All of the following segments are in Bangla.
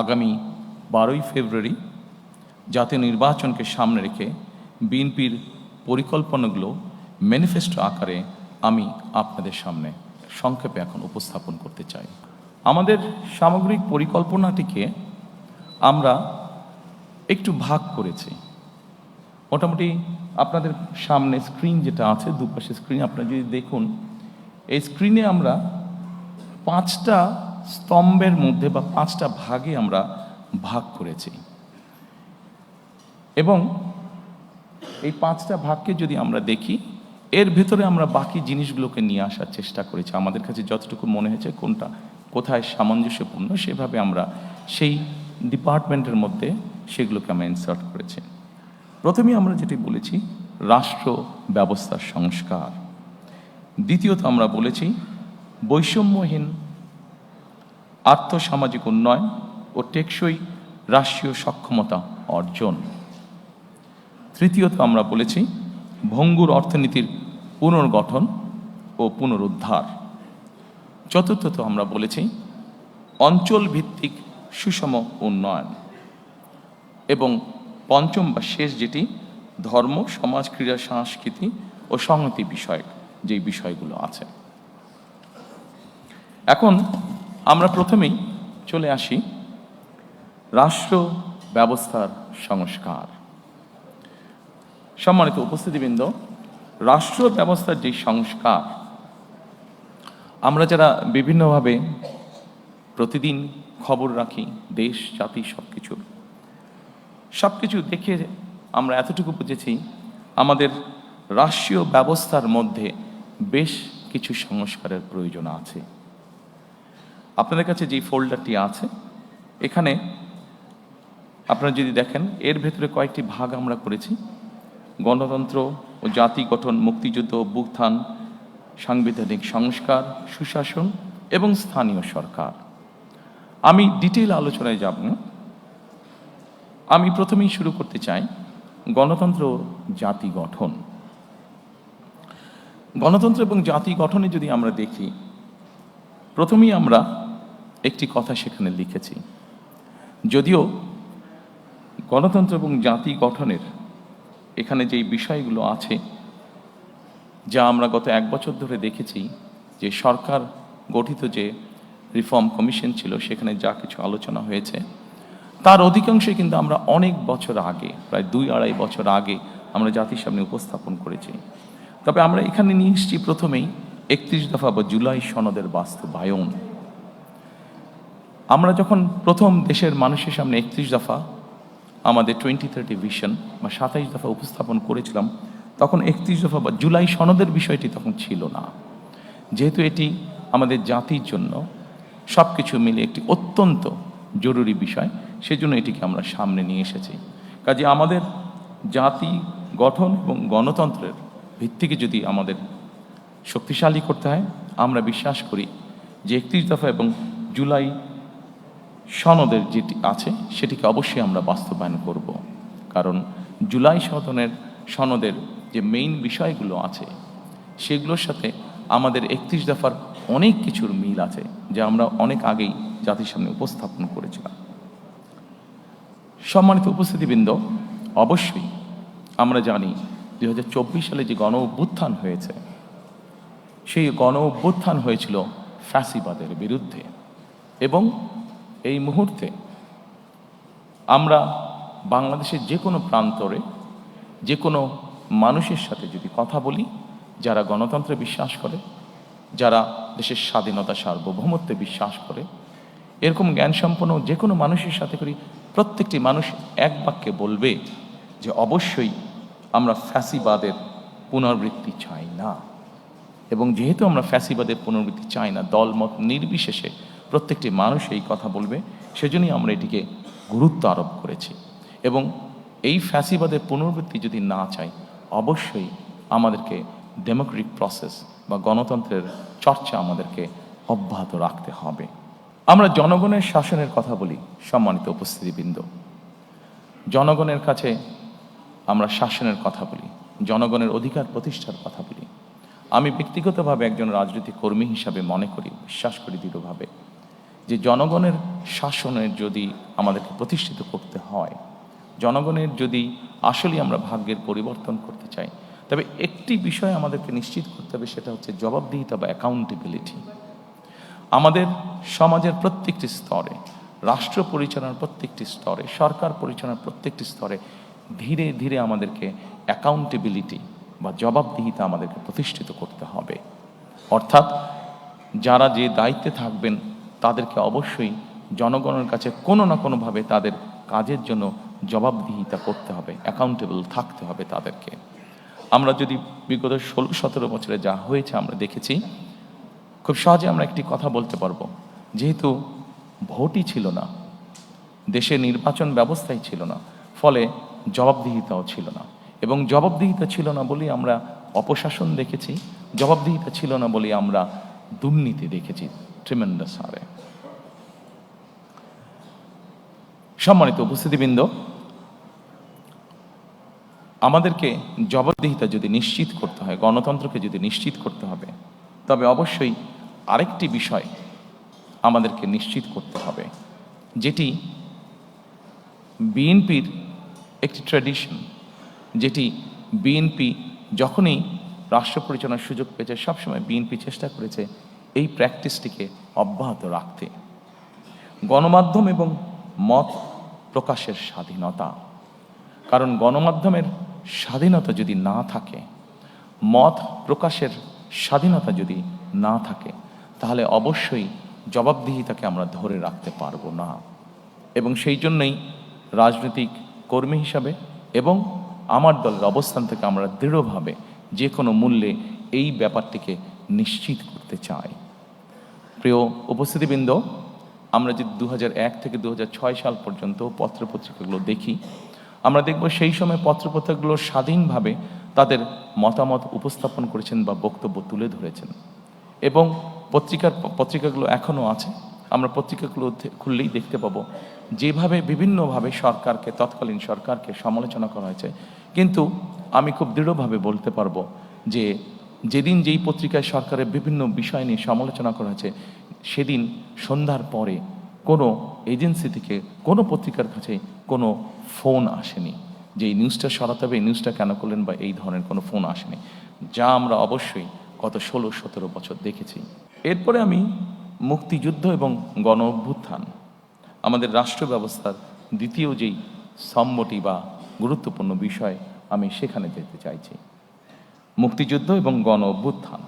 আগামী 12ই ফেব্রুয়ারি জাতীয় নির্বাচনকে সামনে রেখে বিএনপির পরিকল্পনাগুলো ম্যানিফেস্টো আকারে আমি আপনাদের সামনে সংক্ষেপে এখন উপস্থাপন করতে চাই। আমাদের সামগ্রিক পরিকল্পনাটিকে আমরা একটু ভাগ করেছি। মোটামুটি আপনাদের সামনে স্ক্রিন যেটা আছে, দুপাশে স্ক্রিন আপনারা যদি দেখুন, এই স্ক্রিনে আমরা 5টা স্তম্ভের মধ্যে বা 5টা ভাগে আমরা ভাগ করেছি এবং এই 5টা ভাগকে যদি আমরা দেখি, এর ভেতরে আমরা বাকি জিনিসগুলোকে নিয়ে আসার চেষ্টা করেছি। আমাদের কাছে যতটুকু মনে হয়েছে কোনটা কোথায় সামঞ্জস্যপূর্ণ, সেভাবে আমরা সেই ডিপার্টমেন্টের মধ্যে সেগুলোকে আমরা ইনসার্ট করেছি। প্রথমেই আমরা যেটি বলেছি রাষ্ট্র ব্যবস্থার সংস্কার, দ্বিতীয়ত আমরা বলেছি বৈষম্যহীন আর্থসামাজিক উন্নয়ন ও টেকসই রাষ্ট্রীয় সক্ষমতা অর্জন, তৃতীয়ত আমরা বলেছি ভঙ্গুর অর্থনীতির পুনর্গঠন ও পুনরুদ্ধার, চতুর্থত আমরা বলেছি অঞ্চল ভিত্তিক সুষম উন্নয়ন এবং পঞ্চম বা শেষ যেটি ধর্ম, সমাজ, ক্রীড়া, সংস্কৃতি ও সংহতি বিষয়ক যেই বিষয়গুলো আছে। এখন আমরা প্রথমেই চলে আসি রাষ্ট্র ব্যবস্থার সংস্কার। সম্মানিত উপস্থিতিবৃন্দ, রাষ্ট্র ব্যবস্থার যে সংস্কার, আমরা যারা বিভিন্নভাবে প্রতিদিন খবর রাখি দেশ জাতি সব কিছু দেখে আমরা এতটুকু বুঝেছি আমাদের রাষ্ট্রীয় ব্যবস্থার মধ্যে বেশ কিছু সংস্কারের প্রয়োজন আছে। আপনাদের কাছে যে ফোল্ডারটি আছে, এখানে আপনারা যদি দেখেন, এর ভেতরে কয়েকটি ভাগ আমরা করেছি: গণতন্ত্র ও জাতি গঠন, মুক্তিযুদ্ধ, অভ্যুত্থান, সাংবিধানিক সংস্কার, সুশাসন এবং স্থানীয় সরকার। আমি ডিটেইল আলোচনায় যাব না। আমি প্রথমেই শুরু করতে চাই গণতন্ত্র ও জাতি গঠন। গণতন্ত্র এবং জাতি গঠনে যদি আমরা দেখি, প্রথমেই আমরা একটি কথা সেখানে লিখেছি। যদিও গণতন্ত্র এবং জাতি গঠনের এখানে যেই বিষয়গুলো আছে, যা আমরা গত 1 বছর ধরে দেখেছি, যে সরকার গঠিত যে রিফর্ম কমিশন ছিল, সেখানে যা কিছু আলোচনা হয়েছে, তার অধিকাংশই কিন্তু আমরা অনেক বছর আগে, প্রায় 2-2.5 বছর আগে আমরা জাতির সামনে উপস্থাপন করেছি। তবে আমরা এখানে নিয়ে এসেছি প্রথমেই 31 দফা বা জুলাই সনদের বাস্তবায়ন। আমরা যখন প্রথম দেশের মানুষের সামনে 31 দফা, আমাদের 2030 ভিশন বা 27 দফা উপস্থাপন করেছিলাম, তখন 31 দফা বা জুলাই সনদের বিষয়টি তখন ছিল না। যেহেতু এটি আমাদের জাতির জন্য সব কিছু মিলে একটি অত্যন্ত জরুরি বিষয়, সেজন্য এটিকে আমরা সামনে নিয়ে এসেছি। কাজে আমাদের জাতি গঠন এবং গণতন্ত্রের ভিত্তিকে যদি আমাদের শক্তিশালী করতে হয়, আমরা বিশ্বাস করি যে 31 দফা এবং জুলাই সনদের যেটি আছে সেটিকে অবশ্যই আমরা বাস্তবায়ন করব। কারণ জুলাই সনদের যে মেইন বিষয়গুলো আছে, সেগুলোর সাথে আমাদের 31 দফার অনেক কিছুর মিল আছে, যা আমরা অনেক আগেই জাতির সামনে উপস্থাপন করেছিলাম। সম্মানিত উপস্থিতিবৃন্দ, অবশ্যই আমরা জানি 2024 সালে যে গণ অভ্যুত্থান হয়েছে, সেই গণ অভ্যুত্থান হয়েছিল ফ্যাসিবাদের বিরুদ্ধে। এবং এই মুহূর্তে আমরা বাংলাদেশের যে কোনো প্রান্তরে যে কোনো মানুষের সাথে যদি কথা বলি, যারা গণতন্ত্রে বিশ্বাস করে, যারা দেশের স্বাধীনতা সার্বভৌমত্বে বিশ্বাস করে, এরকম জ্ঞানসম্পন্ন যে কোনো মানুষের সাথে করি, প্রত্যেকটি মানুষ এক বাক্যে বলবে যে অবশ্যই আমরা ফ্যাসিবাদের পুনরাবৃত্তি চাই না। এবং যেহেতু আমরা ফ্যাসিবাদের পুনরাবৃত্তি চাই না, দলমত নির্বিশেষে প্রত্যেকটি মানুষ এই কথা বলবে, সেজন্যই আমরা এটিকে গুরুত্ব আরোপ করেছি। এবং এই ফ্যাসিবাদের পুনরাবৃত্তি যদি না চাই, অবশ্যই আমাদেরকে ডেমোক্রেটিক প্রসেস বা গণতন্ত্রের চর্চা আমাদেরকে অব্যাহত রাখতে হবে। আমরা জনগণের শাসনের কথা বলি। সম্মানিত উপস্থিতিবৃন্দ, জনগণের কাছে আমরা শাসনের কথা বলি, জনগণের অধিকার প্রতিষ্ঠার কথা বলি। আমি ব্যক্তিগতভাবে একজন রাজনৈতিক কর্মী হিসাবে মনে করি, বিশ্বাস করি দৃঢ়ভাবে যে জনগণের শাসনের যদি আমাদেরকে প্রতিষ্ঠিত করতে হয়, জনগণের যদি আসলেই আমরা ভাগ্যের পরিবর্তন করতে চাই, তবে একটি বিষয় আমাদেরকে নিশ্চিত করতে হবে, সেটা হচ্ছে জবাবদিহিতা বা অ্যাকাউন্টেবিলিটি। আমাদের সমাজের প্রত্যেকটি স্তরে, রাষ্ট্র পরিচালনার প্রত্যেকটি স্তরে, সরকার পরিচালনার প্রত্যেকটি স্তরে ধীরে ধীরে আমাদেরকে অ্যাকাউন্টেবিলিটি বা জবাবদিহিতা আমাদেরকে প্রতিষ্ঠিত করতে হবে। অর্থাৎ যারা যে দায়িত্বে থাকবেন তাদেরকে অবশ্যই জনগণের কাছে কোনো না কোনোভাবে তাদের কাজের জন্য জবাবদিহিতা করতে হবে, অ্যাকাউন্টেবল থাকতে হবে তাদেরকে। আমরা যদি বিগত 16-17 বছরে যা হয়েছে আমরা দেখেছি, খুব সহজে আমরা একটি কথা বলতে পারবো, যেহেতু ভোটই ছিল না, দেশে নির্বাচন ব্যবস্থাই ছিল না, ফলে জবাবদিহিতাও ছিল না। এবং জবাবদিহিতা ছিল না বলেই আমরা অপশাসন দেখেছি, জবাবদিহিতা ছিল না বলেই আমরা দুর্নীতি দেখেছি ট্রিমেন্ডাস হারে। সম্মানিত উপস্থিতিবৃন্দ, আমাদেরকে জবাবদিহিতা যদি নিশ্চিত করতে হয়, গণতন্ত্রকে যদি নিশ্চিত করতে হবে, তবে অবশ্যই আরেকটি বিষয় আমাদেরকে নিশ্চিত করতে হবে, যেটি বিএনপির একটি ট্র্যাডিশন, যেটি বিএনপি যখনই রাষ্ট্র পরিচালনার সুযোগ পেয়েছে সবসময় বিএনপি চেষ্টা করেছে এই প্র্যাকটিসটিকে অব্যাহত রাখতে। গণমাধ্যম এবং মত প্রকাশের স্বাধীনতা, কারণ গণমাধ্যমের স্বাধীনতা যদি না থাকে, মত প্রকাশের স্বাধীনতা যদি না থাকে, তাহলে অবশ্যই জবাবদিহিতাকে আমরা ধরে রাখতে পারবো না। এবং সেই জন্যই রাজনৈতিক কর্মী হিসাবে এবং আমার দলের অবস্থান থেকে আমরা দৃঢ়ভাবে যে কোনো মূল্যে এই ব্যাপারটিকে নিশ্চিত করতে চাই। প্রিয় উপস্থিতিবৃন্দ, আমরা যদি 2001 থেকে 2006 সাল পর্যন্ত পত্রপত্রিকাগুলো দেখি, আমরা দেখব সেই সময় পত্রপত্রিকাগুলো স্বাধীনভাবে তাদের মতামত উপস্থাপন করেছেন বা বক্তব্য তুলে ধরেছেন। এবং পত্রিকাগুলো এখনও আছে, আমরা পত্রিকাগুলো খুললেই দেখতে পাবো যেভাবে বিভিন্নভাবে সরকারকে, তৎকালীন সরকারকে সমালোচনা করা হয়েছে। কিন্তু আমি খুব দৃঢ়ভাবে বলতে পারবো যে যেদিন যেই পত্রিকায় সরকারের বিভিন্ন বিষয় নিয়ে সমালোচনা করা হয়েছে, সেদিন সন্ধ্যার পরে কোনো এজেন্সি থেকে কোনো পত্রিকার কাছে কোনো ফোন আসেনি যে এই নিউজটা সরাতে হবে, এই নিউজটা কেন করলেন, বা এই ধরনের কোনো ফোন আসেনি, যা আমরা অবশ্যই গত 16-17 বছর দেখেছি। এরপরে আমি মুক্তিযুদ্ধ এবং গণ অভ্যুত্থান, আমাদের রাষ্ট্র ব্যবস্থার দ্বিতীয় যেই স্তম্ভটি বা গুরুত্বপূর্ণ বিষয়, আমি সেখানে যেতে চাইছি। মুক্তিযুদ্ধ এবং গণ অভ্যুত্থান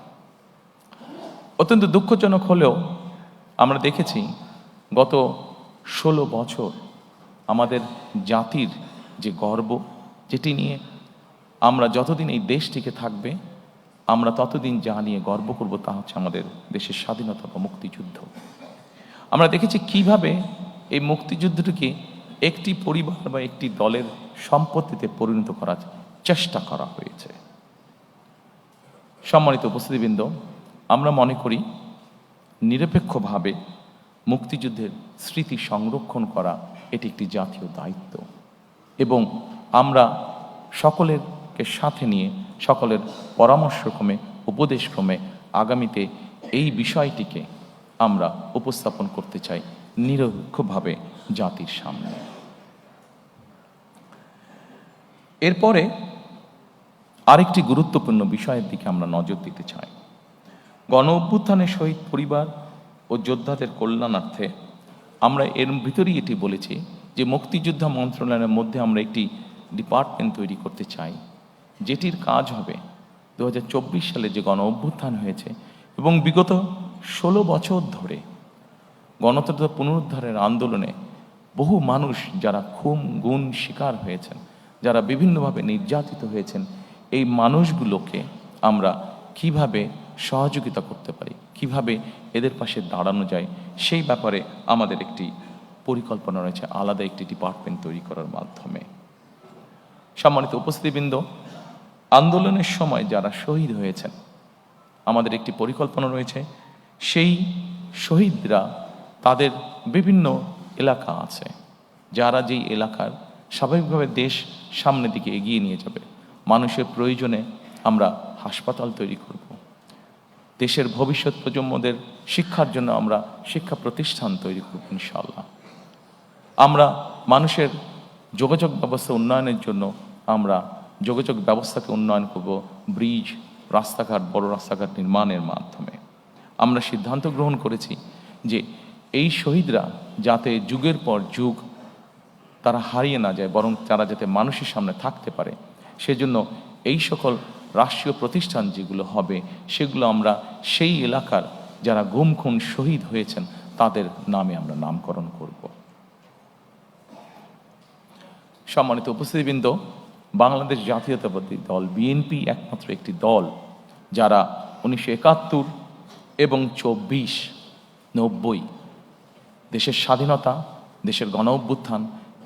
অত্যন্ত দুঃখজনক হলেও আমরা দেখেছি গত 16 বছর আমাদের জাতির যে গর্ব, যেটি নিয়ে আমরা যতদিন এই দেশটিকে থাকবে আমরা ততদিন যা নিয়ে গর্ব করব, তা হচ্ছে আমাদের দেশের স্বাধীনতা বা মুক্তিযুদ্ধ। আমরা দেখেছি কিভাবে এই মুক্তিযুদ্ধটিকে একটি পরিবার বা একটি দলের সম্পত্তিতে পরিণত করার চেষ্টা করা হয়েছে। সম্মানিত উপস্থিতিবৃন্দ, আমরা মনে করি নিরপেক্ষভাবে মুক্তিযুদ্ধের স্মৃতি সংরক্ষণ করা এটি একটি জাতীয় দায়িত্ব, এবং আমরা সকলেরকে সাথে নিয়ে, সকলের পরামর্শক্রমে, উপদেশক্রমে আগামীতে এই বিষয়টিকে আমরা উপস্থাপন করতে চাই নিরপেক্ষভাবে জাতির সামনে। এরপরে আরেকটি গুরুত্বপূর্ণ বিষয়ের দিকে আমরা নজর দিতে চাই। গণ অভ্যুত্থানের শহীদ পরিবার ও যোদ্ধাদের কল্যাণার্থে আমরা এর ভিতরেই এটি বলেছি যে মুক্তিযোদ্ধা মন্ত্রণালয়ের মধ্যে আমরা একটি ডিপার্টমেন্ট তৈরি করতে চাই, যেটির কাজ হবে 2024 সালে যে গণ অভ্যুত্থান হয়েছে এবং বিগত 16 বছর ধরে গণতন্ত্র পুনরুদ্ধারের আন্দোলনে বহু মানুষ যারা খুন গুম শিকার হয়েছেন, যারা বিভিন্নভাবে নির্যাতিত হয়েছেন, এই মানুষগুলোকে আমরা কিভাবে সহযোগিতা করতে পারি, কিভাবে এদের পাশে দাঁড়ানো যায়, সেই ব্যাপারে আমাদের একটি পরিকল্পনা রয়েছে আলাদা একটি ডিপার্টমেন্ট তৈরি করার মাধ্যমে। সম্মানিত উপস্থিতিবৃন্দ, আন্দোলনের সময় যারা শহীদ হয়েছেন, আমাদের একটি পরিকল্পনা রয়েছে সেই শহীদরা, তাদের বিভিন্ন এলাকা আছে, যারা যেই এলাকার স্বাভাবিকভাবে দেশ সামনের দিকে এগিয়ে নিয়ে যাবে। মানুষের প্রয়োজনে আমরা হাসপাতাল তৈরি করব, দেশের ভবিষ্যৎ প্রজন্মদের শিক্ষার জন্য আমরা শিক্ষা প্রতিষ্ঠান তৈরি করব ইনশাআল্লাহ। আমরা মানুষের যোগাযোগ ব্যবস্থা উন্নয়নের জন্য আমরা যোগাযোগ ব্যবস্থাকে উন্নয়ন করব ব্রিজ, রাস্তাঘাট, বড় রাস্তাঘাট নির্মাণের মাধ্যমে। আমরা সিদ্ধান্ত গ্রহণ করেছি যে এই শহীদরা যাতে যুগের পর যুগ তারা হারিয়ে না যায়, বরং তারা যাতে মানুষের সামনে থাকতে পারে, সেজন্য এই সকল রাষ্ট্রীয় প্রতিষ্ঠান যেগুলো হবে সেগুলো আমরা সেই এলাকার যারা গুম খুন শহীদ হয়েছেন তাদের নামে আমরা নামকরণ করব। সম্মানিত উপস্থিতিবৃন্দ, বাংলাদেশ জাতীয়তাবাদী দল বিএনপি একমাত্র একটি দল যারা 1971 এবং 24-90 দেশের স্বাধীনতা, দেশের গণ অভ্যুত্থান,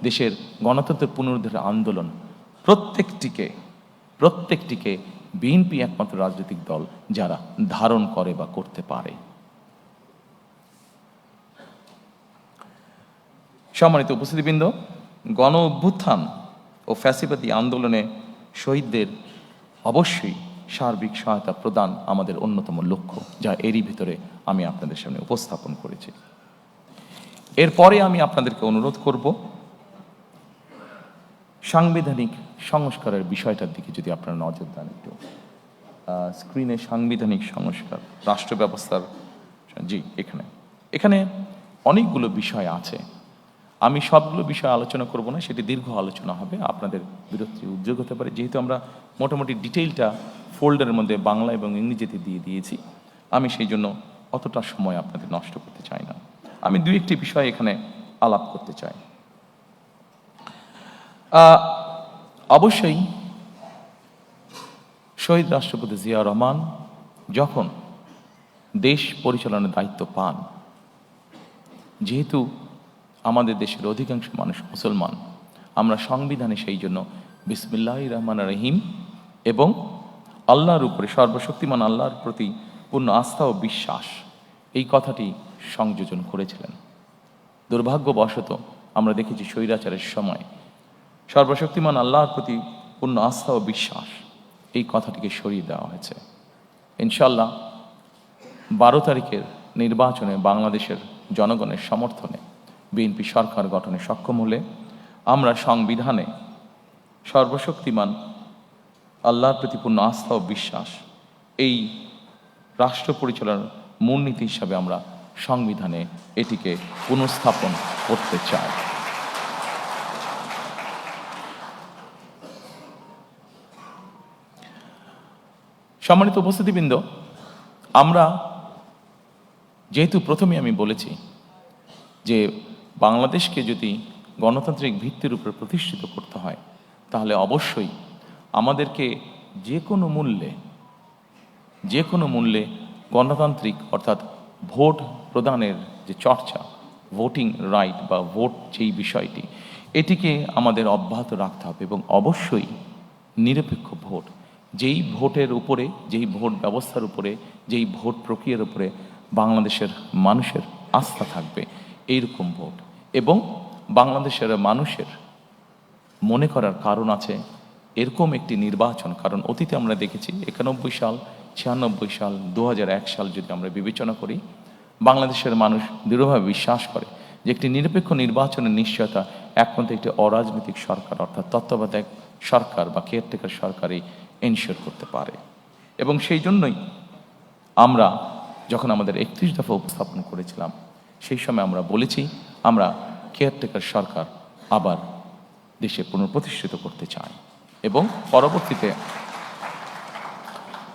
দেশের গণতন্ত্রের পুনরুদ্ধারের আন্দোলন প্রত্যেকটিকে বিএনপি একমাত্র রাজনৈতিক দল যারা ধারণ করে বা করতে পারে। সম্মানিত উপস্থিতিবৃন্দ, গণ অভ্যুত্থান ও ফ্যাসিবাদী আন্দোলনে শহীদদের অবশ্যই সার্বিক সহায়তা প্রদান আমাদের অন্যতম লক্ষ্য, যা এরই ভিতরে আমি আপনাদের সামনে উপস্থাপন করেছি। এরপরে আমি আপনাদেরকে অনুরোধ করব সাংবিধানিক সংস্কারের বিষয়টার দিকে যদি আপনারা নজর দেন। একটু স্ক্রিনে সাংবিধানিক সংস্কার, রাষ্ট্র ব্যবস্থার, জি এখানে অনেকগুলো বিষয় আছে। আমি সবগুলো বিষয় আলোচনা করব না, সেটি দীর্ঘ আলোচনা হবে, আপনাদের বিরক্তির উদ্যোগ হতে পারে। যেহেতু আমরা মোটামুটি ডিটেইলটা ফোল্ডারের মধ্যে বাংলা এবং ইংরেজিতে দিয়ে দিয়েছি, আমি সেই জন্য অতটা সময় আপনাদের নষ্ট করতে চাই না। আমি দুই একটি বিষয় এখানে আলাপ করতে চাই। অবশ্যই শহীদ রাষ্ট্রপতি জিয়া রহমান যখন দেশ পরিচালনার দায়িত্ব পান, যেহেতু আমাদের দেশের অধিকাংশ মানুষ মুসলমান, আমরা সংবিধানে সেই জন্য বিসমিল্লাহির রহমানির রহিম এবং আল্লাহর উপরে, সর্বশক্তিমান আল্লাহর প্রতি পূর্ণ আস্থা ও বিশ্বাস, এই কথাটি সংযোজন করেছিলেন। দুর্ভাগ্যবশত আমরা দেখেছি স্বৈরাচারের সময় সর্বশক্তিমান আল্লাহর প্রতি পূর্ণ আস্থা ও বিশ্বাস, এই কথাটিকে সরিয়ে দেওয়া হয়েছে। ইনশাআল্লাহ 12 তারিখের নির্বাচনে বাংলাদেশের জনগণের সমর্থনে বিএনপি সরকার গঠনে সক্ষম হলে আমরা সংবিধানে সর্বশক্তিমান আল্লাহর প্রতি পূর্ণ আস্থা ও বিশ্বাস, এই রাষ্ট্র পরিচালনার মূলনীতি হিসাবে আমরা সংবিধানে এটিকে পুনঃস্থাপন করতে চাই। সম্মানিত উপস্থিতিবৃন্দ, আমরা যেহেতু প্রথমে আমি বলেছি যে বাংলাদেশকে যদি গণতান্ত্রিক ভিত্তির উপর প্রতিষ্ঠিত করতে হয়, তাহলে অবশ্যই আমাদেরকে যে কোনো মূল্যে গণতান্ত্রিক অর্থাৎ ভোট প্রদানের যে চর্চা, ভোটিং রাইট বা ভোট যেই বিষয়টি, এটিকে আমাদের অব্যাহত রাখতে হবে এবং অবশ্যই নিরপেক্ষ ভোট, যেই ভোটের উপরে, যেই ভোট ব্যবস্থার উপরে, যেই ভোট প্রক্রিয়ার উপরে বাংলাদেশের মানুষের আস্থা থাকবে, এইরকম ভোট। এবং বাংলাদেশের মানুষের মনে করার কারণ আছে এরকম একটি নির্বাচন, কারণ অতীতে আমরা দেখেছি 91 সাল, 96 সাল, 2001 সাল যদি আমরা বিবেচনা করি, বাংলাদেশের মানুষ দৃঢ়ভাবে বিশ্বাস করে যে একটি নিরপেক্ষ নির্বাচনের নিশ্চয়তা একমাত্র একটি অরাজনৈতিক সরকার অর্থাৎ তত্ত্বাবধায়ক সরকার বা কেয়ারটেকার সরকারই এনশিওর করতে পারে। এবং সেই জন্যই আমরা যখন আমাদের 31 দফা উপস্থাপন করেছিলাম, সেই সময় আমরা বলেছি আমরা কেয়ারটেকার সরকার আবার দেশে পুনঃপ্রতিষ্ঠিত করতে চাই। এবং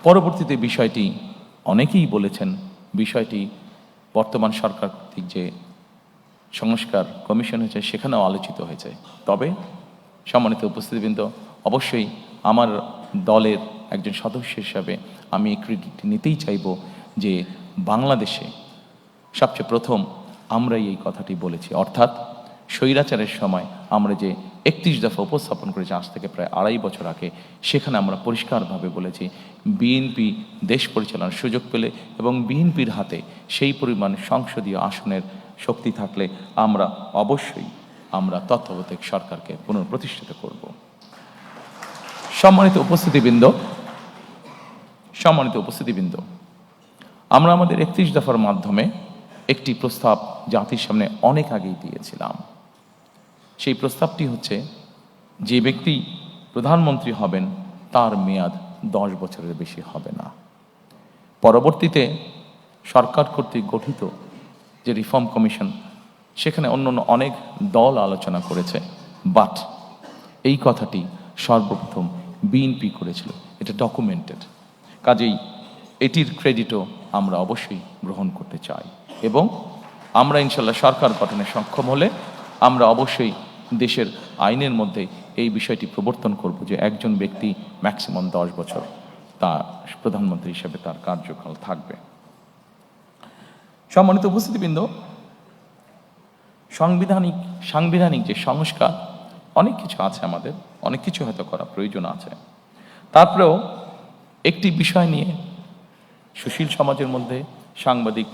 পরবর্তীতে বিষয়টি অনেকেই বলেছেন, বিষয়টি বর্তমান সরকার কর্তৃক যে সংস্কার কমিশন হয়েছে সেখানেও আলোচিত হয়েছে। তবে সম্মানিত উপস্থিতিবৃন্দ, অবশ্যই আমার দলের একজন সদস্য হিসাবে আমি এই ক্রেডিট নিতেই চাইব যে বাংলাদেশে সবচেয়ে প্রথম আমরাই এই কথাটি বলেছি, অর্থাৎ স্বৈরাচারের সময় আমরা যে 31 দফা উপস্থাপন করেছি আজ থেকে প্রায় 2.5 বছর আগে, সেখানে আমরা পরিষ্কারভাবে বলেছি বিএনপি দেশ পরিচালনার সুযোগ পেলে এবং বিএনপির হাতে সেই পরিমাণ সংসদীয় আসনের শক্তি থাকলে আমরা অবশ্যই তত্ত্বাবধায়ক সরকারকে পুনঃপ্রতিষ্ঠিত করব। সম্মানিত উপস্থিতিবৃন্দ, আমরা আমাদের 31 দফার মাধ্যমে একটি প্রস্তাব জাতির সামনে অনেক আগেই দিয়েছিলাম। সেই প্রস্তাবটি হচ্ছে, যে ব্যক্তি প্রধানমন্ত্রী হবেন তার মেয়াদ 10 বছরের বেশি হবে না। পরবর্তীতে সরকার কর্তৃক গঠিত যে রিফর্ম কমিশন, সেখানে অন্য অনেক দল আলোচনা করেছে, বাট এই কথাটি সর্বপ্রথম বিএনপি করেছিল। এটা ডকুমেন্টেড, কাজেই এটির ক্রেডিটও আমরা অবশ্যই গ্রহণ করতে চাই। এবং আমরা ইনশাল্লাহ সরকার গঠনে সক্ষম হলে আমরা অবশ্যই দেশের আইনের মধ্যে এই বিষয়টি প্রবর্তন করব যে একজন ব্যক্তি ম্যাক্সিমাম 10 বছর তার প্রধানমন্ত্রী হিসেবে তার কার্যকাল থাকবে। সম্মানিত উপস্থিতিবৃন্দ, সাংবিধানিক যে সংস্কার, অনেক কিছু আছে, আমাদের অনেক কিছু হয়তো করা প্রয়োজন আছে। তারপরেও একটি বিষয় নিয়ে সুশীল সমাজের মধ্যে, সাংবাদিক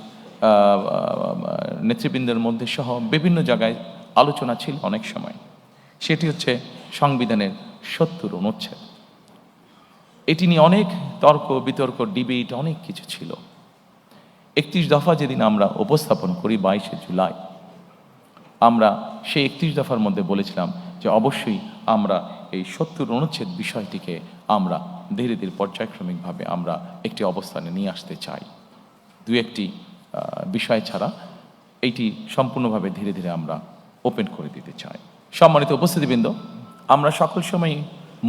নেতৃবৃন্দের মধ্যে সহ বিভিন্ন জায়গায় আলোচনা ছিল অনেক সময়, সেটি হচ্ছে সংবিধানের 70 অনুচ্ছেদ। এটি নিয়ে অনেক তর্ক বিতর্ক, ডিবেট, অনেক কিছু ছিল। 31 দফা যেদিন আমরা উপস্থাপন করি 22শে জুলাই, আমরা সেই 31 দফার মধ্যে বলেছিলাম যে অবশ্যই আমরা এই 70 অনুচ্ছেদ বিষয়টিকে আমরা ধীরে ধীরে পর্যায়ক্রমিকভাবে আমরা একটি অবস্থানে নিয়ে আসতে চাই। দু একটি বিষয় ছাড়া এইটি সম্পূর্ণভাবে ধীরে ধীরে আমরা ওপেন করে দিতে চাই। সম্মানিত উপস্থিতিবৃন্দ, আমরা সকল সময়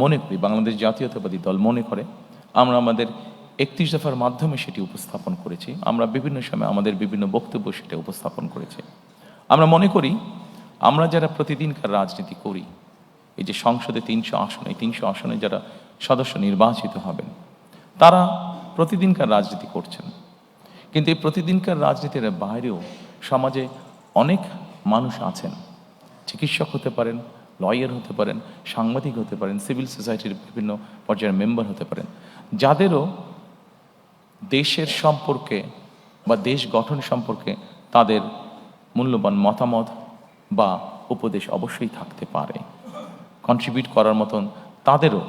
মনে করি, বাংলাদেশ জাতীয়তাবাদী দল মনে করে, আমরা আমাদের 31 দফার মাধ্যমে সেটি উপস্থাপন করেছি। আমরা বিভিন্ন সময় আমাদের বিভিন্ন বক্তব্য সেটা উপস্থাপন করেছি। আমরা মনে করি, আমরা যারা প্রতিদিনকার রাজনীতি করি, এই যে সংসদে 300 আসন, এই 300 আসনে যারা সদস্য নির্বাচিত হবেন, তারা প্রতিদিনকার রাজনীতি করছেন। কিন্তু এই প্রতিদিনকার রাজনীতির বাইরেও সমাজে অনেক মানুষ আছেন, চিকিৎসক হতে পারেন, লয়ার হতে পারেন, সাংবাদিক হতে পারেন, সিভিল সোসাইটির বিভিন্ন পর্যায়ের মেম্বার হতে পারেন, যাদেরও দেশের সম্পর্কে বা দেশ গঠন সম্পর্কে তাদের মূল্যবান মতামত বা উপদেশ অবশ্যই থাকতে পারে। কন্ট্রিবিউট করার মতন তাদেরও,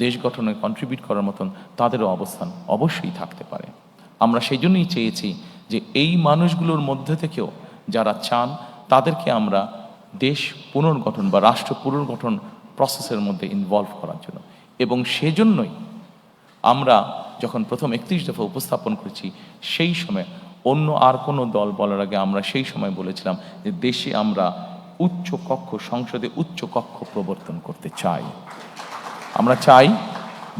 দেশ গঠনে কন্ট্রিবিউট করার মতন তাদেরও অবস্থান অবশ্যই থাকতে পারে। আমরা সেই জন্যই চেয়েছি যে এই মানুষগুলোর মধ্যে থেকেও যারা চান, তাদেরকে আমরা দেশ পুনর্গঠন বা রাষ্ট্র পুনর্গঠন প্রসেসের মধ্যে ইনভলভ করার জন্য। এবং সেজন্যই আমরা যখন প্রথম 31 দফা উপস্থাপন করেছি, সেই সময় অন্য আর কোনো দল বলার আগে আমরা সেই সময় বলেছিলাম যে দেশে আমরা উচ্চ কক্ষ, সংসদে উচ্চ কক্ষ প্রবর্তন করতে চাই। আমরা চাই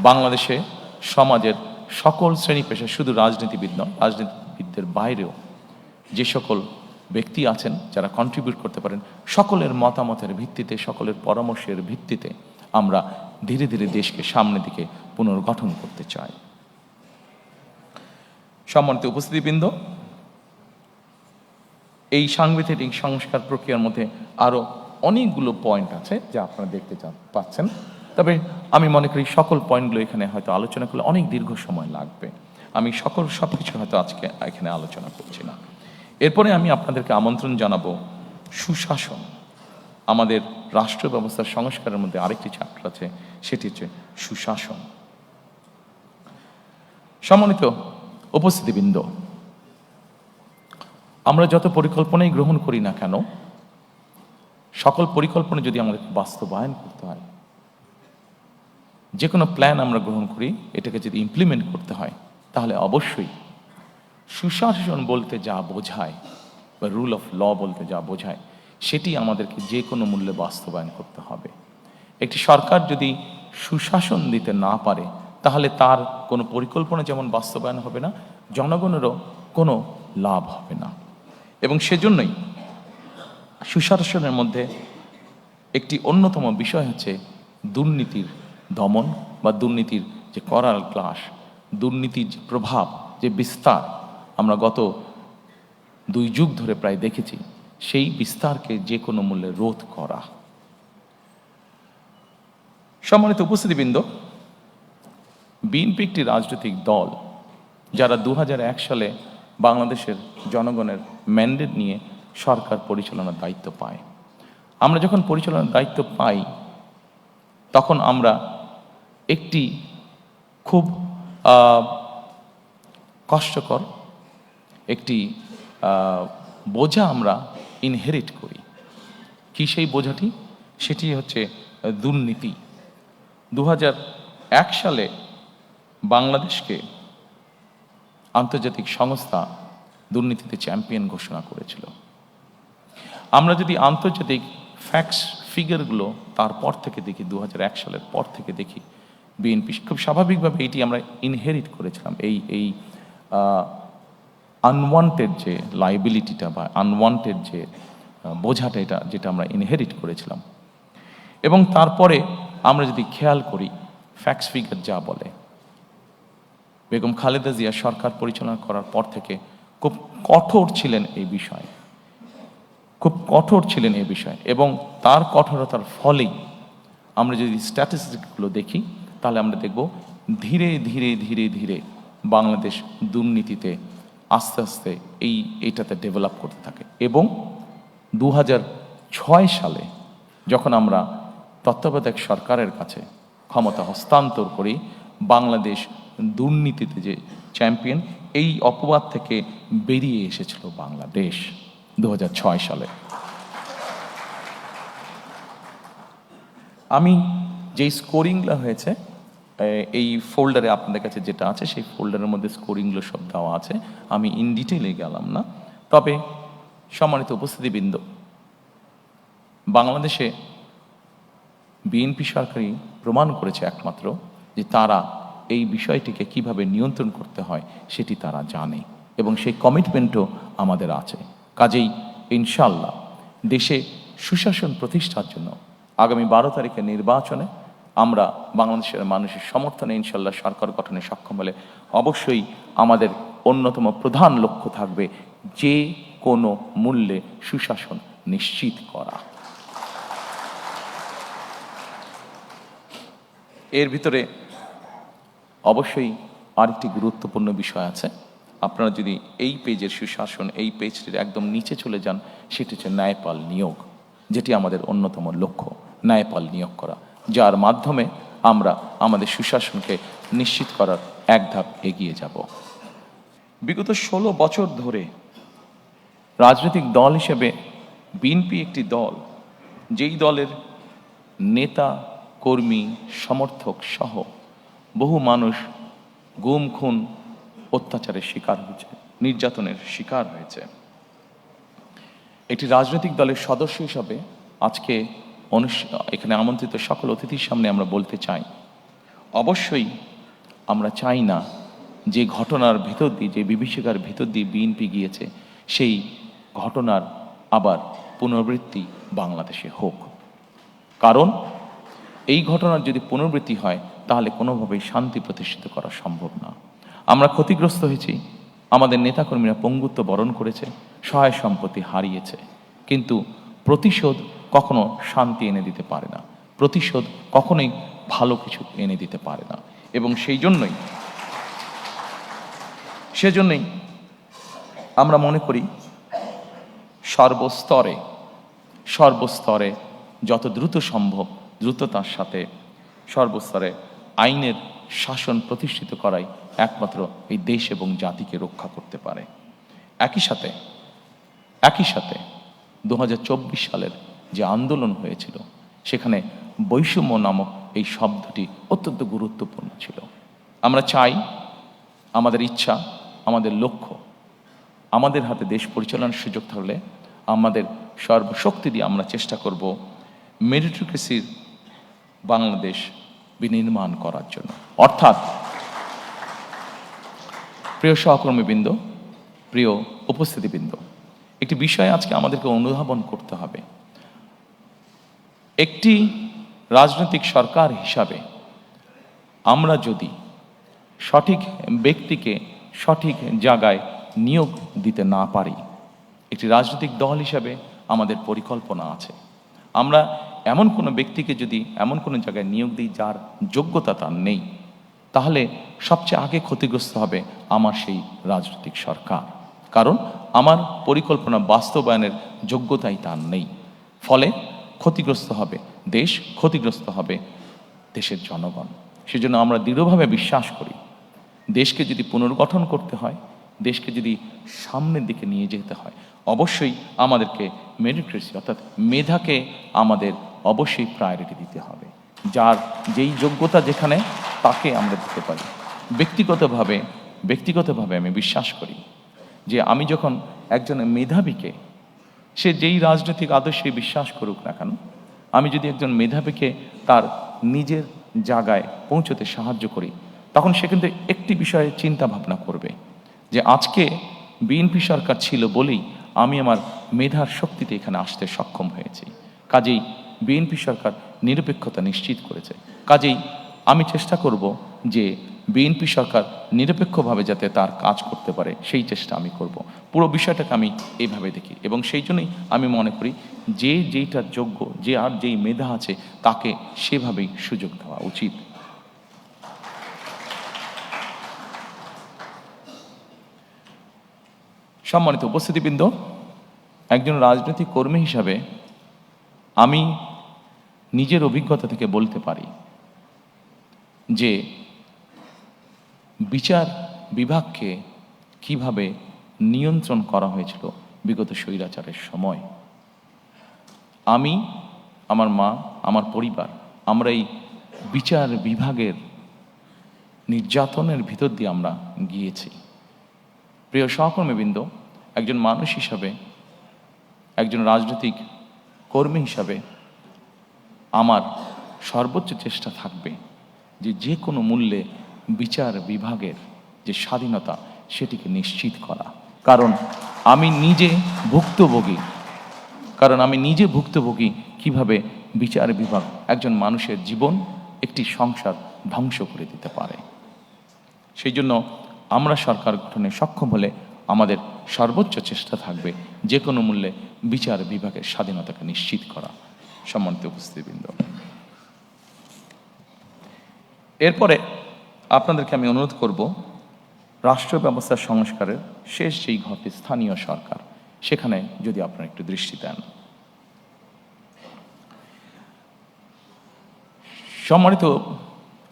বাংলাদেশে সমাজের সকল শ্রেণী পেশা, শুধু রাজনীতিবিদ নয়, রাজনীতিবিদদের বাইরেও যে সকল ব্যক্তি আছেন যারা কন্ট্রিবিউট করতে পারেন, সকলের মতামতের ভিত্তিতে, সকলের পরামর্শের ভিত্তিতে আমরা ধীরে ধীরে দেশকে সামনের দিকে পুনর্গঠন করতে চাই। সম্মানিত উপস্থিতিবৃন্দ, এই সাংবিধানিক সংস্কার প্রক্রিয়ার মধ্যে আরো অনেকগুলো পয়েন্ট আছে যা আপনারা দেখতে পাচ্ছেন। তবে আমি মনে করি সকল পয়েন্টগুলো এখানে হয়তো আলোচনা করলে অনেক দীর্ঘ সময় লাগবে। আমি সবকিছু হয়তো আজকে এখানে আলোচনা করছি না। এরপরে আমি আপনাদেরকে আমন্ত্রণ জানাবো সুশাসন। আমাদের রাষ্ট্র ব্যবস্থার সংস্কারের মধ্যে আরেকটি চ্যাপ্টার আছে, সেটি হচ্ছে সুশাসন। সম্মানিত উপস্থিতিবৃন্দ, আমরা যত পরিকল্পনাই গ্রহণ করি না কেন, সকল পরিকল্পনা যদি আমাদের বাস্তবায়ন করতে হয়, যে কোনো প্ল্যান আমরা গ্রহণ করি, এটাকে যদি ইমপ্লিমেন্ট করতে হয়, তাহলে অবশ্যই সুশাসন বলতে যা বোঝায় বা রুল অফ ল বলতে যা বোঝায়, সেটি আমাদেরকে যে কোনো মূল্যে বাস্তবায়ন করতে হবে। একটি সরকার যদি সুশাসন দিতে না পারে, তাহলে তার কোনো পরিকল্পনা যেমন বাস্তবায়ন হবে না, জনগণেরও কোনো লাভ হবে না। এবং সেজন্যই সুশাসনের মধ্যে একটি অন্যতম বিষয় হচ্ছে দুর্নীতির দমন বা দুর্নীতির যে করার ক্লাস, দুর্নীতির যে প্রভাব, যে বিস্তার আমরা গত 2 যুগ ধরে প্রায় দেখেছি, সেই বিস্তারকে যে কোনো মূল্যে রোধ করা। সম্মানিত উপস্থিতিবৃন্দ, বিএনপি একটি রাজনৈতিক দল যারা 2001 সালে বাংলাদেশের জনগণের ম্যান্ডেট নিয়ে সরকার পরিচালনার দায়িত্ব পায়। আমরা যখন পরিচালনার দায়িত্ব পাই, তখন আমরা একটি খুব কষ্টকর একটি বোঝা আমরা ইনহেরিট করি। কি সেই বোঝাটি? সেটি হচ্ছে দুর্নীতি। 2001 সালে বাংলাদেশকে আন্তর্জাতিক সংস্থা দুর্নীতিতে চ্যাম্পিয়ন ঘোষণা করেছিল। আমরা যদি আন্তর্জাতিক ফ্যাক্টস ফিগারগুলো তারপর থেকে দেখি, 2001 সালের পর থেকে দেখি, বিএনপি খুব স্বাভাবিকভাবে এটি আমরা ইনহেরিট করেছিলাম, এই আনওয়ান্টেড যে লাইবিলিটিটা বা আনওয়ান্টেড যে বোঝাটা, এটা যেটা আমরা ইনহেরিট করেছিলাম। এবং তারপরে আমরা যদি খেয়াল করি, ফ্যাক্টস ফিগার যা বলে, বেগম খালেদা জিয়া সরকার পরিচালনা করার পর থেকে খুব কঠোর ছিলেন এই বিষয়ে, খুব কঠোর ছিলেন এই বিষয়ে। এবং তার কঠোরতার ফলেই আমরা যদি স্ট্যাটিস্টিকগুলো দেখি, তাহলে আমরা দেখব ধীরে ধীরে ধীরে ধীরে বাংলাদেশ দুর্নীতিতে আস্তে আস্তে এইটাতে ডেভেলপ করতে থাকে। এবং 2006 সালে যখন আমরা তত্ত্বাবধায়ক সরকারের কাছে ক্ষমতা হস্তান্তর করি, বাংলাদেশ দুর্নীতিতে যে চ্যাম্পিয়ন, এই অপবাদ থেকে বেরিয়ে এসেছিল বাংলাদেশ 2006 সালে। আমি যেই স্কোরিংগুলো হয়েছে এই ফোল্ডারে আপনাদের কাছে যেটা আছে, সেই ফোল্ডারের মধ্যে স্কোরিংগুলো সব দেওয়া আছে, আমি ইন ডিটেইলে গেলাম না। তবে সম্মানিত উপস্থিতিবৃন্দ, বাংলাদেশে বিএনপি সরকারই প্রমাণ করেছে একমাত্র যে তারা এই বিষয়টিকে কিভাবে নিয়ন্ত্রণ করতে হয় সেটি তারা জানে, এবং সেই কমিটমেন্টও আমাদের আছে। কাজেই ইনশাল্লাহ দেশে সুশাসন প্রতিষ্ঠার জন্য আগামী 12 তারিখের নির্বাচনে আমরা বাংলাদেশের মানুষের সমর্থনে ইনশাল্লাহ সরকার গঠনে সক্ষম হলে অবশ্যই আমাদের অন্যতম প্রধান লক্ষ্য থাকবে যে কোনো মূল্যে সুশাসন নিশ্চিত করা। এর ভিতরে অবশ্যই আরেকটি গুরুত্বপূর্ণ বিষয় আছে। আপনারা যদি এই পেজের সুশাসন, এই পেজটির একদম নিচে চলে যান, সেটি হচ্ছে ন্যায়পাল নিয়োগ, যেটি আমাদের অন্যতম লক্ষ্য, ন্যায়পাল নিয়োগ করা, যার মাধ্যমে আমরা আমাদের সুশাসনকে নিশ্চিত করার এক ধাপ এগিয়ে যাব। বিগত 16 বছর ধরে রাজনৈতিক দল হিসেবে বিএনপি একটি দল, যেই দলের নেতা, কর্মী, সমর্থক সহ বহু মানুষ গুম, খুন, অত্যাচারের শিকার হয়েছে, নির্যাতনের শিকার হয়েছে। একটি রাজনৈতিক দলের সদস্য হিসাবে আজকে এখানে আমন্ত্রিত সকল অতিথির সামনে আমরা বলতে চাই, অবশ্যই আমরা চাই না যে ঘটনার ভিতর দিয়ে, যে বিভীষিকার ভিতর দিয়ে বিএনপি গিয়েছে, সেই ঘটনার আবার পুনরাবৃত্তি বাংলাদেশে হোক। কারণ এই ঘটনার যদি পুনরাবৃত্তি হয়, তাহলে কোনোভাবেই শান্তি প্রতিষ্ঠিত করা সম্ভব না। আমরা ক্ষতিগ্রস্ত হয়েছি, আমাদের নেতাকর্মীরা পঙ্গুত্ব বরণ করেছে, সহায় সম্পত্তি হারিয়েছে, কিন্তু প্রতিশোধ কখনো শান্তি এনে দিতে পারে না, প্রতিশোধ কখনোই ভালো কিছু এনে দিতে পারে না। এবং সেজন্যই আমরা মনে করি সর্বস্তরে যত দ্রুত সম্ভব দ্রুততার সাথে সর্বস্তরে আইনের শাসন প্রতিষ্ঠিত করাই একমাত্র এই দেশ এবং জাতিকে রক্ষা করতে পারে। একই সাথে 2024 সালের যে আন্দোলন হয়েছিল, সেখানে বৈষম্য নামক এই শব্দটি অত্যন্ত গুরুত্বপূর্ণ ছিল। আমরা চাই, আমাদের ইচ্ছা, আমাদের লক্ষ্য, আমাদের হাতে দেশ পরিচালনার সুযোগ থাকলে আমাদের সর্বশক্তি দিয়ে আমরা চেষ্টা করব মেরিটোক্রেসির বাংলাদেশ বিনির্মাণ করার জন্য। অর্থাৎ প্রিয় সহকর্মীবৃন্দ, প্রিয় উপস্থিতিবৃন্দ, একটি বিষয় আজকে আমাদেরকে অনুধাবন করতে হবে। একটি রাজনৈতিক সরকার হিসাবে আমরা যদি সঠিক ব্যক্তিকে সঠিক জায়গায় নিয়োগ দিতে না পারি, একটি রাজনৈতিক দল হিসাবে আমাদের পরিকল্পনা আছে, আমরা এমন কোনো ব্যক্তিকে যদি এমন কোনো জায়গায় নিয়োগ দিই যার যোগ্যতা তার নেই, তাহলে সবচেয়ে আগে ক্ষতিগ্রস্ত হবে আমার সেই রাজনৈতিক সরকার। কারণ আমার পরিকল্পনা বাস্তবায়নের যোগ্যতাই তার নেই। ফলে ক্ষতিগ্রস্ত হবে দেশ, ক্ষতিগ্রস্ত হবে দেশের জনগণ। সেজন্য আমরা দৃঢ়ভাবে বিশ্বাস করি, দেশকে যদি পুনর্গঠন করতে হয়, দেশকে যদি সামনের দিকে নিয়ে যেতে হয়, অবশ্যই আমাদেরকে মেরিটক্রেসি অর্থাৎ মেধাকে আমাদের অবশ্যই প্রায়োরিটি দিতে হবে। যার যেই যোগ্যতা যেখানে, তাকে আমরা দিতে পারি। ব্যক্তিগতভাবে আমি বিশ্বাস করি যে আমি যখন একজন মেধাবীকে, সে যেই রাজনৈতিক আদর্শে বিশ্বাস করুক না কেন, আমি যদি একজন মেধাবীকে তার নিজের জায়গায় পৌঁছতে সাহায্য করি, তখন সে কিন্তু একটি বিষয়ে চিন্তা ভাবনা করবে যে আজকে বিএনপি সরকার ছিল বলেই আমি আমার মেধার শক্তিতে এখানে আসতে সক্ষম হয়েছি। কাজেই বিএনপি সরকার নিরপেক্ষতা নিশ্চিত করেছে। কাজেই আমি চেষ্টা করব যে বিএনপি সরকার নিরপেক্ষভাবে যাতে তার কাজ করতে পারে, সেই চেষ্টা আমি করব। পুরো বিষয়টাকে আমি এইভাবে দেখি, এবং সেই জন্যই আমি মনে করি যে যেইটা যোগ্য, যে আর যেই মেধা আছে, তাকে সেভাবেই সুযোগ দেওয়া উচিত। সম্মানিত উপস্থিতিবৃন্দ, একজন রাজনৈতিক কর্মী হিসাবে আমি নিজের অভিজ্ঞতা থেকে বলতে পারি যে বিচার বিভাগকে কিভাবে নিয়ন্ত্রণ করা হয়েছিল বিগত স্বৈরাচারের সময়। আমি, আমার মা, আমার পরিবার, আমরা এই বিচার বিভাগের নির্যাতনের ভিতর দিয়ে আমরা গিয়েছি। প্রিয় সহকর্মীবৃন্দ, একজন মানুষ হিসাবে, একজন রাজনৈতিক কর্মী হিসাবে আমার সর্বোচ্চ চেষ্টা থাকবে যে যে কোনো মূল্যে বিচার বিভাগের যে স্বাধীনতা, সেটিকে নিশ্চিত করা। কারণ আমি নিজে ভুক্তভোগী কিভাবে বিচার বিভাগ একজন মানুষের জীবন, একটি সংসার ধ্বংস করে দিতে পারে। সেই জন্য আমরা সরকার গঠনে সক্ষম হলে আমাদের সর্বোচ্চ চেষ্টা থাকবে যে কোনো মূল্যে বিচার বিভাগের স্বাধীনতাকে নিশ্চিত করা। সম্মানিত উপস্থিতিবৃন্দ, এরপরে আপনাদেরকে আমি অনুরোধ করব, রাষ্ট্র ব্যবস্থার সংস্কারের শেষ যেই ঘটে স্থানীয় সরকার, সেখানে যদি আপনারা একটু দৃষ্টি দেন। সম্মানিত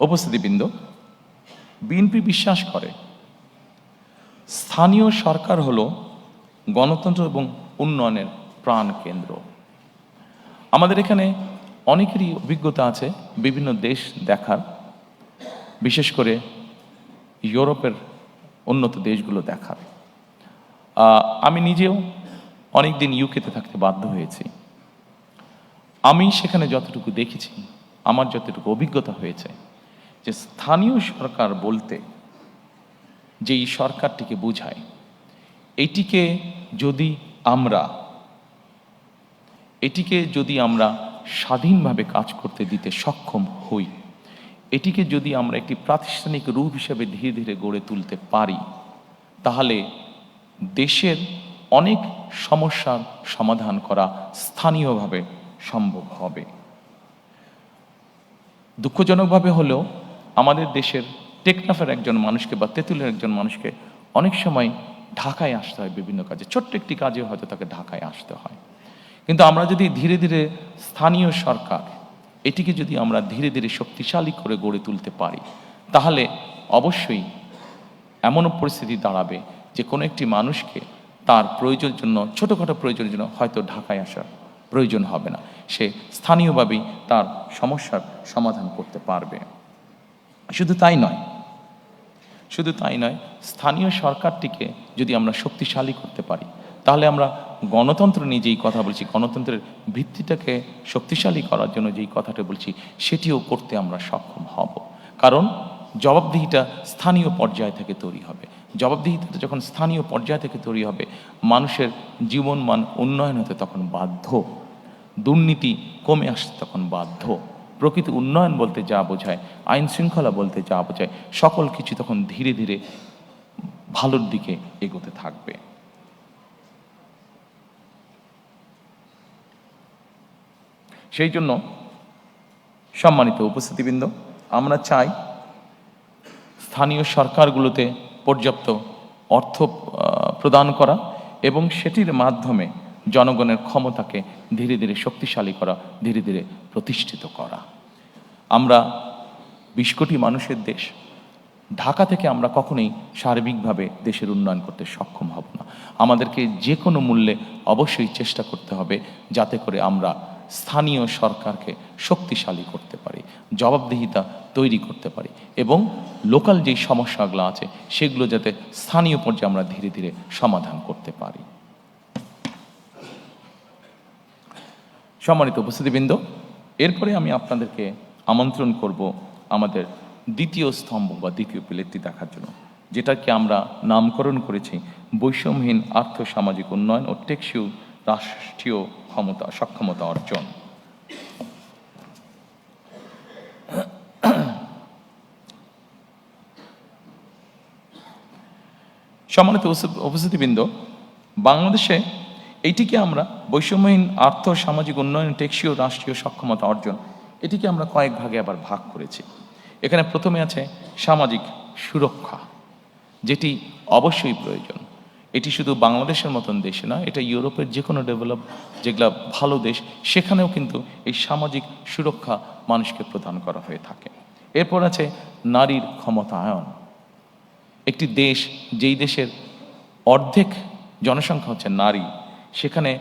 উপস্থিতিবৃন্দ, বিএনপি বিশ্বাস করে স্থানীয় সরকার হলো গণতন্ত্র এবং উন্নয়নের প্রাণ কেন্দ্র। আমাদের এখানে অনেকেরই অভিজ্ঞতা আছে বিভিন্ন দেশ দেখার, বিশেষ করে ইউরোপের উন্নত দেশগুলো দেখার। আমি নিজেও অনেক দিন ইউকেতে থাকতে বাধ্য হয়েছি। আমি সেখানে যতটুকু দেখেছি, আমার যতটুকু অভিজ্ঞতা হয়েছে, যে স্থানীয় সরকার বলতে যেই সরকারটিকে বোঝায়, এটিকে যদি আমরা স্বাধীনভাবে কাজ করতে দিতে সক্ষম হই, এটিকে যদি আমরা একটি প্রাতিষ্ঠানিক রূপ হিসেবে ধীরে ধীরে গড়ে তুলতে পারি, তাহলে দেশের অনেক সমস্যার সমাধান করা স্থানীয়ভাবে সম্ভব হবে। দুঃখজনকভাবে হলেও আমাদের দেশের টেকনাফের একজন মানুষকে বা তেঁতুলের একজন মানুষকে অনেক সময় ঢাকায় আসতে হয় বিভিন্ন কাজে, ছোট্ট একটি কাজে হয়তো তাকে ঢাকায় আসতে হয়। কিন্তু আমরা যদি ধীরে ধীরে স্থানীয় সরকার, এটিকে যদি আমরা ধীরে ধীরে শক্তিশালী করে গড়ে তুলতে পারি, তাহলে অবশ্যই এমনও পরিস্থিতি দাঁড়াবে যে কোনো একটি মানুষকে তার প্রয়োজনের জন্য, ছোটোখাটো প্রয়োজনের জন্য হয়তো ঢাকায় আসার প্রয়োজন হবে না, সে স্থানীয়ভাবেই তার সমস্যার সমাধান করতে পারবে। শুধু তাই নয়, স্থানীয় সরকারটিকে যদি আমরা শক্তিশালী করতে পারি, তাহলে আমরা গণতন্ত্র নিয়ে যেই কথা বলছি, গণতন্ত্রের ভিত্তিটাকে শক্তিশালী করার জন্য যেই কথাটা বলছি, সেটিও করতে আমরা সক্ষম হব। কারণ জবাবদিহিটা স্থানীয় পর্যায় থেকে তৈরি হবে। জবাবদিহিতা যখন স্থানীয় পর্যায় থেকে তৈরি হবে, মানুষের জীবনমান উন্নয়ন হতে তখন বাধ্য, দুর্নীতি কমে আসতে তখন বাধ্য, প্রকৃত উন্নয়ন বলতে যা বোঝায়, আইন শৃঙ্খলা বলতে যা বোঝায়, সকল কিছু তখন ধীরে ধীরে ভালোর দিকে এগোতে থাকবে। সেই জন্য সম্মানিত উপস্থিতিবৃন্দ, আমরা চাই স্থানীয় সরকারগুলোতে পর্যাপ্ত অর্থ প্রদান করা এবং সেটির মাধ্যমে জনগণের ক্ষমতাকে ধীরে ধীরে শক্তিশালী করা, ধীরে ধীরে প্রতিষ্ঠিত করা। আমরা 20 কোটি মানুষের দেশ, ঢাকা থেকে আমরা কখনোই সার্বিকভাবে দেশের উন্নয়ন করতে সক্ষম হব না। আমাদেরকে যে কোনো মূল্যে অবশ্যই চেষ্টা করতে হবে যাতে করে আমরা স্থানীয় সরকারকে শক্তিশালী করতে পারি, জবাবদিহিতা তৈরি করতে পারি এবং লোকাল যেই সমস্যাগুলো আছে সেগুলো যাতে স্থানীয় পর্যায়ে আমরা ধীরে ধীরে সমাধান করতে পারি। সম্মানিত উপস্থিতিবৃন্দ, এরপরে আমি আপনাদেরকে আমন্ত্রণ করব আমাদের দ্বিতীয় স্তম্ভ বা দ্বিতীয় পিলারটি দেখার জন্য, যেটাকে আমরা নামকরণ করেছি বৈষম্যহীন আর্থসামাজিক উন্নয়ন ও টেকসই রাষ্ট্রীয় সক্ষমতা অর্জন। সম্মানিত উপস্থিতিবৃন্দ, বাংলাদেশে এইটিকে আমরা বৈষম্যহীন সামাজিক উন্নয়ন টেকসই রাষ্ট্রীয় সক্ষমতা অর্জন, এটিকে আমরা কয়েক ভাগে আবার ভাগ করেছি। এখানে প্রথমে আছে সামাজিক সুরক্ষা, যেটি অবশ্যই প্রয়োজন। এটি শুধু বাংলাদেশের মতন দেশে না, এটা ইউরোপের যে কোনো যেগুলো ভালো দেশ সেখানেও কিন্তু এই সামাজিক সুরক্ষা মানুষকে প্রদান করা হয়ে থাকে। এরপর আছে নারীর ক্ষমতায়ন। একটি দেশ, যেই দেশের অর্ধেক জনসংখ্যা হচ্ছে নারী, সেখানে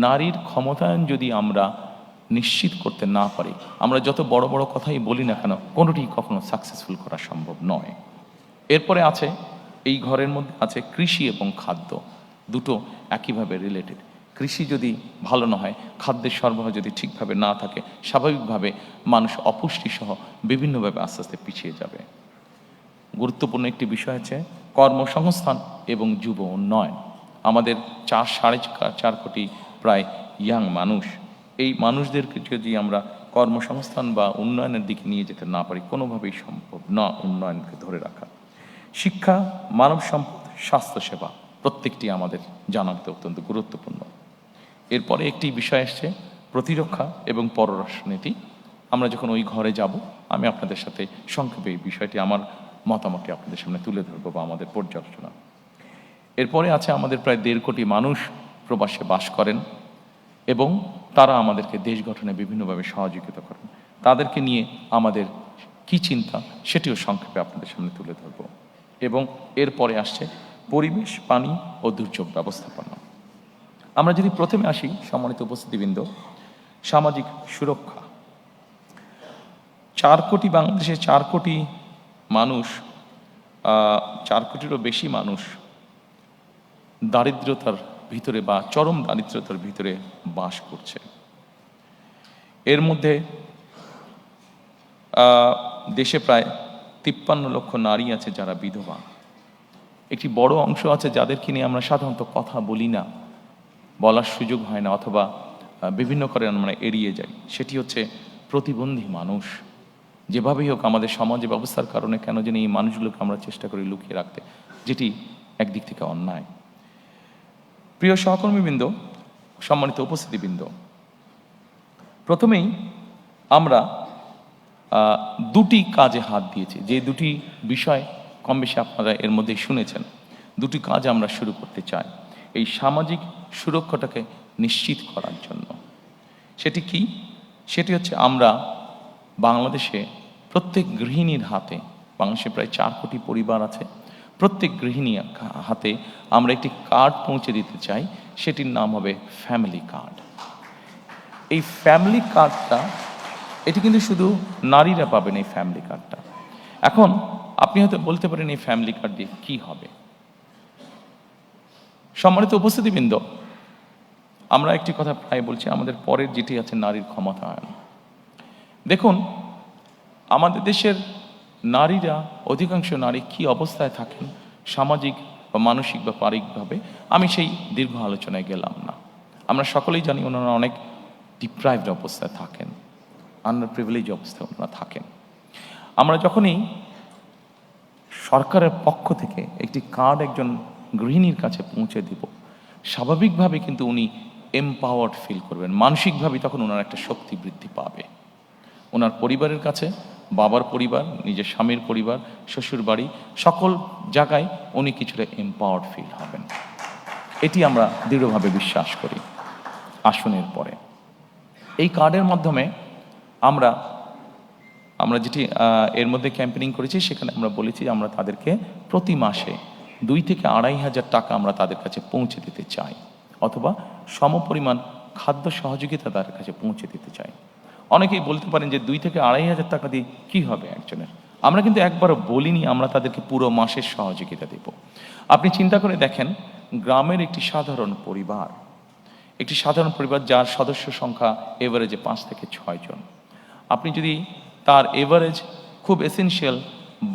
নারীর ক্ষমতায়ন যদি আমরা নিশ্চিত করতে না পারি, আমরা যত বড় বড় কথাই বলি না কেন, কোনোটি কখনো সাকসেসফুল করা সম্ভব নয়। এরপরে আছে, এই ঘরের মধ্যে আছে কৃষি এবং খাদ্য, দুটো একইভাবে রিলেটেড। কৃষি যদি ভালো না হয়, খাদ্যের সরবরাহ যদি ঠিকভাবে না থাকে, স্বাভাবিকভাবে মানুষ অপুষ্টিসহ বিভিন্নভাবে আস্তে আস্তে পিছিয়ে যাবে। গুরুত্বপূর্ণ একটি বিষয় আছে কর্মসংস্থান এবং যুব উন্নয়ন। আমাদের 4.5 কোটি প্রায় ইয়াং মানুষ, এই মানুষদেরকে যদি আমরা কর্মসংস্থান বা উন্নয়নের দিকে নিয়ে যেতে না পারি, কোনোভাবেই সম্ভব না উন্নয়নকে ধরে রাখা। শিক্ষা, মানব সম্পদ, স্বাস্থ্যসেবা, প্রত্যেকটি আমাদের জানাতে অত্যন্ত গুরুত্বপূর্ণ। এরপরে একটি বিষয় আসছে প্রতিরক্ষা এবং পররাষ্ট্রনীতি। আমরা যখন ওই ঘরে যাব, আমি আপনাদের সাথে সংক্ষেপে এই বিষয়টি, আমার মতামতটি আপনাদের সামনে তুলে ধরবো বা আমাদের পর্যালোচনা। এরপরে আছে আমাদের প্রায় 1.5 কোটি মানুষ প্রবাসে বাস করেন এবং তারা আমাদেরকে দেশ গঠনে বিভিন্নভাবে সহযোগিতা করেন। তাদেরকে নিয়ে আমাদের কি চিন্তা, সেটিও সংক্ষেপে আপনাদের সামনে তুলে ধরব। এবং এরপরে আসছে পরিবেশ, পানি ও দুর্যোগ ব্যবস্থাপনা। আমরা যদি প্রথমে আসি, সম্মানিত উপস্থিতিবৃন্দ, সামাজিক সুরক্ষা। 4 কোটি, বাংলাদেশে 4 কোটি মানুষ, 4 কোটিরও বেশি মানুষ দারিদ্রতার ভিতরে বা চরম দারিদ্রতার ভিতরে বাস করছে। এর মধ্যে দেশে প্রায় 53 লক্ষ নারী আছে যারা বিধবা। একটি বড় অংশ আছে যাদেরকে নিয়ে আমরা সাধারণত কথা বলি না, বলার সুযোগ হয় না, অথবা বিভিন্ন কারণে আমরা এড়িয়ে যাই। সেটি হচ্ছে প্রতিবন্ধী মানুষ। যেভাবেই হোক আমাদের সমাজ ব্যবস্থার কারণে কেন জানি এই মানুষগুলোকে আমরা চেষ্টা করি লুকিয়ে রাখতে, যেটি একদিক থেকে অন্যায়। প্রিয় সহকর্মীবৃন্দ, সম্মানিত উপস্থিতিবৃন্দ, প্রথমেই আমরা দুটি কাজে হাত দিয়েছি, যে দুটি বিষয় কম বেশি আপনারা এর মধ্যে শুনেছেন। দুটি কাজ আমরা শুরু করতে চাই এই সামাজিক সুরক্ষাটাকে নিশ্চিত করার জন্য। সেটি কি? সেটি হচ্ছে আমরা বাংলাদেশে প্রত্যেক গৃহিণীর হাতে, বাংলাদেশে প্রায় 4 কোটি পরিবার আছে, প্রত্যেক গৃহিণী হাতে আমরা একটি কার্ড পৌঁছে দিতে চাই। সেটির নাম হবে ফ্যামিলি কার্ড। এই ফ্যামিলি কার্ডটা, এটি কিন্তু শুধু নারীরা পাবেন এই ফ্যামিলি কার্ডটা। এখন আপনি হয়তো বলতে পারেন, এই ফ্যামিলি কার্ড দিয়ে কি হবে? সম্মানিত উপস্থিতিবৃন্দ, আমরা একটি কথা প্রায় বলছি, আমাদের পরের যেটি আছে নারীর ক্ষমতায়ন। দেখুন, আমাদের দেশের নারীরা, অধিকাংশ নারী কি অবস্থায় থাকেন সামাজিক বা মানসিক বা পারিবারিকভাবে, আমি সেই দীর্ঘ আলোচনায় গেলাম না। আমরা সকলেই জানি ওনারা অনেক ডিপ্রাইভড অবস্থায় থাকেন, আন্ডার প্রিভিলেজ অবস্থায় ওনারা থাকেন। আমরা যখনই সরকারের পক্ষ থেকে একটি কার্ড একজন গৃহিণীর কাছে পৌঁছে দেব, স্বাভাবিকভাবে কিন্তু উনি এম্পাওয়ার্ড ফিল করবেন, মানসিকভাবে তখন ওনার একটা শক্তি বৃদ্ধি পাবে। ওনার পরিবারের কাছে, বাবার পরিবার, নিজের স্বামীর পরিবার, শ্বশুর বাড়ি, সকল জায়গায় উনি কিছুটা এম্পাওয়ার্ড ফিল হবেন। এটি আমরা দৃঢ়ভাবে বিশ্বাস করি। আসনের পরে এই কার্ডের মাধ্যমে আমরা আমরা যেটি এর মধ্যে ক্যাম্পেনিং করেছি, সেখানে আমরা বলেছি যে আমরা তাদেরকে প্রতি মাসে 2 থেকে 2,500 টাকা আমরা তাদের কাছে পৌঁছে দিতে চাই, অথবা সমপরিমাণ খাদ্য সহযোগিতা তাদের কাছে পৌঁছে দিতে চাই। অনেকেই বলতে পারেন যে 2 থেকে 2,500 টাকা দিয়ে কী হবে একজনের। আমরা কিন্তু একবারও বলিনি আমরা তাদেরকে পুরো মাসের সহযোগিতা দেব। আপনি চিন্তা করে দেখেন, গ্রামের একটি সাধারণ পরিবার যার সদস্য সংখ্যা এভারেজে 5 থেকে 6 জন, আপনি যদি তার এভারেজ খুব এসেনশিয়াল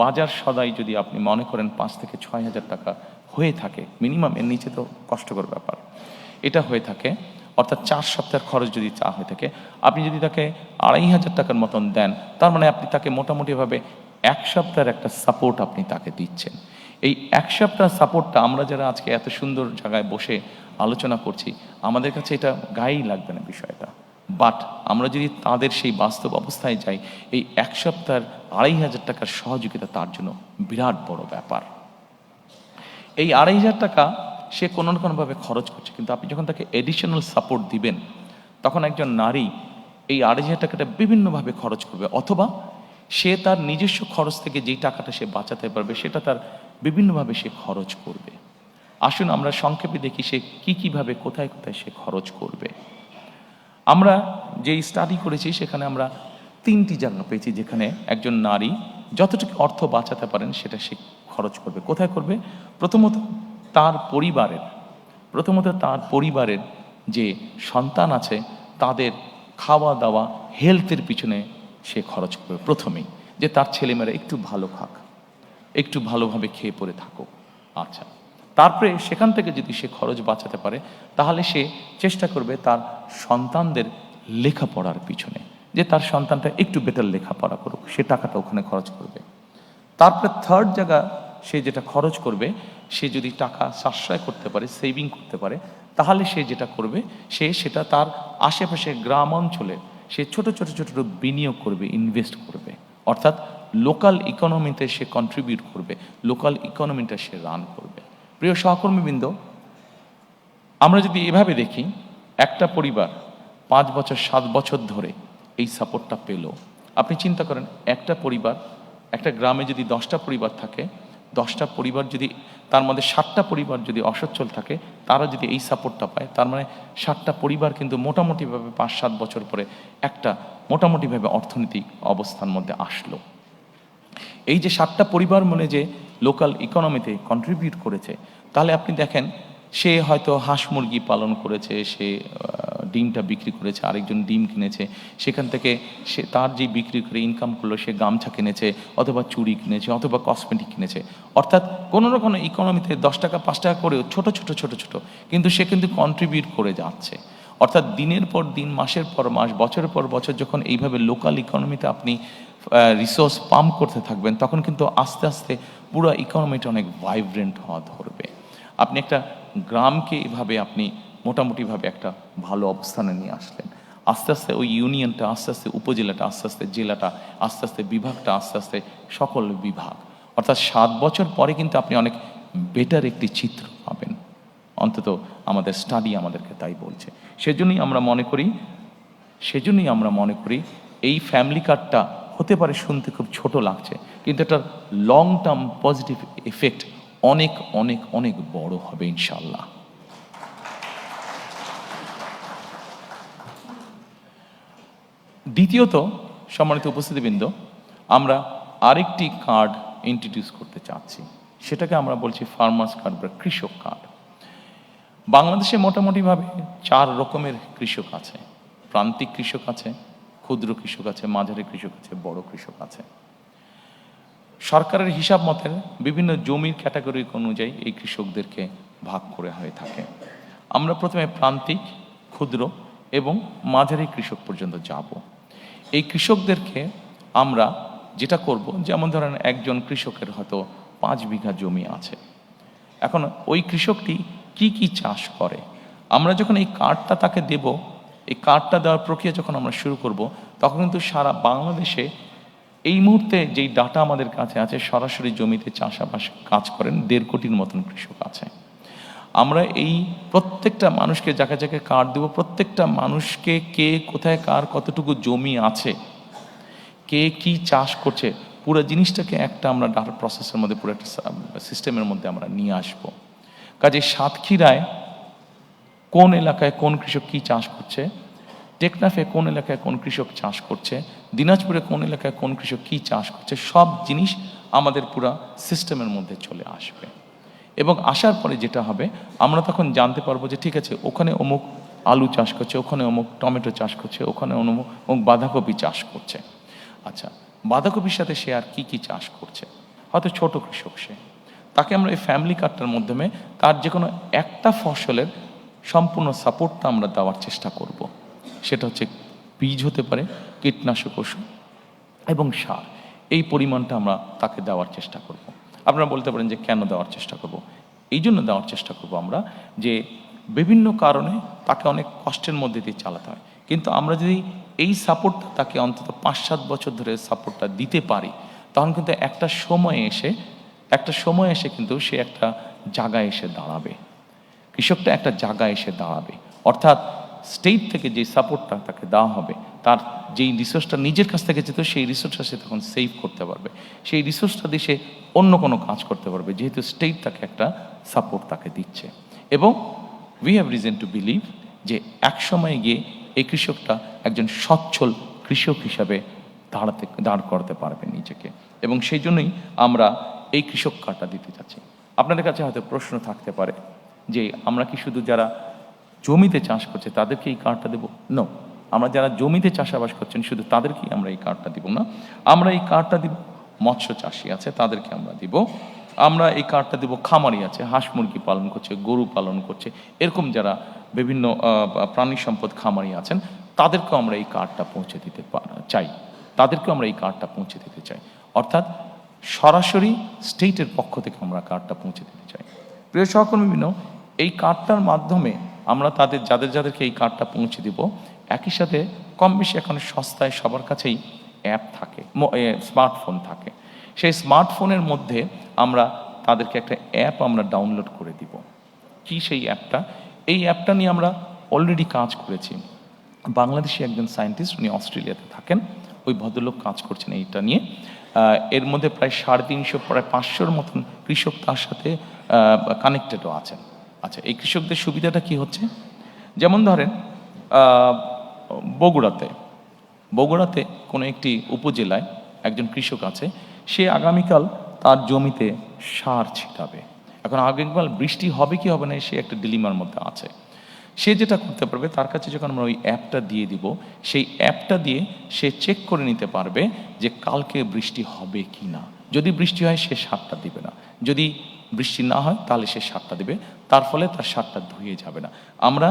বাজার সদাই যদি আপনি মনে করেন 5 থেকে 6,000 টাকা হয়ে থাকে মিনিমাম, এর নিচে তো কষ্টকর ব্যাপার, এটা হয়ে থাকে, অর্থাৎ 4 সপ্তাহের খরচ যদি চা হয়ে থাকে, আপনি যদি তাকে 2,500 টাকার মতন দেন, তার মানে আপনি তাকে মোটামুটিভাবে 1 সপ্তাহের একটা সাপোর্ট আপনি তাকে দিচ্ছেন। এই 1 সপ্তাহ সাপোর্টটা আমরা যারা আজকে এত সুন্দর জায়গায় বসে আলোচনা করছি, আমাদের কাছে এটা গায়েই লাগবে না বিষয়টা, বাট আমরা যদি তাদের সেই বাস্তব অবস্থায় যাই, এই 1 সপ্তাহের 2,500 টাকার সহযোগিতা তার জন্য বিরাট বড় ব্যাপার। এই 2,500 টাকা সে কোনো না কোনোভাবে খরচ করছে, কিন্তু আপনি যখন তাকে এডিশনাল সাপোর্ট দিবেন, তখন একজন নারী এই 2,500 টাকাটা বিভিন্নভাবে খরচ করবে, অথবা সে তার নিজস্ব খরচ থেকে যেই টাকাটা সে বাঁচাতে পারবে সেটা তার বিভিন্নভাবে সে খরচ করবে। আসুন আমরা সংক্ষেপে দেখি সে কীভাবে কোথায় কোথায় সে খরচ করবে। আমরা যেই স্টাডি করেছি সেখানে আমরা 3টি জায়গা পেয়েছি যেখানে একজন নারী যতটুকু অর্থ বাঁচাতে পারেন সেটা সে খরচ করবে। কোথায় করবে? প্রথমত তার পরিবারের যে সন্তান আছে তাদের খাওয়া দাওয়া, হেলথের পিছনে সে খরচ করবে প্রথমেই, যে তার ছেলেমেয়েরা একটু ভালো খাক, একটু ভালোভাবে খেয়ে পরে থাকুক। আচ্ছা, তারপরে সেখান থেকে যদি সে খরচ বাঁচাতে পারে, তাহলে সে চেষ্টা করবে তার সন্তানদের লেখাপড়ার পিছনে, যে তার সন্তানটা একটু বেটার লেখাপড়া করুক, সে টাকাটা ওখানে খরচ করবে। তারপরে থার্ড জায়গা সে যেটা খরচ করবে, সে যদি টাকা সাশ্রয় করতে পারে, সেভিং করতে পারে, তাহলে সে যেটা করবে, সেটা তার আশেপাশে গ্রাম অঞ্চলে সে ছোট ছোট ছোট বিনিয়োগ করবে, ইনভেস্ট করবে, অর্থাৎ লোকাল ইকোনমিতে সে কন্ট্রিবিউট করবে, লোকাল ইকোনমিটা সে রান করবে। প্রিয় সহকর্মীবৃন্দ, আমরা যদি এভাবে দেখি, একটা পরিবার 5 বছর 7 বছর ধরে এই সাপোর্টটা পেল। আপনি চিন্তা করেন, একটা গ্রামে যদি 10টা পরিবার থাকে, 10টা পরিবার যদি তার মধ্যে 7টা পরিবার যদি অসচ্ছল থাকে, তারা যদি এই সাপোর্টটা পায়, তার মানে 7টা পরিবার কিন্তু মোটামুটিভাবে 5-7 বছর পরে একটা মোটামুটিভাবে অর্থনৈতিক অবস্থার মধ্যে আসলো। এই যে 7টা পরিবার মনে যে লোকাল ইকোনমিতে কন্ট্রিবিউট করেছে, তাহলে আপনি দেখেন সে হয়তো হাঁস মুরগি পালন করেছে, সে ডিমটা বিক্রি করেছে, আরেকজন ডিম কিনেছে, সেখান থেকে সে তার যে বিক্রি করে ইনকাম করলো, সে গামছা কিনেছে, অথবা চুড়ি কিনেছে, অথবা কসমেটিক কিনেছে, অর্থাৎ কোনো না কোনো ইকোনমিতে 10 টাকা 5 টাকা করেও ছোট ছোট কিন্তু সে কিন্তু কন্ট্রিবিউট করে যাচ্ছে। অর্থাৎ দিনের পর দিন, মাসের পর মাস, বছরের পর বছর যখন এইভাবে লোকাল ইকোনমিতে আপনি রিসোর্স পাম্প করতে থাকবেন, তখন কিন্তু আস্তে আস্তে পুরো ইকোনমিটা অনেক ভাইব্রেন্ট হওয়া ধরবে। আপনি একটা গ্রামকে এভাবে আপনি মোটামুটিভাবে একটা ভালো অবস্থানে নিয়ে আসলেন, আস্তে আস্তে ওই ইউনিয়নটা, আস্তে আস্তে উপজেলাটা, আস্তে আস্তে জেলাটা, আস্তে আস্তে বিভাগটা, আস্তে আস্তে সকল বিভাগ, অর্থাৎ 7 বছর পরে কিন্তু আপনি অনেক বেটার একটি চিত্র পাবেন। অন্তত আমাদের স্টাডি আমাদেরকে তাই বলছে। সেজন্যই আমরা মনে করি এই ফ্যামিলি কার্ডটা হতে পারে শুনতে খুব ছোট লাগছে, কিন্তু এটার লং টার্ম পজিটিভ এফেক্ট অনেক অনেক অনেক বড় হবে ইনশাল্লাহ। দ্বিতীয়ত, সম্মানিত উপস্থিতিবৃন্দ, আমরা আরেকটি কার্ড ইন্ট্রোডিউস করতে চাচ্ছি, সেটাকে আমরা বলছি ফার্মার্স কার্ড বা কৃষক কার্ড। বাংলাদেশে মোটামুটিভাবে 4 রকমের কৃষক আছে। প্রান্তিক কৃষক আছে, ক্ষুদ্র কৃষক আছে, মাঝারি কৃষক আছে, বড় কৃষক আছে। সরকারের হিসাব মতে বিভিন্ন জমির ক্যাটাগরি অনুযায়ী এই কৃষকদেরকে ভাগ করে হয়ে থাকে। আমরা প্রথমে প্রান্তিক, ক্ষুদ্র এবং মাঝারি কৃষক পর্যন্ত যাব। এই কৃষকদেরকে আমরা যেটা করব, যেমন ধরেন একজন কৃষকের হয়তো 5 বিঘা জমি আছে। এখন ওই কৃষকটি কি চাষ করে, আমরা যখন এই কার্ডটা তাকে দেব, এই কার্ডটা দেওয়ার প্রক্রিয়া যখন আমরা শুরু করব, তখন কিন্তু সারা বাংলাদেশে এই মুহূর্তে যেই ডাটা আমাদের কাছে আছে, সরাসরি জমিতে চাষাবাস কাজ করেন 1.5 কোটির মতন কৃষক আছে। আমরা এই প্রত্যেকটা মানুষকে যাকে যাকে কার্ড দেব, প্রত্যেকটা মানুষকে কে কোথায় কার কতটুকু জমি আছে, কে কি চাষ করছে, পুরো জিনিসটাকে একটা আমরা ডাটা প্রসেসের মধ্যে, পুরো একটা সিস্টেমের মধ্যে আমরা নিয়ে আসবো। কাজে সাতক্ষীরায় কোন এলাকায় কোন কৃষক কি চাষ করছে, টেকনাফে কোন এলাকায় কোন কৃষক চাষ করছে, দিনাজপুরে কোন এলাকায় কোন কৃষক কি চাষ করছে, সব জিনিস আমাদের পুরো সিস্টেমের মধ্যে চলে আসবে। এবং আসার পরে যেটা হবে, আমরা তখন জানতে পারবো যে ঠিক আছে, ওখানে অমুক আলু চাষ করছে, ওখানে অমুক টমেটো চাষ করছে, ওখানে অমুক বাঁধাকপি চাষ করছে। আচ্ছা, বাঁধাকপির সাথে সে আর কি কি চাষ করছে, হয়তো ছোট কৃষক সে, তাকে আমরা এই ফ্যামিলি কার্ডটার মাধ্যমে তার যে কোনো একটা ফসলের সম্পূর্ণ সাপোর্টটা আমরা দেওয়ার চেষ্টা করব। সেটা হচ্ছে বীজ হতে পারে, কীটনাশক ওষুধ এবং সার, এই পরিমাণটা আমরা তাকে দেওয়ার চেষ্টা করব। আপনারা বলতে পারেন যে কেন দেওয়ার চেষ্টা করব? এই জন্য দেওয়ার চেষ্টা করব আমরা যে বিভিন্ন কারণে তাকে অনেক কষ্টের মধ্যে দিয়ে চালাতে হয়, কিন্তু আমরা যদি এই সাপোর্টটা তাকে অন্তত 5-7 বছর ধরে সাপোর্টটা দিতে পারি, তখন কিন্তু একটা সময় এসে কিন্তু সে একটা জায়গায় এসে দাঁড়াবে, কৃষকটা একটা জায়গায় এসে দাঁড়াবে। অর্থাৎ স্টেট থেকে যে সাপোর্টটা তাকে দেওয়া হবে, তার যেই রিসোর্সটা নিজের কাছ থেকে যেত, সেই রিসোর্সটা সে তখন সেভ করতে পারবে, সেই রিসোর্সটা দিয়ে সে অন্য কোনো কাজ করতে পারবে, যেহেতু স্টেট তাকে একটা সাপোর্ট তাকে দিচ্ছে। এবং we have reason to believe যে এক সময় গিয়ে এই কৃষকটা একজন সচ্ছল কৃষক হিসাবে দাঁড় করতে পারবে নিজেকে। এবং সেই জন্যই আমরা এই কৃষক কার্ডটা দিতে চাচ্ছি। আপনাদের কাছে হয়তো প্রশ্ন থাকতে পারে যে আমরা কি শুধু যারা জমিতে চাষ করছে তাদেরকে এই কার্ডটা দেবো? নো, আমরা যারা জমিতে চাষাবাস করছেন শুধু তাদেরকেই আমরা এই কার্ডটা দিব না। আমরা এই কার্ডটা দিব মৎস্য চাষি আছে তাদেরকে আমরা দিব, আমরা এই কার্ডটা দিব খামারি আছে, হাঁস মুরগি পালন করছে, গরু পালন করছে, এরকম যারা বিভিন্ন প্রাণী সম্পদ খামারি আছেন, তাদেরকেও আমরা এই কার্ডটা পৌঁছে দিতে চাই, তাদেরকেও আমরা এই কার্ডটা পৌঁছে দিতে চাই। অর্থাৎ সরাসরি স্টেটের পক্ষ থেকে আমরা কার্ডটা পৌঁছে দিতে চাই। প্রিয় সহকর্মীবৃন্দ, এই কার্ডটার মাধ্যমে আমরা যাদেরকে এই কার্ডটা পৌঁছে দিব, একই সাথে কম বেশি এখন সস্তায় সবার কাছেই অ্যাপ থাকে, স্মার্টফোন থাকে। সেই স্মার্টফোনের মধ্যে আমরা তাদেরকে একটা অ্যাপ আমরা ডাউনলোড করে দিব। কি সেই অ্যাপটা? এই অ্যাপটা নিয়ে আমরা অলরেডি কাজ করেছি। বাংলাদেশি একজন সায়েন্টিস্ট, উনি অস্ট্রেলিয়াতে থাকেন, ওই ভদ্রলোক কাজ করছেন এইটা নিয়ে। এর মধ্যে প্রায় 350 প্রায় 500-র মতন কৃষক তার সাথে কানেক্টেডও আছেন। আচ্ছা, এই কৃষকদের সুবিধাটা কি হচ্ছে? যেমন ধরেন বগুড়াতে কোনো একটি উপজেলায় একজন কৃষক আছে, সে আগামীকাল তার জমিতে সার ছিটাবে। এখন আগামীকাল বৃষ্টি হবে কি হবে না, সে একটা ডিলিমার মধ্যে আছে। সে যেটা করতে পারবে, তার কাছে যখন আমরা ওই অ্যাপটা দিয়ে দিব, সেই অ্যাপটা দিয়ে সে চেক করে নিতে পারবে যে কালকে বৃষ্টি হবে কি না। যদি বৃষ্টি হয় সে সারটা দিবে না, যদি বৃষ্টি না হয় তাহলে সে সারটা দিবে, তার ফলে তার সারটা ধুয়ে যাবে না। আমরা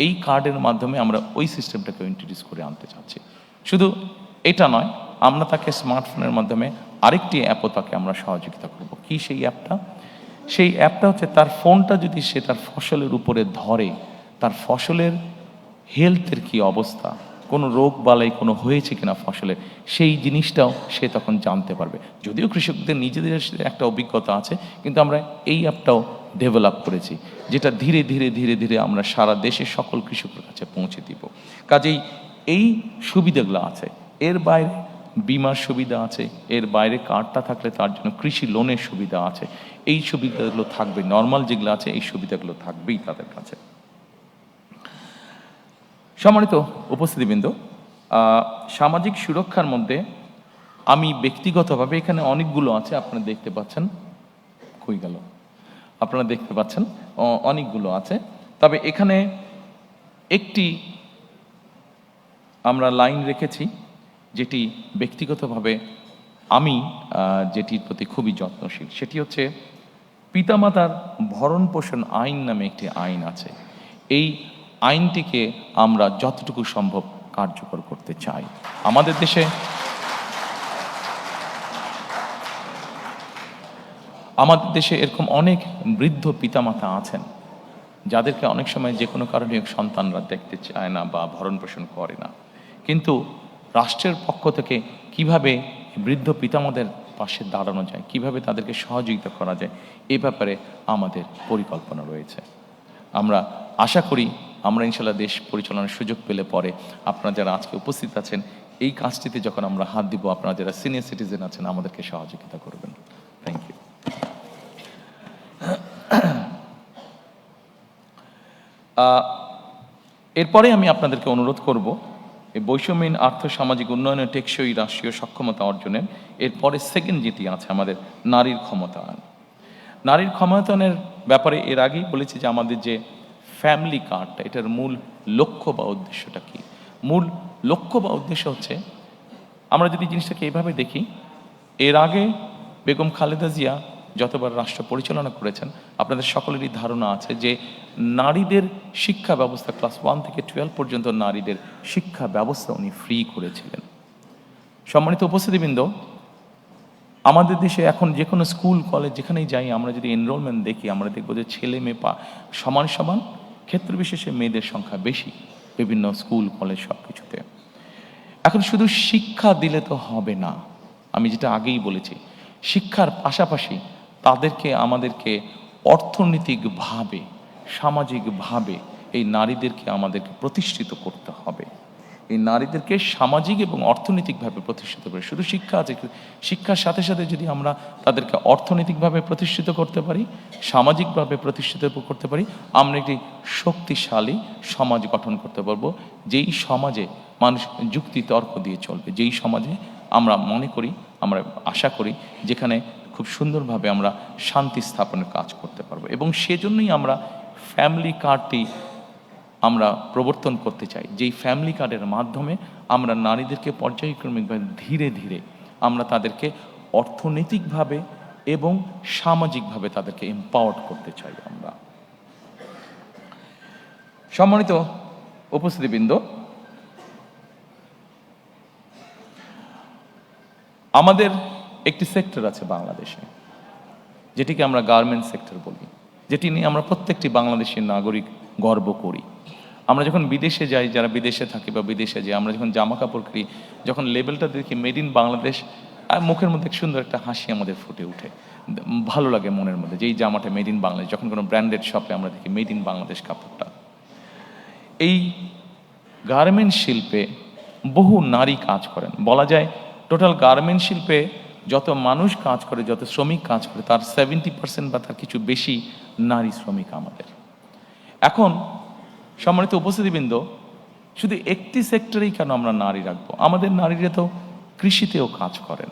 এই কার্ডের মাধ্যমে আমরা ওই সিস্টেমটাকে ইন্ট্রোডিউস করে আনতে চাচ্ছি। শুধু এটা নয়, আমরা তাকে স্মার্টফোনের মাধ্যমে আরেকটি অ্যাপও তাকে আমরা সহযোগিতা করব। কি সেই অ্যাপটা? সেই অ্যাপটা হচ্ছে তার ফোনটা যদি সে তার ফসলের উপরে ধরে, তার ফসলের হেলথের কি অবস্থা, কোনো রোগ বালাই কোনো হয়েছে কিনা ফসলের, সেই জিনিসটাও সে তখন জানতে পারবে। যদিও কৃষকদের নিজেদের একটা অভিজ্ঞতা আছে, কিন্তু আমরা এই অ্যাপটাও ডেভেলপ করেছি, যেটা ধীরে ধীরে ধীরে ধীরে আমরা সারা দেশের সকল কৃষকের কাছে পৌঁছে দিব। কাজেই এই সুবিধাগুলো আছে, এর বাইরে বিমার সুবিধা আছে, এর বাইরে কার্ডটা থাকলে তার জন্য কৃষি লোনের সুবিধা আছে। এই সুবিধাগুলো থাকবে, নর্মাল যেগুলো আছে এই সুবিধাগুলো থাকবেই তাদের কাছে। সম্মানিত উপস্থিতিবৃন্দ, সামাজিক সুরক্ষার মধ্যে আমি ব্যক্তিগতভাবে, এখানে অনেকগুলো আছে, আপনারা দেখতে পাচ্ছেন, কই গেল, আপনারা দেখতে পাচ্ছেন অনেকগুলো আছে, তবে এখানে একটি আমরা লাইন রেখেছি যেটি ব্যক্তিগতভাবে আমি যেটির প্রতি খুবই যত্নশীল। সেটি হচ্ছে পিতামাতার ভরণ পোষণ আইন নামে একটি আইন আছে। এই আইনটিকে আমরা যতটুকু সম্ভব কার্যকর করতে চাই। আমাদের দেশে এরকম অনেক বৃদ্ধ পিতামাতা আছেন যাদেরকে অনেক সময় যে কোনো কারণে সন্তানরা দেখতে চায় না বা ভরণ পোষণ করে না, কিন্তু রাষ্ট্রের পক্ষ থেকে কিভাবে বৃদ্ধ পিতামাতাদের পাশে দাঁড়ানো যায়, কিভাবে তাদেরকে সহযোগিতা করা যায়, এই ব্যাপারে আমাদের পরিকল্পনা রয়েছে। আমরা আশা করি আমরা ইনশাল্লাহ দেশ পরিচালনার সুযোগ পেলে পরে আপনারা যারা আজকে উপস্থিত আছেন এই কাজটিতে যখন আমরা হাত দিব, আপনারা যারা সিনিয়র সিটিজেন আছেন আমাদেরকে সহযোগিতা করবেন। Thank you. এরপরে আমি আপনাদেরকে অনুরোধ করব, এই বৈষম্যহীন আর্থসামাজিক উন্নয়নের টেকসই রাষ্ট্রীয় সক্ষমতা অর্জনের এরপরে সেকেন্ড যেটি আছে আমাদের নারীর ক্ষমতায়ন। নারীর ক্ষমতায়নের ব্যাপারে এর আগেই বলেছি যে আমাদের যে ফ্যামিলি কার্ডটা, এটার মূল লক্ষ্য বা উদ্দেশ্যটা কি? মূল লক্ষ্য বা উদ্দেশ্য হচ্ছে, আমরা যদি জিনিসটাকে এইভাবে দেখি, এর আগে বেগম খালেদা জিয়া যতবার রাষ্ট্র পরিচালনা করেছেন, আপনাদের সকলেরই ধারণা আছে যে নারীদের শিক্ষা ব্যবস্থা ক্লাস 1 থেকে 12 পর্যন্ত নারীদের শিক্ষা ব্যবস্থা উনি ফ্রি করেছিলেন। সম্মানিত উপস্থিতিবৃন্দ, আমাদের দেশে এখন যে কোনো স্কুল কলেজ যেখানেই যাই, আমরা যদি এনরোলমেন্ট দেখি, আমরা দেখব যে ছেলে মেয়ে সমান সমান, ক্ষেত্র বিশেষে মেয়েদের সংখ্যা বেশি বিভিন্ন স্কুল কলেজ সব কিছুতে। এখন শুধু শিক্ষা দিলে তো হবে না, আমি যেটা আগেই বলেছি, শিক্ষার পাশাপাশি তাদেরকে আমাদেরকে অর্থনৈতিকভাবে, সামাজিকভাবে এই নারীদেরকে আমাদেরকে প্রতিষ্ঠিত করতে হবে। এই নারীদেরকে সামাজিক এবং অর্থনৈতিকভাবে প্রতিষ্ঠিত করে, শুধু শিক্ষা আছে, শিক্ষার সাথে সাথে যদি আমরা তাদেরকে অর্থনৈতিকভাবে প্রতিষ্ঠিত করতে পারি, সামাজিকভাবে প্রতিষ্ঠিত করতে পারি, আমরা একটি শক্তিশালী সমাজ গঠন করতে পারবো, যেই সমাজে মানুষ যুক্তি তর্ক দিয়ে চলবে, যেই সমাজে আমরা মনে করি, আমরা আশা করি, যেখানে খুব সুন্দরভাবে আমরা শান্তি স্থাপনের কাজ করতে পারবো। এবং সেজন্যই আমরা ফ্যামিলি কার্ডটি আমরা প্রবর্তন করতে চাই, যেই ফ্যামিলি কার্ডের মাধ্যমে আমরা নারীদেরকে পর্যায়ক্রমিকভাবে ধীরে ধীরে আমরা তাদেরকে অর্থনৈতিকভাবে এবং সামাজিকভাবে তাদেরকে এম্পাওয়ার্ড করতে চাই আমরা। সম্মানিত উপস্থিতিবৃন্দ, আমাদের একটি সেক্টর আছে বাংলাদেশে, যেটিকে আমরা গার্মেন্ট সেক্টর বলি, যেটি নিয়ে আমরা প্রত্যেকটি বাংলাদেশের নাগরিক গর্ব করি। আমরা যখন বিদেশে যাই, যারা বিদেশে থাকি বা বিদেশে যাই, আমরা যখন জামা কাপড় কিনি, যখন লেবেলটা দেখি মেড ইন বাংলাদেশ, আর মুখের মধ্যে সুন্দর একটা হাসি আমাদের ফুটে ওঠে, ভালো লাগে মনের মধ্যে, যে এই জামাটা মেড ইন বাংলাদেশ। যখন কোনো ব্র্যান্ডেড শপে আমরা দেখি মেড ইন বাংলাদেশ কাপড়টা, এই গার্মেন্ট শিল্পে বহু নারী কাজ করেন। বলা যায় টোটাল গার্মেন্ট শিল্পে যত মানুষ কাজ করে, যত শ্রমিক কাজ করে, তার 70% বা তার কিছু বেশি নারী শ্রমিক আমাদের। এখন সম্মানিত উপস্থিতিবৃন্দ, শুধু একটি সেক্টরেই কেন আমরা নারী রাখবো? আমাদের নারীরা তো কৃষিতেও কাজ করেন,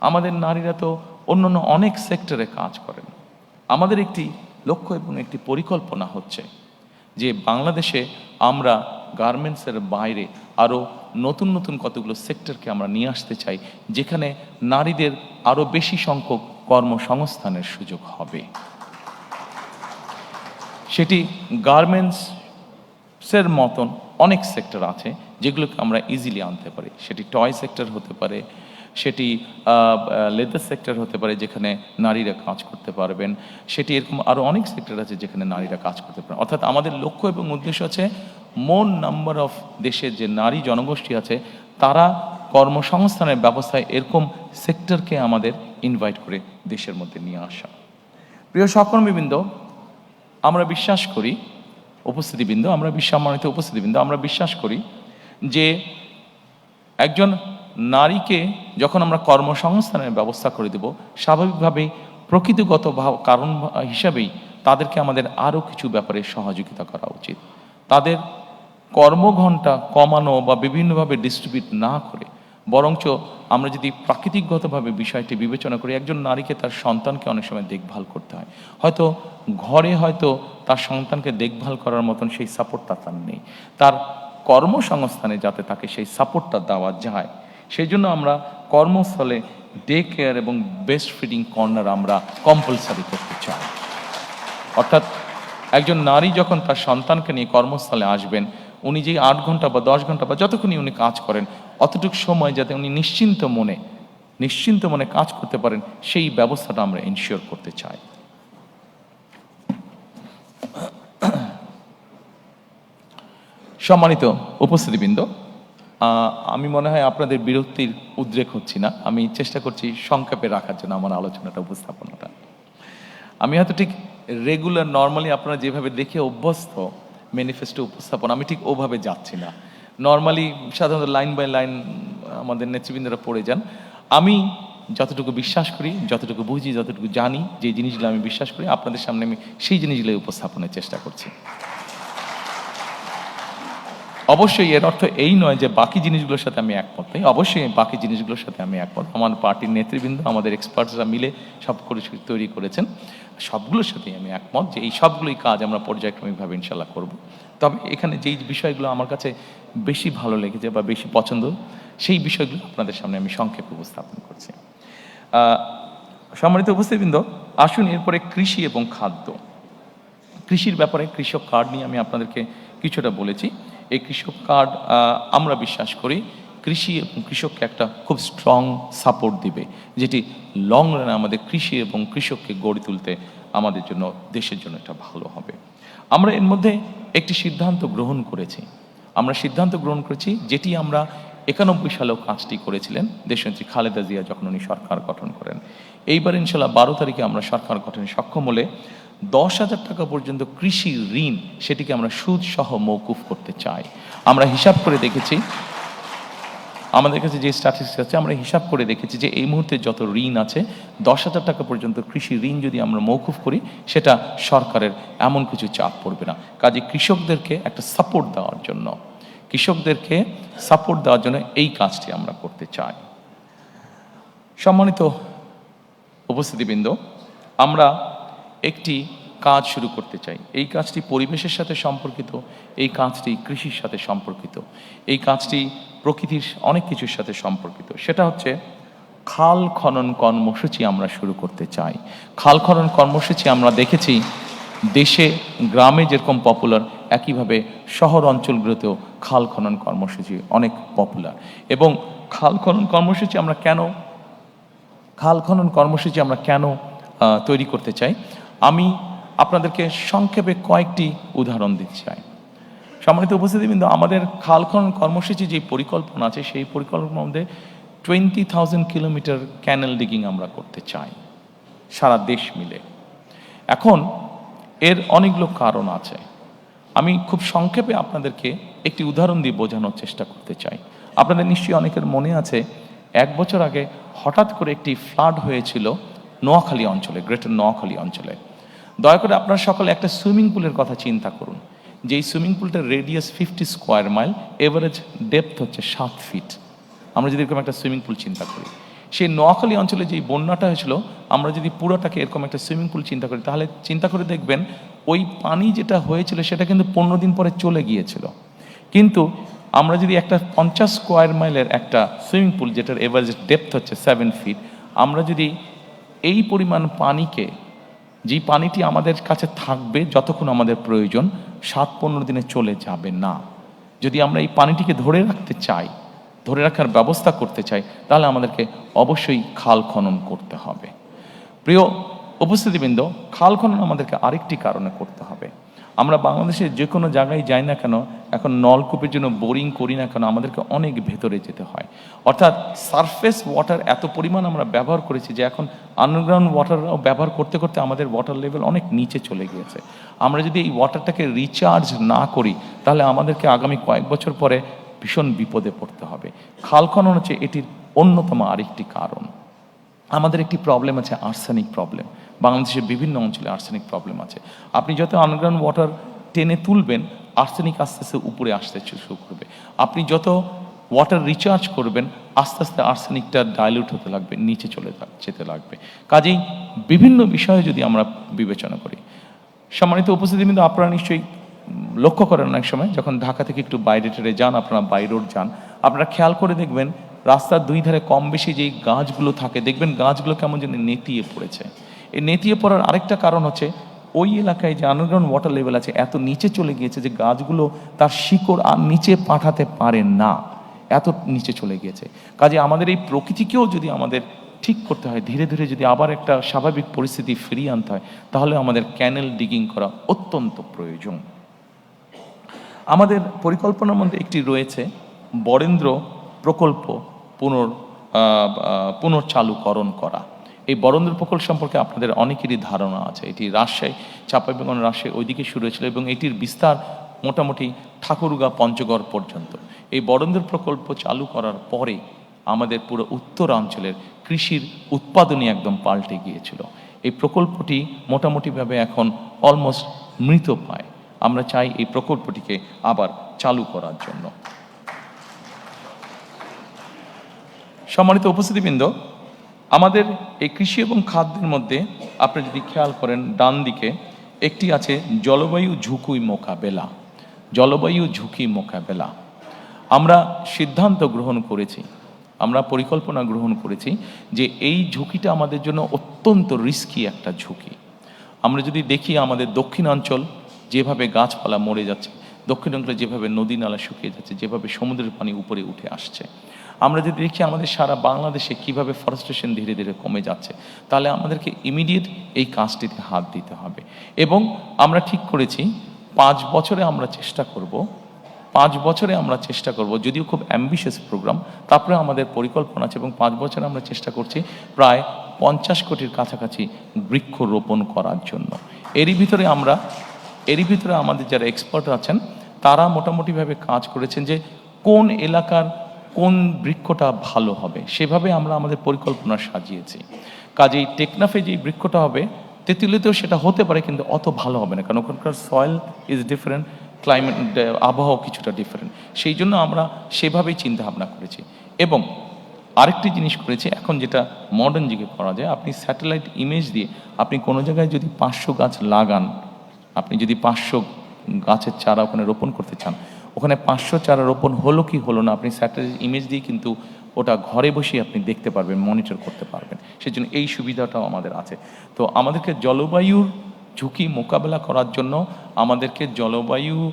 আমাদের নারীরা তো অন্যান্য অনেক সেক্টরে কাজ করেন। আমাদের একটি লক্ষ্য এবং একটি পরিকল্পনা হচ্ছে যে বাংলাদেশে আমরা গার্মেন্টসের বাইরে আরও নতুন নতুন কতগুলো সেক্টরকে আমরা নিয়ে আসতে চাই, যেখানে নারীদের আরও বেশি সংখ্যক কর্মসংস্থানের সুযোগ হবে। সেটি গার্মেন্টসের মতন অনেক সেক্টর আছে যেগুলোকে আমরা ইজিলি আনতে পারি। সেটি টয় সেক্টর হতে পারে, সেটি লেদার সেক্টর হতে পারে যেখানে নারীরা কাজ করতে পারবেন, সেটি এরকম আরও অনেক সেক্টর আছে যেখানে নারীরা কাজ করতে পারেন। অর্থাৎ আমাদের লক্ষ্য এবং উদ্দেশ্য আছে মোর নাম্বার অফ দেশের যে নারী জনগোষ্ঠী আছে তারা কর্মসংস্থানের ব্যবস্থায় এরকম সেক্টরকে আমাদের ইনভাইট করে দেশের মধ্যে নিয়ে আসা। প্রিয় সহকর্মীবৃন্দ, আমরা বিশ্বাস করি, উপস্থিতিবৃন্দ, সম্মানিত উপস্থিতিবৃন্দ, আমরা বিশ্বাস করি যে একজন নারীকে যখন আমরা কর্মসংস্থানের ব্যবস্থা করে দেব, স্বাভাবিকভাবেই প্রকৃতিগত কারণ হিসাবেই তাদেরকে আমাদের আরও কিছু ব্যাপারে সহযোগিতা করা উচিত। তাদের কর্মঘণ্টা কমানো বা বিভিন্নভাবে ডিস্ট্রিবিউট না করে, বরঞ্চ আমরা যদি প্রাকৃতিকগতভাবে বিষয়টি বিবেচনা করি, একজন নারীকে তার সন্তানকে অনেক সময় দেখভাল করতে হয়, হয়তো ঘরে হয়তো তার সন্তানকে দেখভাল করার মতন সেই সাপোর্টটা তার নেই, তার কর্মসংস্থানে যাতে তাকে সেই সাপোর্টটা দেওয়া যায়, সেই জন্য আমরা কর্মস্থলে ডে কেয়ার এবং বেস্ট ফিডিং কর্নার আমরা কম্পালসারি করতে চাই। অর্থাৎ একজন নারী যখন তার সন্তানকে নিয়ে কর্মস্থলে আসবেন, উনি যে 8 ঘন্টা বা 10 ঘন্টা বা যতক্ষণই উনি কাজ করেন, অতটুকু সময় যাতে উনি নিশ্চিন্ত মনে কাজ করতে পারেন, সেই ব্যবস্থাটা আমরা এনশিওর করতে চাই। সম্মানিত উপস্থিতিবৃন্দ, আমি মনে হয় আপনাদের বিরক্তির উদ্রেক হচ্ছি না, আমি চেষ্টা করছি সংক্ষেপে রাখার জন্য আমার আলোচনাটা, উপস্থাপনাটা। আমি হয়তো ঠিক রেগুলার নর্মালি আপনারা যেভাবে দেখে অভ্যস্ত ম্যানিফেস্টো উপস্থাপন, আমি ঠিক ওভাবে যাচ্ছি না। নর্মালি সাধারণত লাইন বাই লাইন আমাদের নেতৃবৃন্দরা পড়ে যান। আমি যতটুকু বিশ্বাস করি, যতটুকু বুঝি, যতটুকু জানি, যে জিনিসগুলো আমি বিশ্বাস করি, আপনাদের সামনে আমি সেই জিনিসগুলো উপস্থাপনের চেষ্টা করছি। অবশ্যই এর অর্থ এই নয় যে বাকি জিনিসগুলোর সাথে আমি একমত নই। অবশ্যই বাকি জিনিসগুলোর সাথে আমি একমত। আমার পার্টির নেতৃবৃন্দ, আমাদের এক্সপার্টসরা মিলে সব তৈরি করেছেন, সবগুলোর সাথেই আমি একমত যে এই সবগুলোই কাজ আমরা পর্যায়ক্রমিকভাবে ইনশাল্লাহ করব। তবে এখানে যেই বিষয়গুলো আমার কাছে বেশি ভালো লেগেছে বা বেশি পছন্দ, সেই বিষয়গুলো আপনাদের সামনে আমি সংক্ষেপে উপস্থাপন করছি। সম্মানিত উপস্থিতবৃন্দ, আসুন এরপরে কৃষি এবং খাদ্য। কৃষির ব্যাপারে কৃষক কার্ড নিয়ে আমি আপনাদেরকে কিছুটা বলেছি। এই কৃষক কার্ড আমরা বিশ্বাস করি কৃষি এবং কৃষককে একটা খুব স্ট্রং সাপোর্ট দিবে, যেটি লং রানে আমাদের কৃষি এবং কৃষককে গড়ে তুলতে আমাদের জন্য, দেশের জন্য এটা ভালো হবে। আমরা এর মধ্যে একটি সিদ্ধান্ত গ্রহণ করেছি। আমরা সিদ্ধান্ত গ্রহণ করেছি যেটি আমরা 91 সালেও কাজটি করেছিলেন দেশনেত্রী খালেদা জিয়া যখন উনি সরকার গঠন করেন। এইবার ইনশাল্লাহ 12 তারিখে আমরা সরকার গঠনে সক্ষম হলে 10,000 টাকা পর্যন্ত কৃষি ঋণ, সেটিকে আমরা সুদ সহ মওকুফ করতে চাই। আমরা হিসাব করে দেখেছি, আমাদের কাছে যে স্ট্যাটিস্টিক্স আছে, আমরা হিসাব করে দেখেছি যে এই মুহূর্তে যত ঋণ আছে 10,000 টাকা পর্যন্ত কৃষি ঋণ যদি আমরা মওকুফ করি, সেটা সরকারের এমন কিছু চাপ পড়বে না। কাজে কৃষকদেরকে একটা সাপোর্ট দেওয়ার জন্য, এই কাজটি আমরা করতে চাই। সম্মানিত উপস্থিতিবৃন্দ, আমরা একটি কাজ শুরু করতে চাই। এই কাজটি পরিবেশের সাথে সম্পর্কিত, এই কাজটি কৃষির সাথে সম্পর্কিত, এই কাজটি প্রকৃতির অনেক কিছুর সাথে সম্পর্কিত। সেটা হচ্ছে খাল খনন কর্মসূচি আমরা শুরু করতে চাই। খাল খনন কর্মসূচি আমরা দেখেছি দেশে গ্রামে যেরকম পপুলার, একইভাবে শহর অঞ্চলগুলোতেও খাল খনন কর্মসূচি অনেক পপুলার। এবং খাল খনন কর্মসূচি আমরা কেন তৈরি করতে চাই, আমি আপনাদেরকে সংক্ষেপে কয়েকটি উদাহরণ দিতে চাই। সম্মানিত উপস্থিতিবৃন্দ, আমাদের খাল খনন কর্মসূচি যে পরিকল্পনা আছে, সেই পরিকল্পনার মধ্যে 20,000 কিলোমিটার ক্যানেল ডিগিং আমরা করতে চাই সারা দেশ মিলে। এখন এর অনেকগুলো কারণ আছে। আমি খুব সংক্ষেপে আপনাদেরকে একটি উদাহরণ দিয়ে বোঝানোর চেষ্টা করতে চাই। আপনাদের নিশ্চয়ই অনেকের মনে আছে, 1 বছর আগে হঠাৎ করে একটি ফ্লাড হয়েছিল নোয়াখালী অঞ্চলে, গ্রেটার নোয়াখালী অঞ্চলে। দয়া করে আপনারা সকলে একটা সুইমিং পুলের কথা চিন্তা করুন, যে এই সুইমিং পুলটার radius 50 square mile, average depth হচ্ছে 7 ফিট। আমরা যদি এরকম একটা সুইমিং পুল চিন্তা করি, সেই নোয়াখালী অঞ্চলে যেই বন্যাটা হয়েছিল, আমরা যদি পুরোটাকে এরকম একটা সুইমিং পুল চিন্তা করি, তাহলে চিন্তা করে দেখবেন ওই পানি যেটা হয়েছিল সেটা কিন্তু 15 দিন পরে চলে গিয়েছিল। কিন্তু আমরা যদি একটা 50 স্কোয়ার মাইলের একটা সুইমিং পুল, যেটার এভারেজ ডেপথ হচ্ছে 7 ফিট, আমরা যদি এই পরিমাণ পানিকে, যেই পানিটি আমাদের কাছে থাকবে যতক্ষণ আমাদের প্রয়োজন, 7-15 দিনে চলে যাবে না। যদি আমরা এই পানিটিকে ধরে রাখার ব্যবস্থা করতে চাই, তাহলে আমাদেরকে অবশ্যই খাল খনন করতে হবে। প্রিয় উপস্থিতিবৃন্দ, খাল খনন আমাদেরকে আরেকটি কারণে করতে হবে। আমরা বাংলাদেশের যে কোনো জায়গায় যাই না কেন, এখন নলকূপের জন্য বোরিং করি না কেন, আমাদেরকে অনেক ভেতরে যেতে হয়। অর্থাৎ সারফেস ওয়াটার এত পরিমাণ আমরা ব্যবহার করেছি যে এখন আন্ডারগ্রাউন্ড ওয়াটারও ব্যবহার করতে করতে আমাদের ওয়াটার লেভেল অনেক নিচে চলে গিয়েছে। আমরা যদি এই ওয়াটারটাকে রিচার্জ না করি, তাহলে আমাদেরকে আগামী কয়েক বছর পরে ভীষণ বিপদে পড়তে হবে। খাল খনন হচ্ছে এটির অন্যতম আরেকটি কারণ। আমাদের একটি প্রবলেম আছে, আর্সেনিক প্রবলেম। বাংলাদেশের বিভিন্ন অঞ্চলে আর্সেনিক প্রবলেম আছে। আপনি যত আন্ডারগ্রাউন্ড ওয়াটার টেনে তুলবেন, আর্সেনিক আস্তে আস্তে উপরে আসতে শুরু করবে। আপনি যত ওয়াটার রিচার্জ করবেন, আস্তে আস্তে আর্সেনিকটা ডাইলিউট হতে লাগবে, নিচে যেতে লাগবে। কাজেই বিভিন্ন বিষয়ে যদি আমরা বিবেচনা করি, সম্মানিত উপস্থিতিবৃন্দ, আপনারা নিশ্চয়ই লক্ষ্য করেন অনেক সময় যখন ঢাকা থেকে একটু বাইরে টেরে যান, আপনারা বাই রোড যান, আপনারা খেয়াল করে দেখবেন রাস্তার দুই ধারে কম বেশি যেই গাছগুলো থাকে, দেখবেন গাছগুলো কেমন যেন নেতিয়ে পড়েছে। এই নেতিয়ে পড়ার আরেকটা কারণ হচ্ছে ওই এলাকায় যে আন্ডারগ্রাউন্ড ওয়াটার লেভেল আছে এত নিচে চলে গিয়েছে যে গাছগুলো তার শিকড় আর নিচে পাঠাতে পারে না, এত নিচে চলে গিয়েছে। কাজে আমাদের এই প্রকৃতিকেও যদি আমাদের ঠিক করতে হয়, ধীরে ধীরে যদি আবার একটা স্বাভাবিক পরিস্থিতি ফিরিয়ে আনতে হয়, তাহলে আমাদের ক্যানেল ডিগিং করা অত্যন্ত প্রয়োজন। আমাদের পরিকল্পনার মধ্যে একটি রয়েছে বরেন্দ্র প্রকল্প পুনর্চালুকরণ করা। এই বরেন্দ্র প্রকল্প সম্পর্কে আপনাদের অনেকেরই ধারণা আছে। এটি রাজশাহী, চাঁপাইনবাবগঞ্জ, রাজশাহী ওইদিকে শুরু হয়েছিল এবং এটির বিস্তার মোটামুটি ঠাকুরগাঁ, পঞ্চগড় পর্যন্ত। এই বরেন্দ্র প্রকল্প চালু করার পরে আমাদের পুরো উত্তরাঞ্চলের কৃষির উৎপাদনই একদম পাল্টে গিয়েছিল। এই প্রকল্পটি মোটামুটিভাবে এখন অলমোস্ট মৃতপ্রায়। আমরা চাই এই প্রকল্পটিকে আবার চালু করার জন্য। সম্মানিত উপস্থিতিবৃন্দ, আমাদের এই কৃষি এবং খাদ্যের মধ্যে আপনি যদি খেয়াল করেন, ডান দিকে একটি আছে জলবায়ু ঝুঁকি মোকাবেলা। জলবায়ু ঝুঁকি মোকাবেলা আমরা সিদ্ধান্ত গ্রহণ করেছি, আমরা পরিকল্পনা গ্রহণ করেছি যে এই ঝুঁকিটা আমাদের জন্য অত্যন্ত রিস্কি একটা ঝুঁকি। আমরা যদি দেখি আমাদের দক্ষিণাঞ্চল যেভাবে গাছপালা মরে যাচ্ছে, দক্ষিণাঞ্চলে যেভাবে নদী নালা শুকিয়ে যাচ্ছে, যেভাবে সমুদ্রের পানি উপরে উঠে আসছে, আমরা যদি দেখি আমাদের সারা বাংলাদেশে কিভাবে ফরেস্টেশন ধীরে ধীরে কমে যাচ্ছে, তাহলে আমাদেরকে ইমিডিয়েট এই কাজটিতে হাত দিতে হবে। এবং আমরা ঠিক করেছি 5 বছরে আমরা চেষ্টা করব, 5 বছরে আমরা চেষ্টা করব, যদিও খুব অ্যাম্বিশিয়াস প্রোগ্রাম, তারপরে আমাদের পরিকল্পনা আছে এবং 5 বছরে আমরা চেষ্টা করছি প্রায় 50 কোটির কাছাকাছি বৃক্ষরোপণ করার জন্য। এরই ভিতরে আমাদের যারা এক্সপার্ট আছেন তারা মোটামুটিভাবে কাজ করেছেন যে কোন এলাকার কোন বৃক্ষটা ভালো হবে, সেভাবে আমরা আমাদের পরিকল্পনা সাজিয়েছি। কাজেই টেকনাফে যেই বৃক্ষটা হবে তেঁতুলিতেও সেটা হতে পারে, কিন্তু অত ভালো হবে না, কারণ ওখানকার সয়েল ইজ ডিফারেন্ট, ক্লাইমেট আবহাওয়া কিছুটা ডিফারেন্ট। সেই জন্য আমরা সেভাবেই চিন্তা ভাবনা করেছি। এবং আরেকটি জিনিস করেছি, এখন যেটা মডার্ন যুগে করা যায়, আপনি স্যাটেলাইট ইমেজ দিয়ে আপনি কোনো জায়গায় যদি 500 গাছ লাগান, আপনি যদি 500 গাছের চারা ওখানে রোপণ করতে চান, ওখানে 500 চারা রোপণ হলো কি হলো না আপনি স্যাটেলাইট ইমেজ দিয়ে কিন্তু ওটা ঘরে বসেই আপনি দেখতে পারবেন, মনিটর করতে পারবেন। সেজন্য এই সুবিধাটাও আমাদের আছে। তো আমাদেরকে জলবায়ুর ঝুঁকি মোকাবেলা করার জন্য আমাদেরকে জলবায়ুর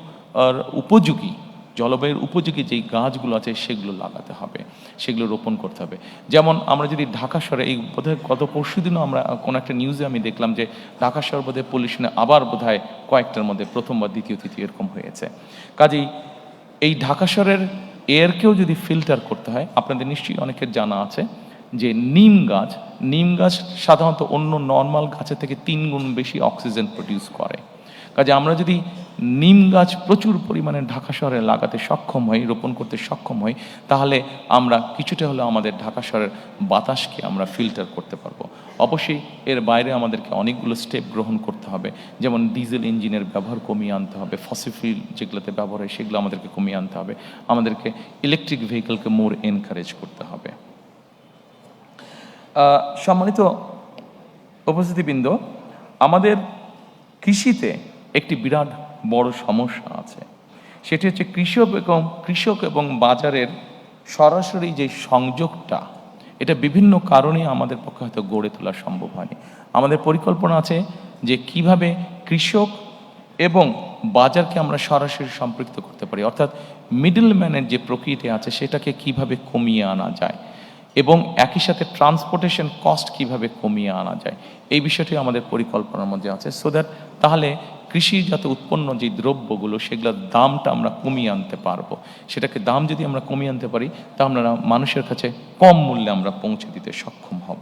উপযোগী যেই গাছগুলো আছে সেগুলো লাগাতে হবে, সেগুলো রোপণ করতে হবে। যেমন আমরা যদি ঢাকা শহরে, এই বোধহয় গত পরশুদিনও আমরা কোনো একটা নিউজে আমি দেখলাম যে ঢাকা শহর বোধহয় পলিউশনে আবার বোধহয় কয়েকটার মধ্যে প্রথম বা দ্বিতীয় তৃতীয় এরকম হয়েছে। কাজেই এই ঢাকা শহরের এয়ারকেও যদি ফিল্টার করতে হয়, আপনাদের নিশ্চয়ই অনেকের জানা আছে যে নিম গাছ সাধারণত অন্য নর্মাল গাছের থেকে 3 গুণ বেশি অক্সিজেন প্রডিউস করে। কাজে আমরা যদি নিম গাছ প্রচুর পরিমাণে ঢাকা শহরে লাগাতে সক্ষম হই, রোপণ করতে সক্ষম হই, তাহলে আমরা কিছুটা হলেও আমাদের ঢাকা শহরের বাতাসকে আমরা ফিল্টার করতে পারবো। অবশ্যই এর বাইরে আমাদেরকে অনেকগুলো স্টেপ গ্রহণ করতে হবে, যেমন ডিজেল ইঞ্জিনের ব্যবহার কমিয়ে আনতে হবে, ফসিল ফুয়েল যেগুলোতে ব্যবহার হয় সেগুলো আমাদেরকে কমিয়ে আনতে হবে, আমাদেরকে ইলেকট্রিক ভেহিকলকে মোর এনকারেজ করতে হবে। সম্মানিত উপস্থিতিবৃন্দ, আমাদের কৃষিতে একটি বিরাট বড় সমস্যা আছে, সেটি হচ্ছে কৃষক এবং বাজারের সরাসরি যে সংযোগটা, এটা বিভিন্ন কারণে আমাদের পক্ষে হয়তো গড়ে তোলা সম্ভব হয়নি। আমাদের পরিকল্পনা আছে যে কিভাবে কৃষক এবং বাজারকে আমরা সরাসরি সম্পৃক্ত করতে পারি, অর্থাৎ মিডলম্যানের যে প্রকৃতি আছে সেটাকে কিভাবে কমিয়ে আনা যায় এবং একই সাথে ট্রান্সপোর্টেশন কস্ট কিভাবে কমিয়ে আনা যায়, এই বিষয়টি আমাদের পরিকল্পনার মধ্যে আছে। সো দ্যাট তাহলে কৃষিজাত উৎপন্ন যে দ্রব্যগুলো সেগুলোর দামটা আমরা কমিয়ে আনতে পারবো। সেটাকে দাম যদি আমরা কমিয়ে আনতে পারি তা আমরা মানুষের কাছে কম মূল্যে আমরা পৌঁছে দিতে সক্ষম হব।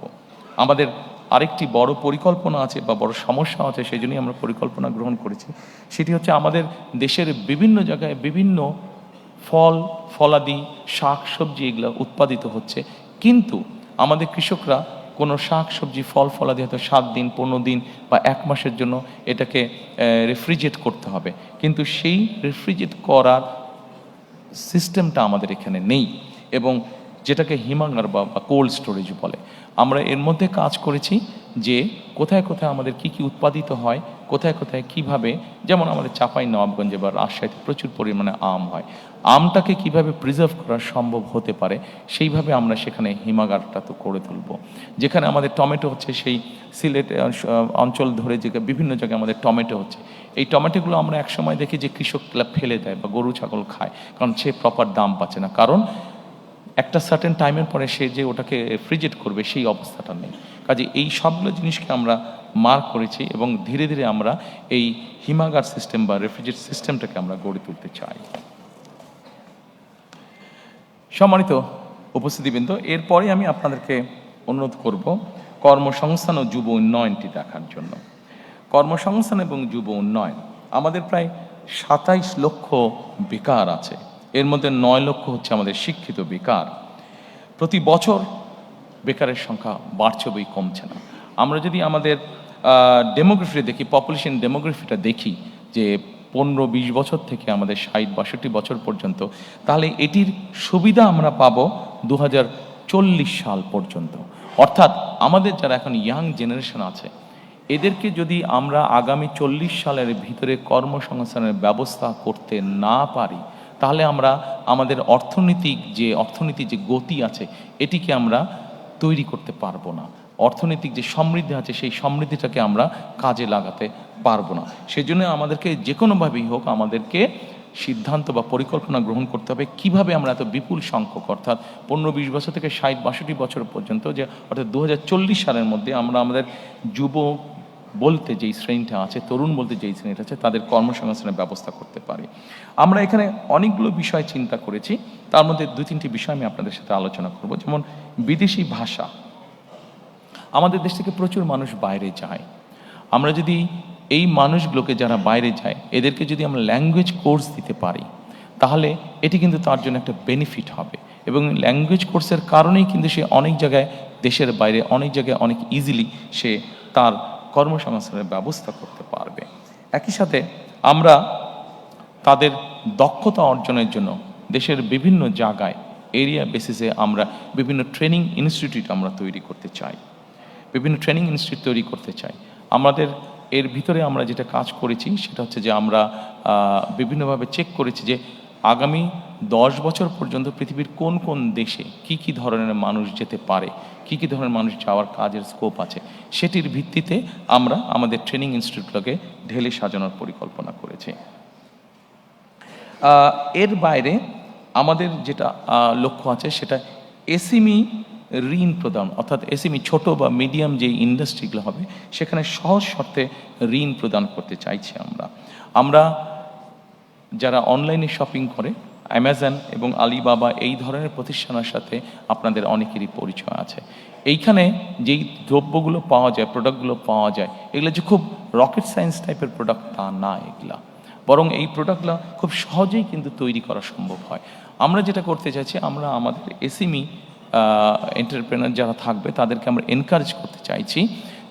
আমাদের আরেকটি বড় পরিকল্পনা আছে বা বড় সমস্যা আছে, সেই জন্যই আমরা পরিকল্পনা গ্রহণ করেছি। সেটি হচ্ছে আমাদের দেশের বিভিন্ন জায়গায় বিভিন্ন ফলাদি শাক সবজি এগুলো উৎপাদিত হচ্ছে, কিন্তু আমাদের কৃষকরা কোনো শাক সবজি ফলাদি হয়তো 7 দিন 15 দিন বা 1 মাসের জন্য এটাকে রেফ্রিজারেট করতে হবে, কিন্তু সেই রেফ্রিজারেট করার সিস্টেমটা আমাদের এখানে নেই, এবং যেটাকে হিমাগার বা কোল্ড স্টোরেজ বলে। আমরা এর মধ্যে কাজ করেছি যে কোথায় কোথায় আমাদের কি কি উৎপাদিত হয়, কোথায় কোথায় কিভাবে, যেমন আমাদের চাঁপাইনবাবগঞ্জে বা রাজশাহীতে প্রচুর পরিমাণে আম হয়, আমটাকে কিভাবে প্রিজার্ভ করা সম্ভব হতে পারে সেইভাবে আমরা সেখানে হিমাগারটা তো করে তুলব। যেখানে আমাদের টমেটো হচ্ছে, সেই সিলেট অঞ্চল ধরে যে বিভিন্ন জায়গায় আমাদের টমেটো হচ্ছে, এই টমেটোগুলো আমরা একসময় দেখি যে কৃষকরা ফেলে দেয় বা গরু ছাগল খায়, কারণ সে প্রপার দাম পাচ্ছে না, কারণ একটা সার্টেন টাইমের পরে সে যে ওটাকে রেফ্রিজারেট করবে সেই অবস্থাটা নেই। কাজে এই সবগুলো জিনিসকে আমরা মার্ক করেছি এবং ধীরে ধীরে আমরা এই হিমাগার সিস্টেম বা রেফ্রিজারেট সিস্টেমটাকে আমরা গড়ে তুলতে চাই। সম্মানিত উপস্থিতিবৃন্দ, এরপরে আমি আপনাদেরকে অনুরোধ করব কর্মসংস্থান ও যুব উন্নয়নটি দেখার জন্য। কর্মসংস্থান এবং যুব উন্নয়ন, আমাদের প্রায় 27 লক্ষ বেকার আছে। এর মধ্যে 9 লক্ষ হচ্ছে আমাদের শিক্ষিত বেকার। প্রতি বছর বেকারের সংখ্যা বাড়ছে বই কমছে না। আমরা যদি আমাদের ডেমোগ্রাফিটা দেখি, পপুলেশন ডেমোগ্রাফিটা দেখি যে 15-20 বছর থেকে আমাদের 60-62 বছর পর্যন্ত, তাহলে এটির সুবিধা আমরা পাবো 2040 সাল পর্যন্ত। অর্থাৎ আমাদের যারা এখন ইয়াং জেনারেশন আছে, এদেরকে যদি আমরা আগামী 40 সালের ভিতরে কর্মসংস্থানের ব্যবস্থা করতে না পারি, তাহলে আমরা আমাদের অর্থনীতির যে গতি আছে এটিকে আমরা তৈরি করতে পারবো না। অর্থনৈতিক যে সমৃদ্ধি আছে সেই সমৃদ্ধিটাকে আমরা কাজে লাগাতে পারবো না। সেই জন্য আমাদেরকে যে কোনোভাবেই হোক আমাদেরকে সিদ্ধান্ত বা পরিকল্পনা গ্রহণ করতে হবে কিভাবে আমরা এত বিপুল সংখ্যক, অর্থাৎ 15-20 বছর থেকে 60-62 বছর পর্যন্ত, যে অর্থাৎ 2040 সালের মধ্যে আমরা আমাদের যুব বলতে যেই শ্রেণীটা আছে, তরুণ বলতে যেই শ্রেণীটা আছে, তাদের কর্মসংস্থানের ব্যবস্থা করতে পারি। আমরা এখানে অনেকগুলো বিষয় চিন্তা করেছি, তার মধ্যে 2-3টি বিষয় আমি আপনাদের সাথে আলোচনা করব। যেমন বিদেশি ভাষা। আমাদের দেশ থেকে প্রচুর মানুষ বাইরে যায়। আমরা যদি এই মানুষগুলোকে যারা বাইরে যায় এদেরকে যদি আমরা ল্যাঙ্গুয়েজ কোর্স দিতে পারি, তাহলে এটি কিন্তু তার জন্য একটা বেনিফিট হবে। এবং ল্যাঙ্গুয়েজ কোর্সের কারণেই কিন্তু সে অনেক জায়গায়, দেশের বাইরে অনেক জায়গায় অনেক ইজিলি সে তার কর্মসংস্থানের ব্যবস্থা করতে পারবে। একই সাথে আমরা তাদের দক্ষতা অর্জনের জন্য দেশের বিভিন্ন জায়গায় এরিয়া বেসিসে আমরা বিভিন্ন ট্রেনিং ইনস্টিটিউট আমরা তৈরি করতে চাই, আমাদের এর ভিতরে আমরা যেটা কাজ করেছি সেটা হচ্ছে যে আমরা বিভিন্নভাবে চেক করেছি যে আগামী 10 বছর পর্যন্ত পৃথিবীর কোন কোন দেশে কি ধরনের মানুষ যেতে পারে, কি ধরনের মানুষ যাওয়ার কাজের স্কোপ আছে, সেটির ভিত্তিতে আমরা আমাদের ট্রেনিং ইনস্টিটিউটগুলোকে ঢেলে সাজানোর পরিকল্পনা করেছি। এর বাইরে আমাদের যেটা লক্ষ্য আছে সেটা এসএমই ঋণ প্রদান, অর্থাৎ এসএমই ছোট বা মিডিয়াম যে ইন্ডাস্ট্রিগুলো হবে সেখানে সহজ শর্তে ঋণ প্রদান করতে চাইছি। আমরা যারা অনলাইনে শপিং করে অ্যামাজন এবং আলিবাবা এই ধরনের প্রতিষ্ঠানের সাথে আপনাদের অনেকেরই পরিচয় আছে। এইখানে যেই দ্রব্যগুলো পাওয়া যায়, প্রোডাক্টগুলো পাওয়া যায়, এগুলো যে খুব রকেট সায়েন্স টাইপের প্রোডাক্ট তা না, এগুলা বরং এই প্রোডাক্টগুলো খুব সহজেই কিন্তু তৈরি করা সম্ভব হয়। আমরা যেটা করতে চাইছি, আমরা আমাদের এসএমই এন্টারপ্রেনার যারা থাকবে তাদেরকে আমরা এনকারেজ করতে চাইছি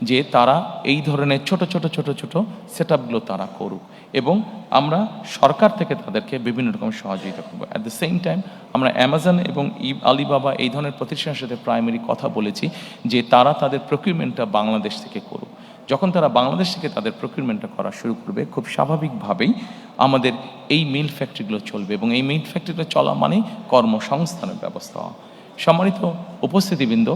যে তারা এই ধরনের ছোট ছোট সেটআপগুলো তারা করুক, এবং আমরা সরকার থেকে তাদেরকে বিভিন্ন রকম সহযোগিতা করবো। অ্যাট দ্য সেম টাইম আমরা অ্যামাজন এবং আলিবাবা এই ধরনের প্রতিষ্ঠানের সাথে প্রাইমারি কথা বলেছি যে তারা তাদের প্রকিউরমেন্টটা বাংলাদেশ থেকে করুক। যখন তারা বাংলাদেশ থেকে তাদের প্রকিউরমেন্টটা করা শুরু করবে, খুব স্বাভাবিকভাবেই আমাদের এই মিল ফ্যাক্টরিগুলো চলবে, এবং এই মিল ফ্যাক্টরিগুলো চলা মানেই কর্মসংস্থানের ব্যবস্থা হওয়া। সম্মানিত উপস্থিতিবৃন্দ,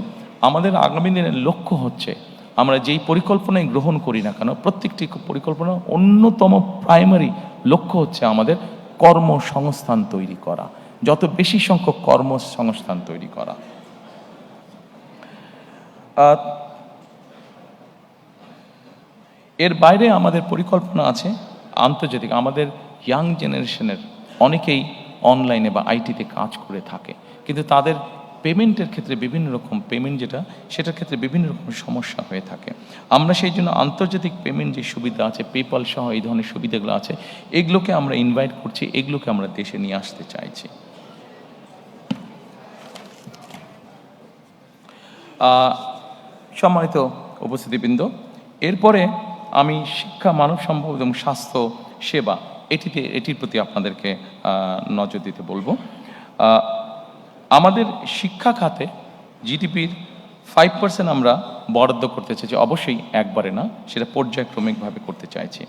আমাদের আগামী দিনের লক্ষ্য হচ্ছে আমরা যেই পরিকল্পনায় গ্রহণ করি না কেন, প্রত্যেকটি পরিকল্পনা অন্যতম প্রাইমারি লক্ষ্য হচ্ছে আমাদের কর্মসংস্থান তৈরি করা, যত বেশি সংখ্যক কর্মসংস্থান তৈরি করা। এর বাইরে আমাদের পরিকল্পনা আছে আন্তর্জাতিক। আমাদের ইয়াং জেনারেশনের অনেকেই অনলাইনে বা আইটিতে কাজ করে থাকে, কিন্তু তাদের পেমেন্টের ক্ষেত্রে বিভিন্ন রকম সেটার ক্ষেত্রে বিভিন্ন রকম সমস্যা হয়ে থাকে। আমরা সেই জন্য আন্তর্জাতিক পেমেন্ট যে সুবিধা আছে, পেপাল সহ এই ধরনের সুবিধাগুলো আছে, এগুলোকে আমরা ইনভাইট করছি, এগুলোকে আমরা দেশে নিয়ে আসতে চাইছি। সম্মানিত উপস্থিতিবৃন্দ, এরপরে আমি শিক্ষা, মানব সম্পদ এবং স্বাস্থ্য সেবা এটির প্রতি আপনাদেরকে নজর দিতে বলবো। আমাদের শিক্ষা খাতে জিডিপির 5% আমরা বরাদ্দ করতে চাইছি, অবশ্যই একবারে না, সেটা পর্যায়ক্রমিকভাবে করতে চাইছি।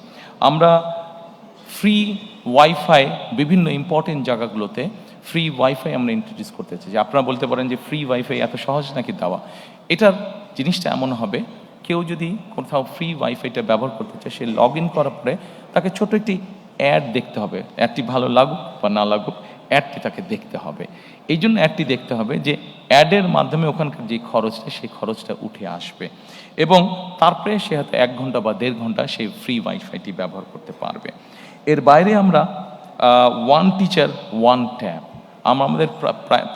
আমরা ফ্রি ওয়াইফাই বিভিন্ন ইম্পর্টেন্ট জায়গাগুলোতে ফ্রি ওয়াইফাই আমরা ইন্ট্রোডিউস করতে চাইছি। আপনারা বলতে পারেন যে ফ্রি ওয়াইফাই এত সহজ নাকি দেওয়া? এটার জিনিসটা এমন হবে, কেউ যদি কোথাও ফ্রি ওয়াইফাইটা ব্যবহার করতে চায়, সে লগ ইন করার পরে তাকে ছোট একটি অ্যাড দেখতে হবে। অ্যাডটি ভালো লাগুক বা না লাগুক, অ্যাডটি তাকে দেখতে হবে। এই জন্য অ্যাডটি দেখতে হবে যে অ্যাডের মাধ্যমে ওখানকার যে খরচটা, সেই খরচটা উঠে আসবে, এবং তারপরে সে হয়তো 1 ঘন্টা বা 1.5 ঘন্টা সেই ফ্রি ওয়াইফাইটি ব্যবহার করতে পারবে। এর বাইরে আমরা ওয়ান টিচার ওয়ান ট্যাব, আমাদের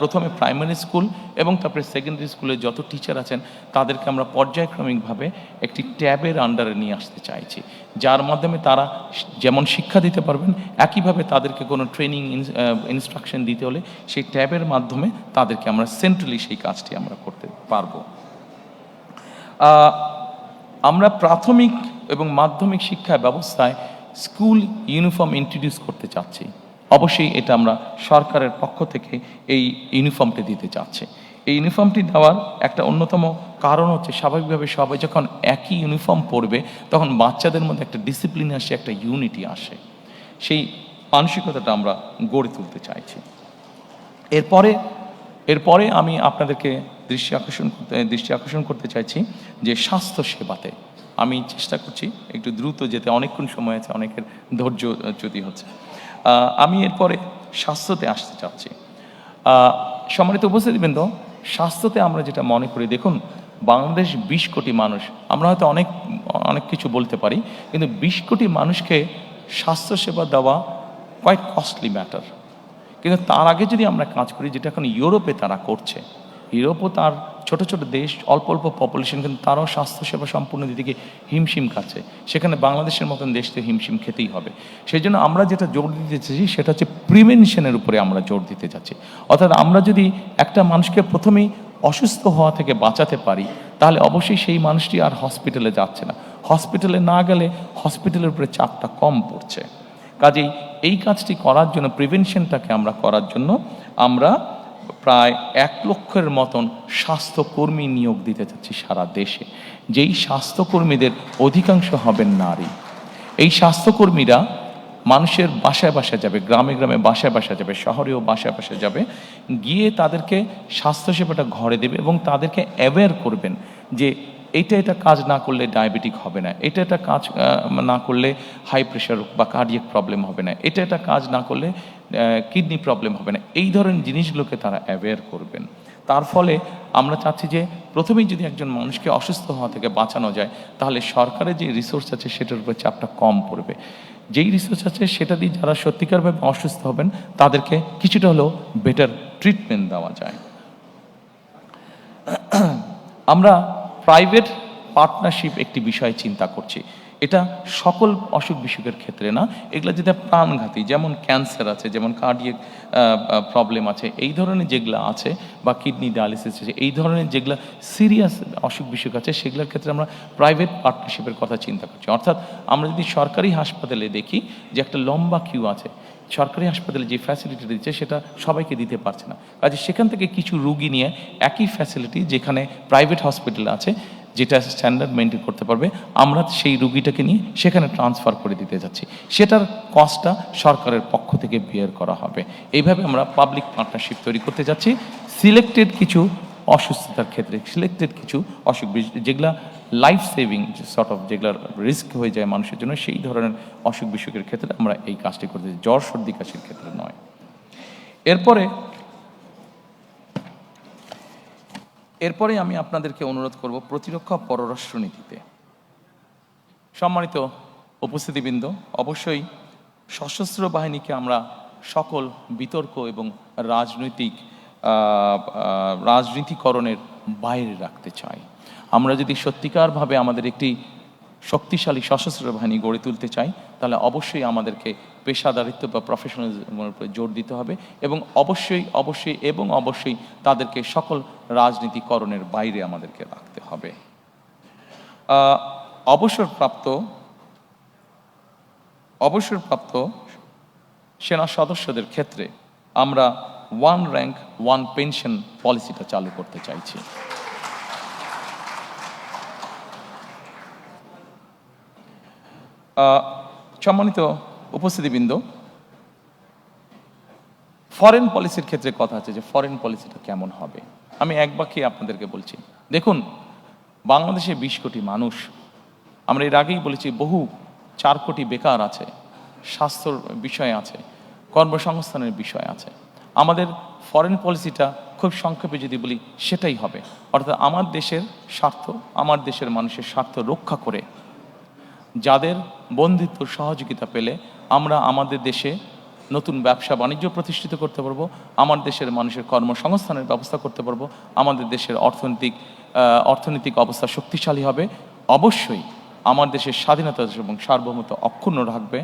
প্রথমে প্রাইমারি স্কুল এবং তারপরে সেকেন্ডারি স্কুলে যত টিচার আছেন তাদেরকে আমরা পর্যায়ক্রমিকভাবে একটি ট্যাবের আন্ডারে নিয়ে আসতে চাইছি, যার মাধ্যমে তারা যেমন শিক্ষা দিতে পারবেন, একইভাবে তাদেরকে কোনো ট্রেনিং ইনস্ট্রাকশন দিতে হলে সেই ট্যাবের মাধ্যমে তাদেরকে আমরা সেন্ট্রালি সেই কাজটি আমরা করতে পারবো। আমরা প্রাথমিক এবং মাধ্যমিক শিক্ষা ব্যবস্থায় স্কুল ইউনিফর্ম ইন্ট্রোডিউস করতে চাচ্ছি। অবশ্যই এটা আমরা সরকারের পক্ষ থেকে এই ইউনিফর্মটি দিতে চাচ্ছি। এই ইউনিফর্মটি দেওয়ার একটা অন্যতম কারণ হচ্ছে, স্বাভাবিকভাবে সবাই যখন একই ইউনিফর্ম পরবে তখন বাচ্চাদের মধ্যে একটা ডিসিপ্লিন আসে, একটা ইউনিটি আসে। সেই মানসিকতাটা আমরা গড়ে তুলতে চাইছি। এরপরে আমি আপনাদেরকে দৃষ্টি আকর্ষণ করতে চাইছি যে স্বাস্থ্য সেবাতে আমি চেষ্টা করছি একটু দ্রুত যেতে, অনেকক্ষণ সময় আছে, অনেকের ধৈর্য চ্যুতি হচ্ছে। আমি এরপরে স্বাস্থ্যতে আসতে চাচ্ছি। সম্মানিত উপস্থিতিবৃন্দ, স্বাস্থ্যতে আমরা যেটা মনে করি, দেখুন বাংলাদেশ 20 কোটি মানুষ, আমরা হয়তো অনেক কিছু বলতে পারি, কিন্তু 20 কোটি মানুষকে স্বাস্থ্যসেবা দেওয়া কোয়াইট কস্টলি ম্যাটার। কিন্তু তার আগে যদি আমরা কাজ করি, যেটা এখন ইউরোপে তারা করছে, ইউরোপও তার ছোট ছোট দেশ, অল্প অল্প পপুলেশন, কিন্তু তারাও স্বাস্থ্যসেবা সম্পূর্ণ দিকে হিমশিম খাচ্ছে। সেখানে বাংলাদেশের মতন দেশকে হিমশিম খেতেই হবে। সেই জন্য আমরা যেটা জোর দিতে চাইছি সেটা হচ্ছে প্রিভেনশনের উপরে আমরা জোর দিতে চাচ্ছি। অর্থাৎ আমরা যদি একটা মানুষকে প্রথমেই অসুস্থ হওয়া থেকে বাঁচাতে পারি, তাহলে অবশ্যই সেই মানুষটি আর হসপিটালে যাচ্ছে না। হসপিটালে না গেলে হসপিটালের উপরে চাপটা কম পড়ছে। কাজেই এই কাজটি করার জন্য, প্রিভেনশনটাকে আমরা করার জন্য আমরা প্রায় 1 লক্ষের মতন স্বাস্থ্যকর্মী নিয়োগ দিতে চাচ্ছি সারা দেশে, যেই স্বাস্থ্যকর্মীদের অধিকাংশ হবেন নারী। এই স্বাস্থ্যকর্মীরা মানুষের বাসায় বাসায় যাবে, গ্রামে গ্রামে বাসায় বাসায় যাবে, শহরেও বাসায় বাসায় যাবে, গিয়ে তাদেরকে স্বাস্থ্যসেবাটা ঘরে দেবে এবং তাদেরকে অ্যাওয়্যার করবেন যে এটা কাজ না করলে ডায়াবেটিক হবে না, এটা কাজ না করলে হাই প্রেশার বা কার্ডিয়াক প্রবলেম হবে না, এটা কাজ না করলে কিডনি প্রবলেম হবে না। এই ধরনের জিনিসগুলোকে তারা অ্যাওয়্যার করবেন। তার ফলে আমরা চাচ্ছি যে প্রথমেই যদি একজন মানুষকে অসুস্থ হওয়া থেকে বাঁচানো যায়, তাহলে সরকারের যে রিসোর্স আছে সেটার উপর চাপটা কম পড়বে। যেই রিসোর্স আছে সেটা দিয়ে যারা সত্যিকারভাবে অসুস্থ হবেন তাদেরকে কিছুটা হলেও বেটার ট্রিটমেন্ট দেওয়া যায়। আমরা প্রাইভেট পার্টনারশিপ একটি বিষয় চিন্তা করছি। এটা সকল অসুখ বিসুখের ক্ষেত্রে না, এগুলো যেটা প্রাণঘাতী, যেমন ক্যান্সার আছে, যেমন কার্ডিয়াক প্রবলেম আছে, এই ধরনের যেগুলো আছে, বা কিডনি ডায়ালিসিস আছে, এই ধরনের যেগুলো সিরিয়াস অসুখ বিসুখ আছে, সেগুলোর ক্ষেত্রে আমরা প্রাইভেট পার্টনারশিপের কথা চিন্তা করছি। অর্থাৎ আমরা যদি সরকারি হাসপাতালে দেখি যে একটা লম্বা কিউ আছে, সরকারি হাসপাতালে যে ফ্যাসিলিটি দিচ্ছে সেটা সবাইকে দিতে পারছে না। কাজে সেখান থেকে কিছু রুগী নিয়ে একই ফ্যাসিলিটি যেখানে প্রাইভেট হসপিটাল আছে, যেটা স্ট্যান্ডার্ড মেনটেন করতে পারবে, আমরা সেই রুগীটাকে নিয়ে সেখানে ট্রান্সফার করে দিতে যাচ্ছি। সেটার কস্টটা সরকারের পক্ষ থেকে বিয়ার করা হবে। এইভাবে আমরা পাবলিক পার্টনারশিপ তৈরি করতে যাচ্ছি। সিলেক্টেড কিছু অসুস্থতার ক্ষেত্রে, সিলেক্টেড কিছু অসুখ যেগুলা লাইফ সেভিং সর্ট অফ, যেগুলোর রিস্ক হয়ে যায় মানুষের জন্য, সেই ধরনের অসুখ বিসুখের ক্ষেত্রে আমরা এই কাজটি করতে চাই, জ্বর সর্দি কাশির ক্ষেত্রে নয়। এরপরে আমি আপনাদেরকে অনুরোধ করব প্রতিরক্ষা পররাষ্ট্রনীতিতে। সম্মানিত উপস্থিতিবৃন্দ, অবশ্যই সশস্ত্র বাহিনীকে আমরা সকল বিতর্ক এবং রাজনীতিকরণের বাইরে রাখতে চাই। আমরা যদি সত্যিকারভাবে আমাদের একটি শক্তিশালী সশস্ত্র বাহিনী গড়ে তুলতে চাই, তাহলে অবশ্যই আমাদেরকে পেশাদারিত্ব বা প্রফেশনালিজমের উপরে জোর দিতে হবে এবং অবশ্যই তাদেরকে সকল রাজনীতিকরণের বাইরে আমাদেরকে রাখতে হবে। অবসরপ্রাপ্ত সেনা সদস্যদের ক্ষেত্রে আমরা 1 র্যাঙ্ক 1 পেনশন পলিসিটা চালু করতে চাইছি। সম্মানিত উপস্থিতিবৃন্দ, ফরেন পলিসির ক্ষেত্রে কথা আছে যে ফরেন পলিসিটা কেমন হবে। আমি এক বাক্যে আপনাদেরকে বলছি, দেখুন বাংলাদেশে 20 কোটি মানুষ, আমরা এর আগেই বলেছি বহু 4 কোটি বেকার আছে, স্বাস্থ্যর বিষয় আছে, কর্মসংস্থানের বিষয় আছে। আমাদের ফরেন পলিসিটা খুব সংক্ষেপে যদি বলি সেটাই হবে, অর্থাৎ আমার দেশের স্বার্থ, আমার দেশের মানুষের স্বার্থ রক্ষা করে যাদের বন্ধুত্ব সহযোগিতা পেলে আমরা আমাদের দেশে নতুন ব্যবসা বাণিজ্য প্রতিষ্ঠিত করতে পারবো, আমার দেশের মানুষের কর্মসংস্থানের ব্যবস্থা করতে পারবো, আমাদের দেশের অর্থনৈতিক অবস্থা শক্তিশালী হবে। অবশ্যই আমার দেশের স্বাধীনতা এবং সার্বভৌমত্ব অক্ষুণ্ণ রাখবে।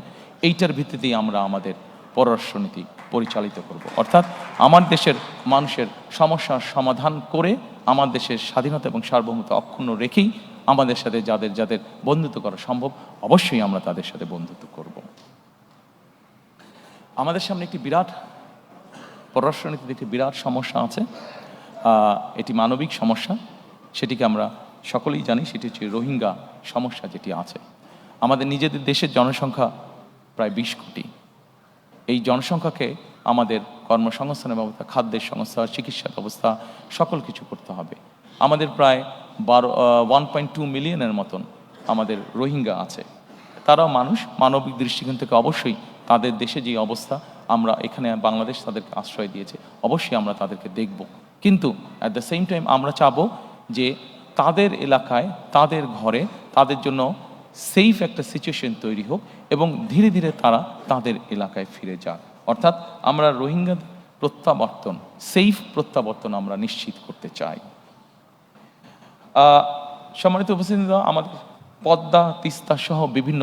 এইটার ভিত্তিতেই আমরা আমাদের পররাষ্ট্রনীতি পরিচালিত করব। অর্থাৎ আমার দেশের মানুষের সমস্যার সমাধান করে আমার দেশের স্বাধীনতা এবং সার্বভৌমত্ব অক্ষুণ্ণ রেখেই আমাদের সাথে যাদের যাদের বন্ধুত্ব করা সম্ভব, অবশ্যই আমরা তাদের সাথে বন্ধুত্ব করব। আমাদের সামনে একটি বিরাট পররাষ্ট্রনীতিতে একটি বিরাট সমস্যা আছে। এটি মানবিক সমস্যা, সেটিকে আমরা সকলেই জানি। সেটি হচ্ছে রোহিঙ্গা সমস্যা যেটি আছে। আমাদের নিজেদের দেশের জনসংখ্যা প্রায় 20 কোটি। এই জনসংখ্যাকে আমাদের কর্মসংস্থানের ব্যবস্থা, খাদ্যের সংস্থা, চিকিৎসা ব্যবস্থা সকল কিছু করতে হবে। আমাদের প্রায় 1.2 মিলিয়নের মতন আমাদের রোহিঙ্গা আছে। তারাও মানুষ, মানবিক দৃষ্টিকোণ থেকে অবশ্যই তাদের দেশে যে অবস্থা, আমরা এখানে বাংলাদেশ তাদেরকে আশ্রয় দিয়েছে, অবশ্যই আমরা তাদেরকে দেখব। কিন্তু অ্যাট দ্য সেম টাইম আমরা চাবো যে তাদের এলাকায়, তাদের ঘরে তাদের জন্য সেফ একটা সিচুয়েশন তৈরি হোক এবং ধীরে ধীরে তারা তাদের এলাকায় ফিরে যাক। অর্থাৎ আমরা রোহিঙ্গা প্রত্যাবর্তন, সেফ প্রত্যাবর্তন আমরা নিশ্চিত করতে চাই। সম্মানিত উপস্থিতিরা, আমাদের পদ্মা, তিস্তা সহ বিভিন্ন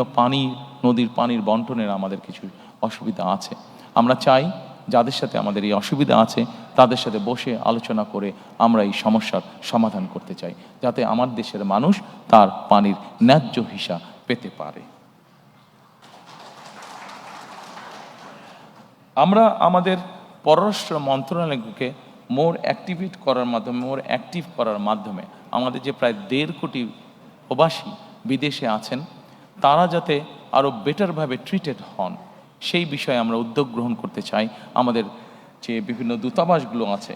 নদীর পানির বন্টনের আমাদের কিছু অসুবিধা আছে। আমরা চাই যাদের সাথে আমাদের এই অসুবিধা আছে তাদের সাথে বসে আলোচনা করে আমরা এই সমস্যার সমাধান করতে চাই, যাতে আমার দেশের মানুষ তার পানির ন্যায্য হিসা পেতে পারে। আমরা আমাদের পররাষ্ট্র মন্ত্রণালয়কে মোর অ্যাক্টিভ করার মাধ্যমে আমাদের যে প্রায় 1.5 কোটি প্রবাসী বিদেশে আছেন, তারা যাতে আরও বেটারভাবে ট্রিটেড হন, সেই বিষয়ে আমরা উদ্যোগ গ্রহণ করতে চাই। আমাদের যে বিভিন্ন দূতাবাসগুলো আছে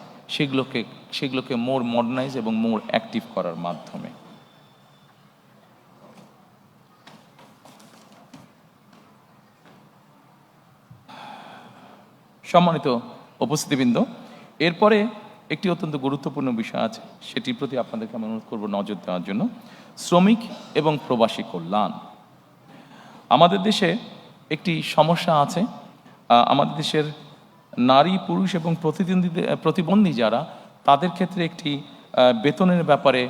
সেগুলোকে মোর মডার্নাইজ এবং মোর অ্যাক্টিভ করার মাধ্যমে। সম্মানিত উপস্থিতিবৃন্দ, এরপরে একটি অত্যন্ত গুরুত্বপূর্ণ বিষয় আছে, সেটির প্রতি আপনাদেরকে আমি অনুরোধ করব নজর দেওয়ার জন্য। শ্রমিক এবং প্রবাসী কল্যাণ। আমাদের দেশে একটি সমস্যা আছে। আমাদের দেশের নারী, পুরুষ এবং প্রতিবন্ধী যারা, তাদের ক্ষেত্রে একটি বেতনের ব্যাপারে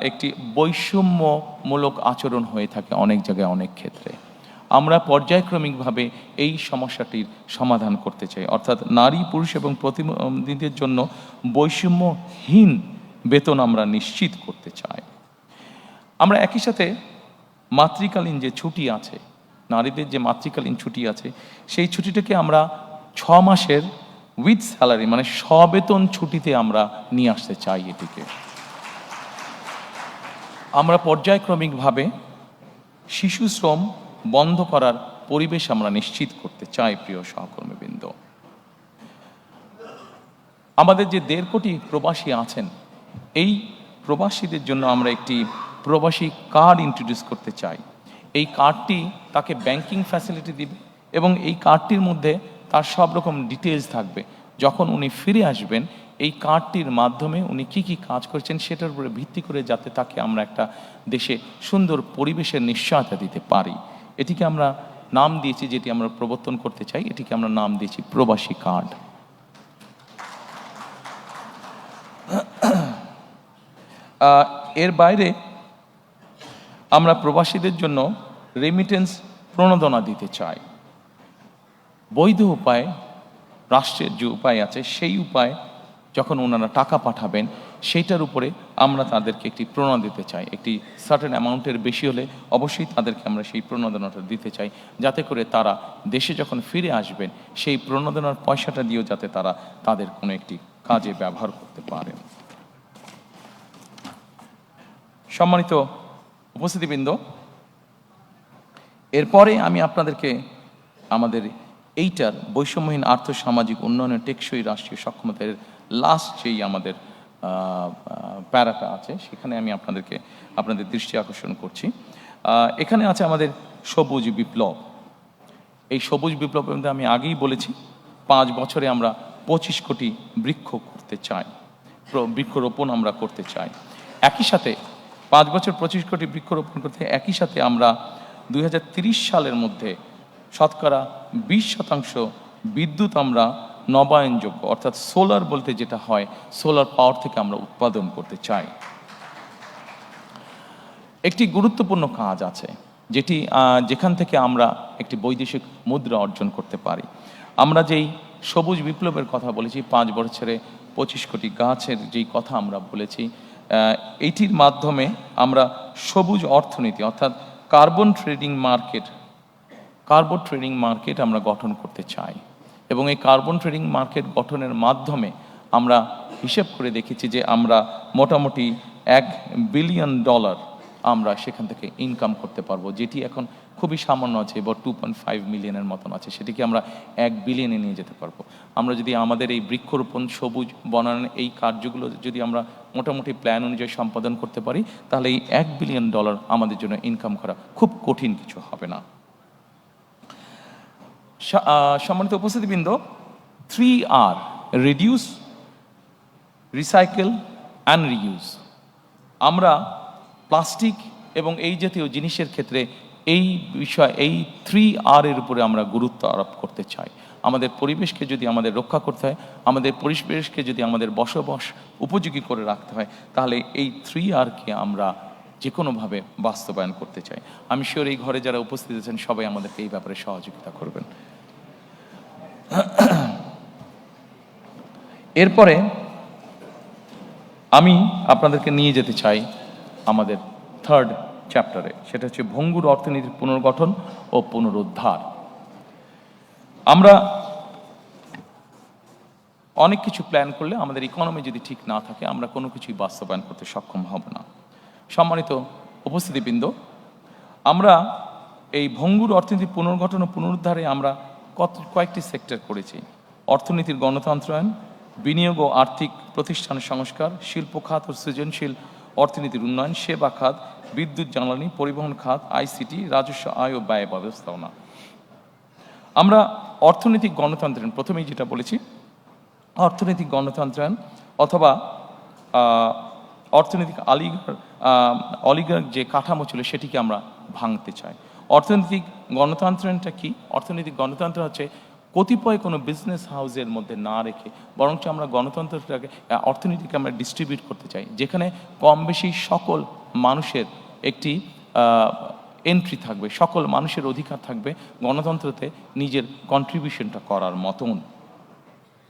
একটি বৈষম্যমূলক আচরণ হয়ে থাকে অনেক জায়গায়, অনেক ক্ষেত্রে। আমরা পর্যায়ক্রমিকভাবে এই সমস্যাটির সমাধান করতে চাই। অর্থাৎ নারী, পুরুষ এবং প্রতিবন্ধীদের জন্য বৈষম্যহীন বেতন আমরা নিশ্চিত করতে চাই। আমরা একই সাথে মাতৃকালীন যে ছুটি আছে, নারীদের যে মাতৃকালীন ছুটি আছে, সেই ছুটিটাকে আমরা 6 মাসের উইথ স্যালারি, মানে সবেতন ছুটিতে আমরা নিয়ে আসতে চাই। এটিকে আমরা পর্যায়ক্রমিকভাবে শিশু শ্রম বন্ধ করার পরিবেশ আমরা নিশ্চিত করতে চাই। প্রিয় সহকর্মীবৃন্দ, আমাদের যে 1.5 কোটি প্রবাসী আছেন, এই প্রবাসীদের জন্য আমরা একটি প্রবাসী কার্ড ইন্ট্রোডিউস করতে চাই। এই কার্ডটি তাকে ব্যাংকিং ফ্যাসিলিটি দিবে এবং এই কার্ডটির মধ্যে তার সব রকম ডিটেলস থাকবে। যখন উনি ফিরে আসবেন, এই কার্ডটির মাধ্যমে উনি কি কি কাজ করেছেন সেটার উপরে ভিত্তি করে যাতে তাকে আমরা একটা দেশে সুন্দর পরিবেশের নিশ্চয়তা দিতে পারি। এটিকে আমরা নাম দিয়েছি, যেটি আমরা প্রবর্তন করতে চাই, এটিকে আমরা নাম দিয়েছি প্রবাসী কার্ড। এর বাইরে আমরা প্রবাসীদের জন্য রেমিটেন্স প্রণোদনা দিতে চাই। বৈধ উপায়ে, রাষ্ট্রের যে উপায় আছে, সেই উপায় যখন ওনারা টাকা পাঠাবেন, সেইটার উপরে আমরা তাদেরকে একটি প্রণোদনা দিতে চাই। একটি সার্টেন অ্যামাউন্টের বেশি হলে অবশ্যই তাদেরকে আমরা সেই প্রণোদনাটা দিতে চাই, যাতে করে তারা দেশে যখন ফিরে আসবেন সেই প্রণোদনার পয়সাটা দিয়েও যাতে তারা তাদের কোনো একটি কাজে ব্যবহার করতে পারেন। সম্মানিত উপস্থিতিবৃন্দ, এরপরে আমি আপনাদেরকে আমাদের এইটার বৈষম্যহীন আর্থসামাজিক উন্নয়নের টেকসই রাষ্ট্রীয় সক্ষমতার লাস্ট যেই আমাদের প্যারাটা আছে, সেখানে আমি আপনাদের দৃষ্টি আকর্ষণ করছি। এখানে আছে আমাদের সবুজ বিপ্লব। এই সবুজ বিপ্লবের মধ্যে আমি আগেই বলেছি 5 বছরে আমরা 25 কোটি বৃক্ষ করতে চাই, বৃক্ষরোপণ আমরা করতে চাই। একই সাথে 5 বছর 25 কোটি বৃক্ষরোপণ করতে, একই সাথে আমরা 2030 সালের মধ্যে শতকরা 20% বিদ্যুৎ আমরা নবায়নযোগ্য অর্থাৎ সোলার বলতে যেটা হয়, সোলার পাওয়ার থেকে আমরা উৎপাদন করতে চাই। একটি গুরুত্বপূর্ণ কাজ আছে যেটি যেখান থেকে আমরা একটি বৈদেশিক মুদ্রা অর্জন করতে পারি। আমরা যেই সবুজ বিপ্লবের কথা বলেছি, 5 বছরে 25 কোটি গাছের যেই কথা আমরা বলেছি, এইটির মাধ্যমে আমরা সবুজ অর্থনীতি অর্থাৎ কার্বন ট্রেডিং মার্কেট আমরা গঠন করতে চাই। এবং এই কার্বন ট্রেডিং মার্কেট গঠনের মাধ্যমে আমরা হিসেব করে দেখেছি যে আমরা মোটামুটি $1 বিলিয়ন আমরা সেখান থেকে ইনকাম করতে পারবো, যেটি এখন খুবই সামান্য আছে, এবার 2.5 মিলিয়নের মতন আছে, সেটিকে আমরা 1 বিলিয়নে নিয়ে যেতে পারবো। আমরা যদি আমাদের এই বৃক্ষরোপণ, সবুজ বনায়ন, এই কার্যগুলো যদি আমরা মোটামুটি প্ল্যান অনুযায়ী সম্পাদন করতে পারি, তাহলে এই $1 বিলিয়ন আমাদের জন্য ইনকাম করা খুব কঠিন কিছু হবে না। সম্মানিত উপস্থিতিবৃন্দ, 3R, reduce, recycle and reuse. আমরা প্লাস্টিক এবং এই জাতীয় জিনিসের ক্ষেত্রে এই 3R এর উপরে আমরা গুরুত্ব আরোপ করতে চাই। আমাদের পরিবেশকে যদি আমাদের রক্ষা করতে হয়, আমাদের পরিবেশকে যদি আমাদের বসবাস উপযোগী করে রাখতে হয়, তাহলে এই 3Rকে আমরা যে কোনোভাবে বাস্তবায়ন করতে চাই। আমি শিওর এই ঘরে যারা উপস্থিত আছেন সবাই আমাদেরকে এই ব্যাপারে সহযোগিতা করবেন। এরপরে আমি আপনাদেরকে নিয়ে যেতে চাই আমাদের 3rd চ্যাপ্টারে, সেটা হচ্ছে ভঙ্গুর অর্থনীতির পুনর্গঠন ও পুনরুদ্ধার। আমরা অনেক কিছু প্ল্যান করলে আমাদের ইকোনমি যদি ঠিক না থাকে, আমরা কোনো কিছুই বাস্তবায়ন করতে সক্ষম হব না। সম্মানিত উপস্থিতিবৃন্দ, আমরা এই ভঙ্গুর অর্থনীতির পুনর্গঠন ও পুনরুদ্ধারে আমরা কয়েকটি সেক্টর করেছি। অর্থনীতির গণতন্ত্রায়ন, বিনিয়োগ ও আর্থিক প্রতিষ্ঠানের সংস্কার, শিল্প খাত ও সৃজনশীল অর্থনীতির উন্নয়ন, সেবা খাত, বিদ্যুৎ জ্বালানি, পরিবহন খাত, আইসিটি, রাজস্ব আয় ও ব্যয় ব্যবস্থাপনা। আমরা অর্থনৈতিক গণতন্ত্রায়ন, প্রথমেই যেটা বলেছি, অর্থনৈতিক গণতন্ত্রায়ন অথবা অর্থনৈতিক অলিগার্ক যে কাঠামো ছিল সেটিকে আমরা ভাঙতে চাই। অর্থনৈতিক গণতন্ত্রায়নটা কি? অর্থনৈতিক গণতন্ত্র হচ্ছে কতিপয় কোনো বিজনেস হাউসের মধ্যে না রেখে বরঞ্চ আমরা গণতন্ত্রটাকে, অর্থনীতিকে আমরা ডিস্ট্রিবিউট করতে চাই, যেখানে কম বেশি সকল মানুষের একটি এন্ট্রি থাকবে, সকল মানুষের অধিকার থাকবে গণতন্ত্রতে নিজের কন্ট্রিবিউশনটা করার মতন।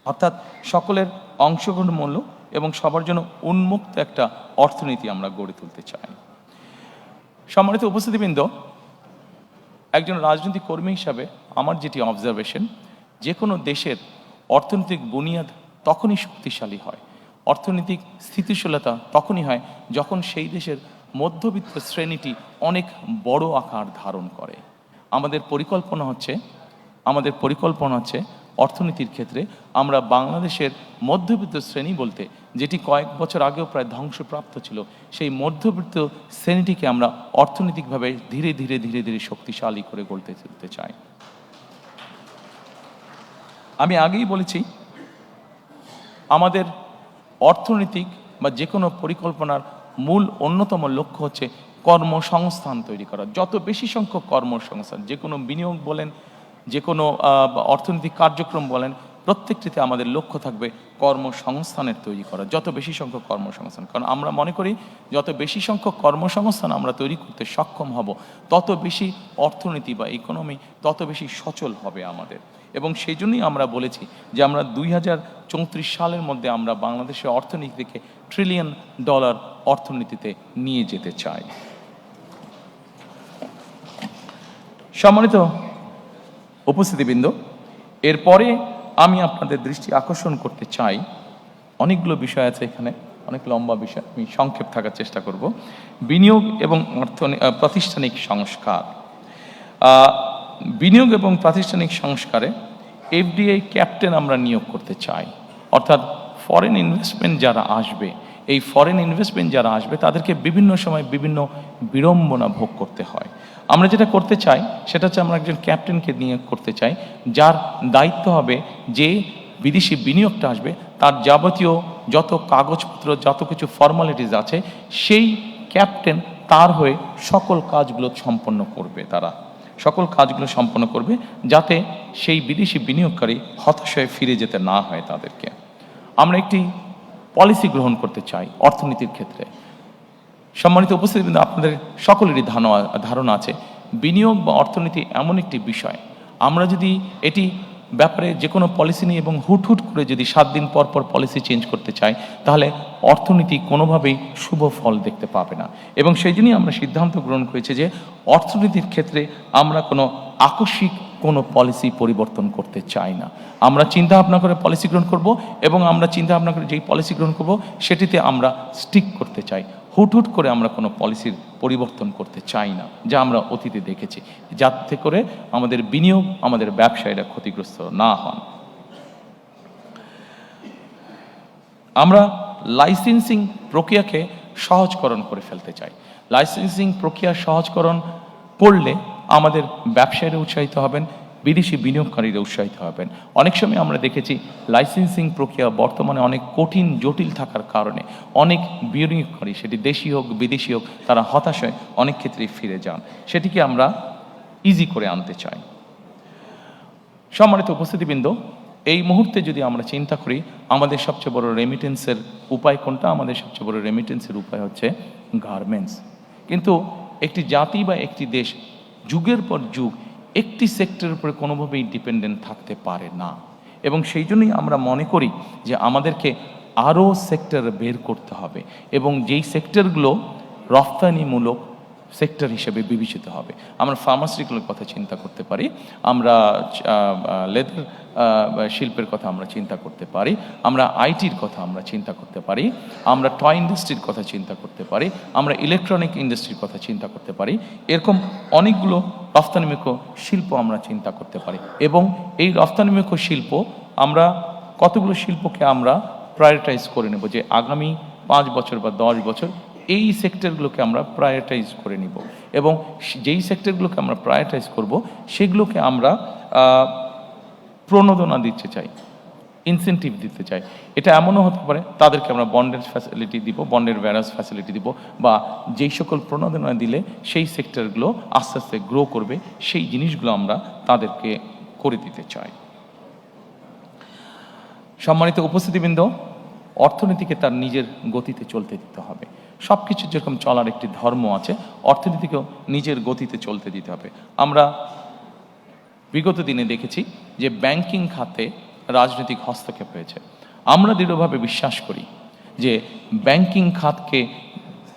অর্থাৎ সকলের অংশগ্রহণমূলক এবং সবার জন্য উন্মুক্ত একটা অর্থনীতি আমরা গড়ে তুলতে চাই। সম্মানিত উপস্থিতিবৃন্দ, একজন রাজনৈতিক কর্মী হিসাবে আমার যেটি অবজারভেশন, যে কোনো দেশের অর্থনৈতিক বুনিয়াদ তখনই শক্তিশালী হয়, অর্থনৈতিক স্থিতিশীলতা তখনই হয় যখন সেই দেশের মধ্যবিত্ত শ্রেণীটি অনেক বড় আকার ধারণ করে। আমাদের পরিকল্পনা হচ্ছে অর্থনীতির ক্ষেত্রে আমরা বাংলাদেশের মধ্যবিত্ত শ্রেণী বলতে, যেটি কয়েক বছর আগেও প্রায় ধ্বংসপ্রাপ্ত ছিল, সেই মধ্যবিত্ত শ্রেণীটিকে আমরা অর্থনৈতিকভাবে ধীরে ধীরে ধীরে ধীরে শক্তিশালী করে গড়তে তুলতে চাই। আমি আগেই বলেছি, আমাদের অর্থনৈতিক বা যে কোনো পরিকল্পনার মূল অন্যতম লক্ষ্য হচ্ছে কর্মসংস্থান তৈরি করা। যত বেশি সংখ্যক কর্মসংস্থান, যে কোনো বিনিয়োগ বলেন, যে কোনো অর্থনৈতিক কার্যক্রম বলেন, প্রত্যেকটিতে আমাদের লক্ষ্য থাকবে কর্মসংস্থানের তৈরি করা, যত বেশি সংখ্যক কর্মসংস্থান। কারণ আমরা মনে করি যত বেশি সংখ্যক কর্মসংস্থান আমরা তৈরি করতে সক্ষম হব, তত বেশি অর্থনীতি বা ইকোনমি তত বেশি সচল হবে আমাদের। এবং সেই জন্যই আমরা বলেছি যে আমরা 2034 সালের মধ্যে আমরা বাংলাদেশের অর্থনীতিকে $1 ট্রিলিয়ন অর্থনীতিতে নিয়ে যেতে চাই। সম্মানিত উপস্থিতিবৃন্দ, এরপরে আমি আপনাদের দৃষ্টি আকর্ষণ করতে চাই, অনেকগুলো বিষয় আছে এখানে, অনেক লম্বা বিষয়, আমি সংক্ষেপ থাকার চেষ্টা করব। বিনিয়োগ এবং প্রাতিষ্ঠানিক সংস্কার। বিনিয়োগ এবং প্রাতিষ্ঠানিক সংস্কারে এফডিআই ক্যাপ্টেন আমরা নিয়োগ করতে চাই, অর্থাৎ ফরেন ইনভেস্টমেন্ট যারা আসবে, এই ফরেন ইনভেস্টমেন্ট যারা আসবে তাদেরকে বিভিন্ন সময় বিভিন্ন বিড়ম্বনা ভোগ করতে হয়। আমরা যেটা করতে চাই সেটা হচ্ছে আমরা একজন ক্যাপ্টেনকে নিয়োগ করতে চাই, যার দায়িত্ব হবে যে বিদেশি বিনিয়োগটা আসবে তার যাবতীয় যত কাগজপত্র, যত কিছু ফর্মালিটিস আছে, সেই ক্যাপ্টেন তার হয়ে সকল কাজগুলো সম্পন্ন করবে, তারা সকল কাজগুলো সম্পন্ন করবে, যাতে সেই বিদেশি বিনিয়োগকারী হতাশায় ফিরে যেতে না হয় তাদেরকে। আমরা একটি পলিসি গ্রহণ করতে চাই অর্থনীতির ক্ষেত্রে। সম্মানিত উপস্থিতি, আপনাদের সকলেরই ধারণা আছে বিনিয়োগ বা অর্থনীতি এমন একটি বিষয়, আমরা যদি এটি ব্যাপারে যে কোনো পলিসি নিয়ে এবং হুট করে যদি 7 দিন পর পলিসি চেঞ্জ করতে চাই, তাহলে অর্থনীতি কোনোভাবেই শুভ ফল দেখতে পাবে না। এবং সেই জন্যই আমরা সিদ্ধান্ত গ্রহণ করেছি যে অর্থনীতির ক্ষেত্রে আমরা কোনো আকস্মিক কোনো পলিসি পরিবর্তন করতে চাই না। আমরা চিন্তা ভাবনা করে পলিসি গ্রহণ করব এবং আমরা চিন্তা ভাবনা করে যেই পলিসি গ্রহণ করব সেটিতে আমরা স্টিক করতে চাই। হুট করে আমরা কোনো পলিসির পরিবর্তন করতে চাই না, যা আমরা অতীতে দেখেছি, যাতে করে আমাদের বিনিয়োগ, আমাদের ব্যবসায়ীরা ক্ষতিগ্রস্ত না হন। আমরা লাইসেন্সিং প্রক্রিয়াকে সহজকরণ করে ফেলতে চাই। লাইসেন্সিং প্রক্রিয়া সহজকরণ করলে আমাদের ব্যবসায়ীরা উৎসাহিত হবেন, বিদেশি বিনিয়োগকারীরা উৎসাহিত হবেন। অনেক সময় আমরা দেখেছি লাইসেন্সিং প্রক্রিয়া বর্তমানে অনেক কঠিন, জটিল থাকার কারণে অনেক বিনিয়োগকারী, সেটি দেশি হোক বিদেশি হোক, তারা হতাশায় অনেক ক্ষেত্রেই ফিরে যান। সেটিকে আমরা ইজি করে আনতে চাই। সম্মানিত উপস্থিতিবৃন্দ, এই মুহূর্তে যদি আমরা চিন্তা করি আমাদের সবচেয়ে বড় রেমিটেন্সের উপায় কোনটা, আমাদের সবচেয়ে বড় রেমিটেন্সের উপায় হচ্ছে গার্মেন্টস। কিন্তু একটি জাতি বা একটি দেশ যুগের পর যুগ একটি সেক্টরের উপরে কোনোভাবেই ডিপেন্ডেন্ট থাকতে পারে না। এবং সেই জন্যই আমরা মনে করি যে আমাদেরকে আরও সেক্টর বের করতে হবে এবং যেই সেক্টরগুলো রফতানিমূলক সেক্টর হিসেবে বিবেচিত হবে। আমরা ফার্মাসিউটিক্যালের কথা চিন্তা করতে পারি, আমরা লেদার শিল্পের কথা আমরা চিন্তা করতে পারি, আমরা আইটির কথা আমরা চিন্তা করতে পারি, আমরা টয় ইন্ডাস্ট্রির কথা চিন্তা করতে পারি, আমরা ইলেকট্রনিক ইন্ডাস্ট্রির কথা চিন্তা করতে পারি। এরকম অনেকগুলো রফতানিমুখী শিল্প আমরা চিন্তা করতে পারি। এবং এই রফতানিমুখী শিল্প আমরা কতগুলো শিল্পকে আমরা প্রায়োরিটাইজ করে নেব যে আগামী 5 বছর বা 10 বছর এই সেক্টরগুলোকে আমরা প্রায়োরিটাইজ করে নিব। এবং যেই সেক্টরগুলোকে আমরা প্রায়োরিটাইজ করব সেগুলোকে আমরা প্রণোদনা দিতে চাই, ইনসেন্টিভ দিতে চাই। এটা এমনও হতে পারে তাদেরকে আমরা বন্ডের ফ্যাসিলিটি দিব, বন্ডের ভ্যারাস ফ্যাসিলিটি দিব, বা যেই সকল প্রণোদনা দিলে সেই সেক্টরগুলো আস্তে আস্তে গ্রো করবে, সেই জিনিসগুলো আমরা তাদেরকে করে দিতে চাই। সম্মানিত উপস্থিতিবৃন্দ, অর্থনীতিকে তার নিজের গতিতে চলতে দিতে হবে। সব কিছু যেরকম চলার একটি ধর্ম আছে, অর্থনীতিকেও নিজের গতিতে চলতে দিতে হবে। আমরা বিগত দিনে দেখেছি যে ব্যাংকিং খাতে রাজনৈতিক হস্তক্ষেপ হয়েছে। আমরা দৃঢ়ভাবে বিশ্বাস করি যে ব্যাংকিং খাতকে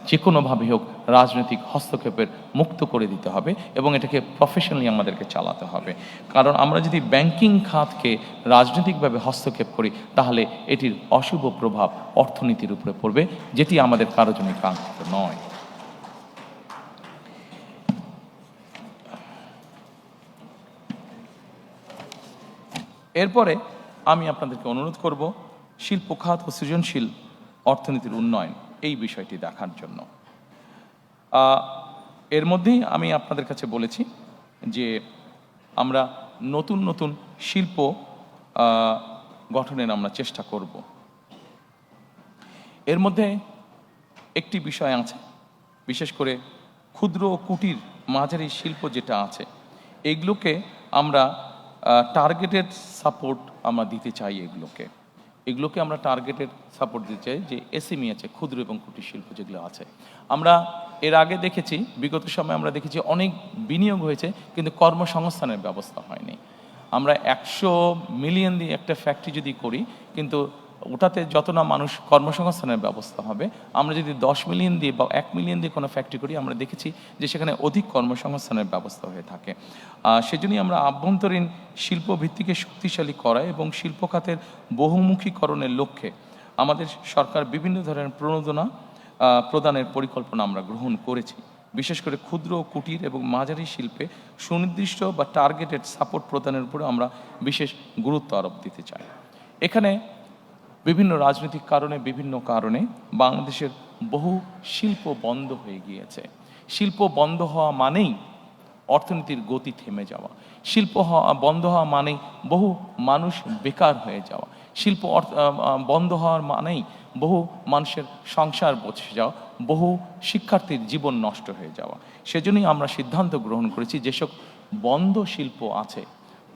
যে কোনোভাবে হোক রাজনৈতিক হস্তক্ষেপের মুক্ত করে দিতে হবে এবং এটাকে প্রফেশনালি আমাদেরকে চালাতে হবে। কারণ আমরা যদি ব্যাংকিং খাতকে রাজনৈতিকভাবে হস্তক্ষেপ করি তাহলে এটির অশুভ প্রভাব অর্থনীতির উপরে পড়বে, যেটি আমাদের কারো জন্য কাঙ্ক্ষিত নয়। এরপরে আমি আপনাদেরকে অনুরোধ করব শিল্প খাত ও সৃজনশীল অর্থনীতির উন্নয়ন এই বিষয়টি দেখার জন্য। এর মধ্যেই আমি আপনাদের কাছে বলেছি যে আমরা নতুন নতুন শিল্প গঠনের আমরা চেষ্টা করব। এর মধ্যে একটি বিষয় আছে, বিশেষ করে ক্ষুদ্র ও কুটির মাঝারি শিল্প যেটা আছে, এগুলোকে আমরা টার্গেটেড সাপোর্ট আমরা দিতে চাই। এগুলোকে আমরা টার্গেটেড সাপোর্ট দিতে চাই, যে এসএমই আছে, ক্ষুদ্র এবং কুটির শিল্প যেগুলো আছে। আমরা এর আগে দেখেছি, বিগত সময়ে আমরা দেখেছি অনেক বিনিয়োগ হয়েছে কিন্তু কর্মসংস্থানের ব্যবস্থা হয়নি। আমরা 100 মিলিয়ন দিয়ে একটা ফ্যাক্টরি যদি করি, কিন্তু ওটাতে যত না মানুষ কর্মসংস্থানের ব্যবস্থা হবে, আমরা যদি 10 মিলিয়ন দিয়ে বা 1 মিলিয়ন দিয়ে কোনো ফ্যাক্টরি করি, আমরা দেখেছি যে সেখানে অধিক কর্মসংস্থানের ব্যবস্থা হয়ে থাকে। সেজন্যই আমরা আভ্যন্তরীণ শিল্প ভিত্তিকে শক্তিশালী করা এবং শিল্প খাতের বহুমুখীকরণের লক্ষ্যে আমাদের সরকার বিভিন্ন ধরনের প্রণোদনা প্রদানের পরিকল্পনা আমরা গ্রহণ করেছি। বিশেষ করে ক্ষুদ্র, কুটির এবং মাঝারি শিল্পে সুনির্দিষ্ট বা টার্গেটেড সাপোর্ট প্রদানের উপরে আমরা বিশেষ গুরুত্ব আরোপ দিতে চাই। এখানে বিভিন্ন রাজনৈতিক কারণে, বিভিন্ন কারণে বাংলাদেশের বহু শিল্প বন্ধ হয়ে গিয়েছে। শিল্প বন্ধ হওয়া মানেই অর্থনীতির গতি থেমে যাওয়া। শিল্প বন্ধ হওয়া মানেই বহু মানুষ বেকার হয়ে যাওয়া। শিল্প বন্ধ হওয়ার মানেই বহু মানুষের সংসার বসে যাওয়া, বহু শিক্ষার্থীর জীবন নষ্ট হয়ে যাওয়া। সেজন্যই আমরা সিদ্ধান্ত গ্রহণ করেছি যেসব বন্ধ শিল্প আছে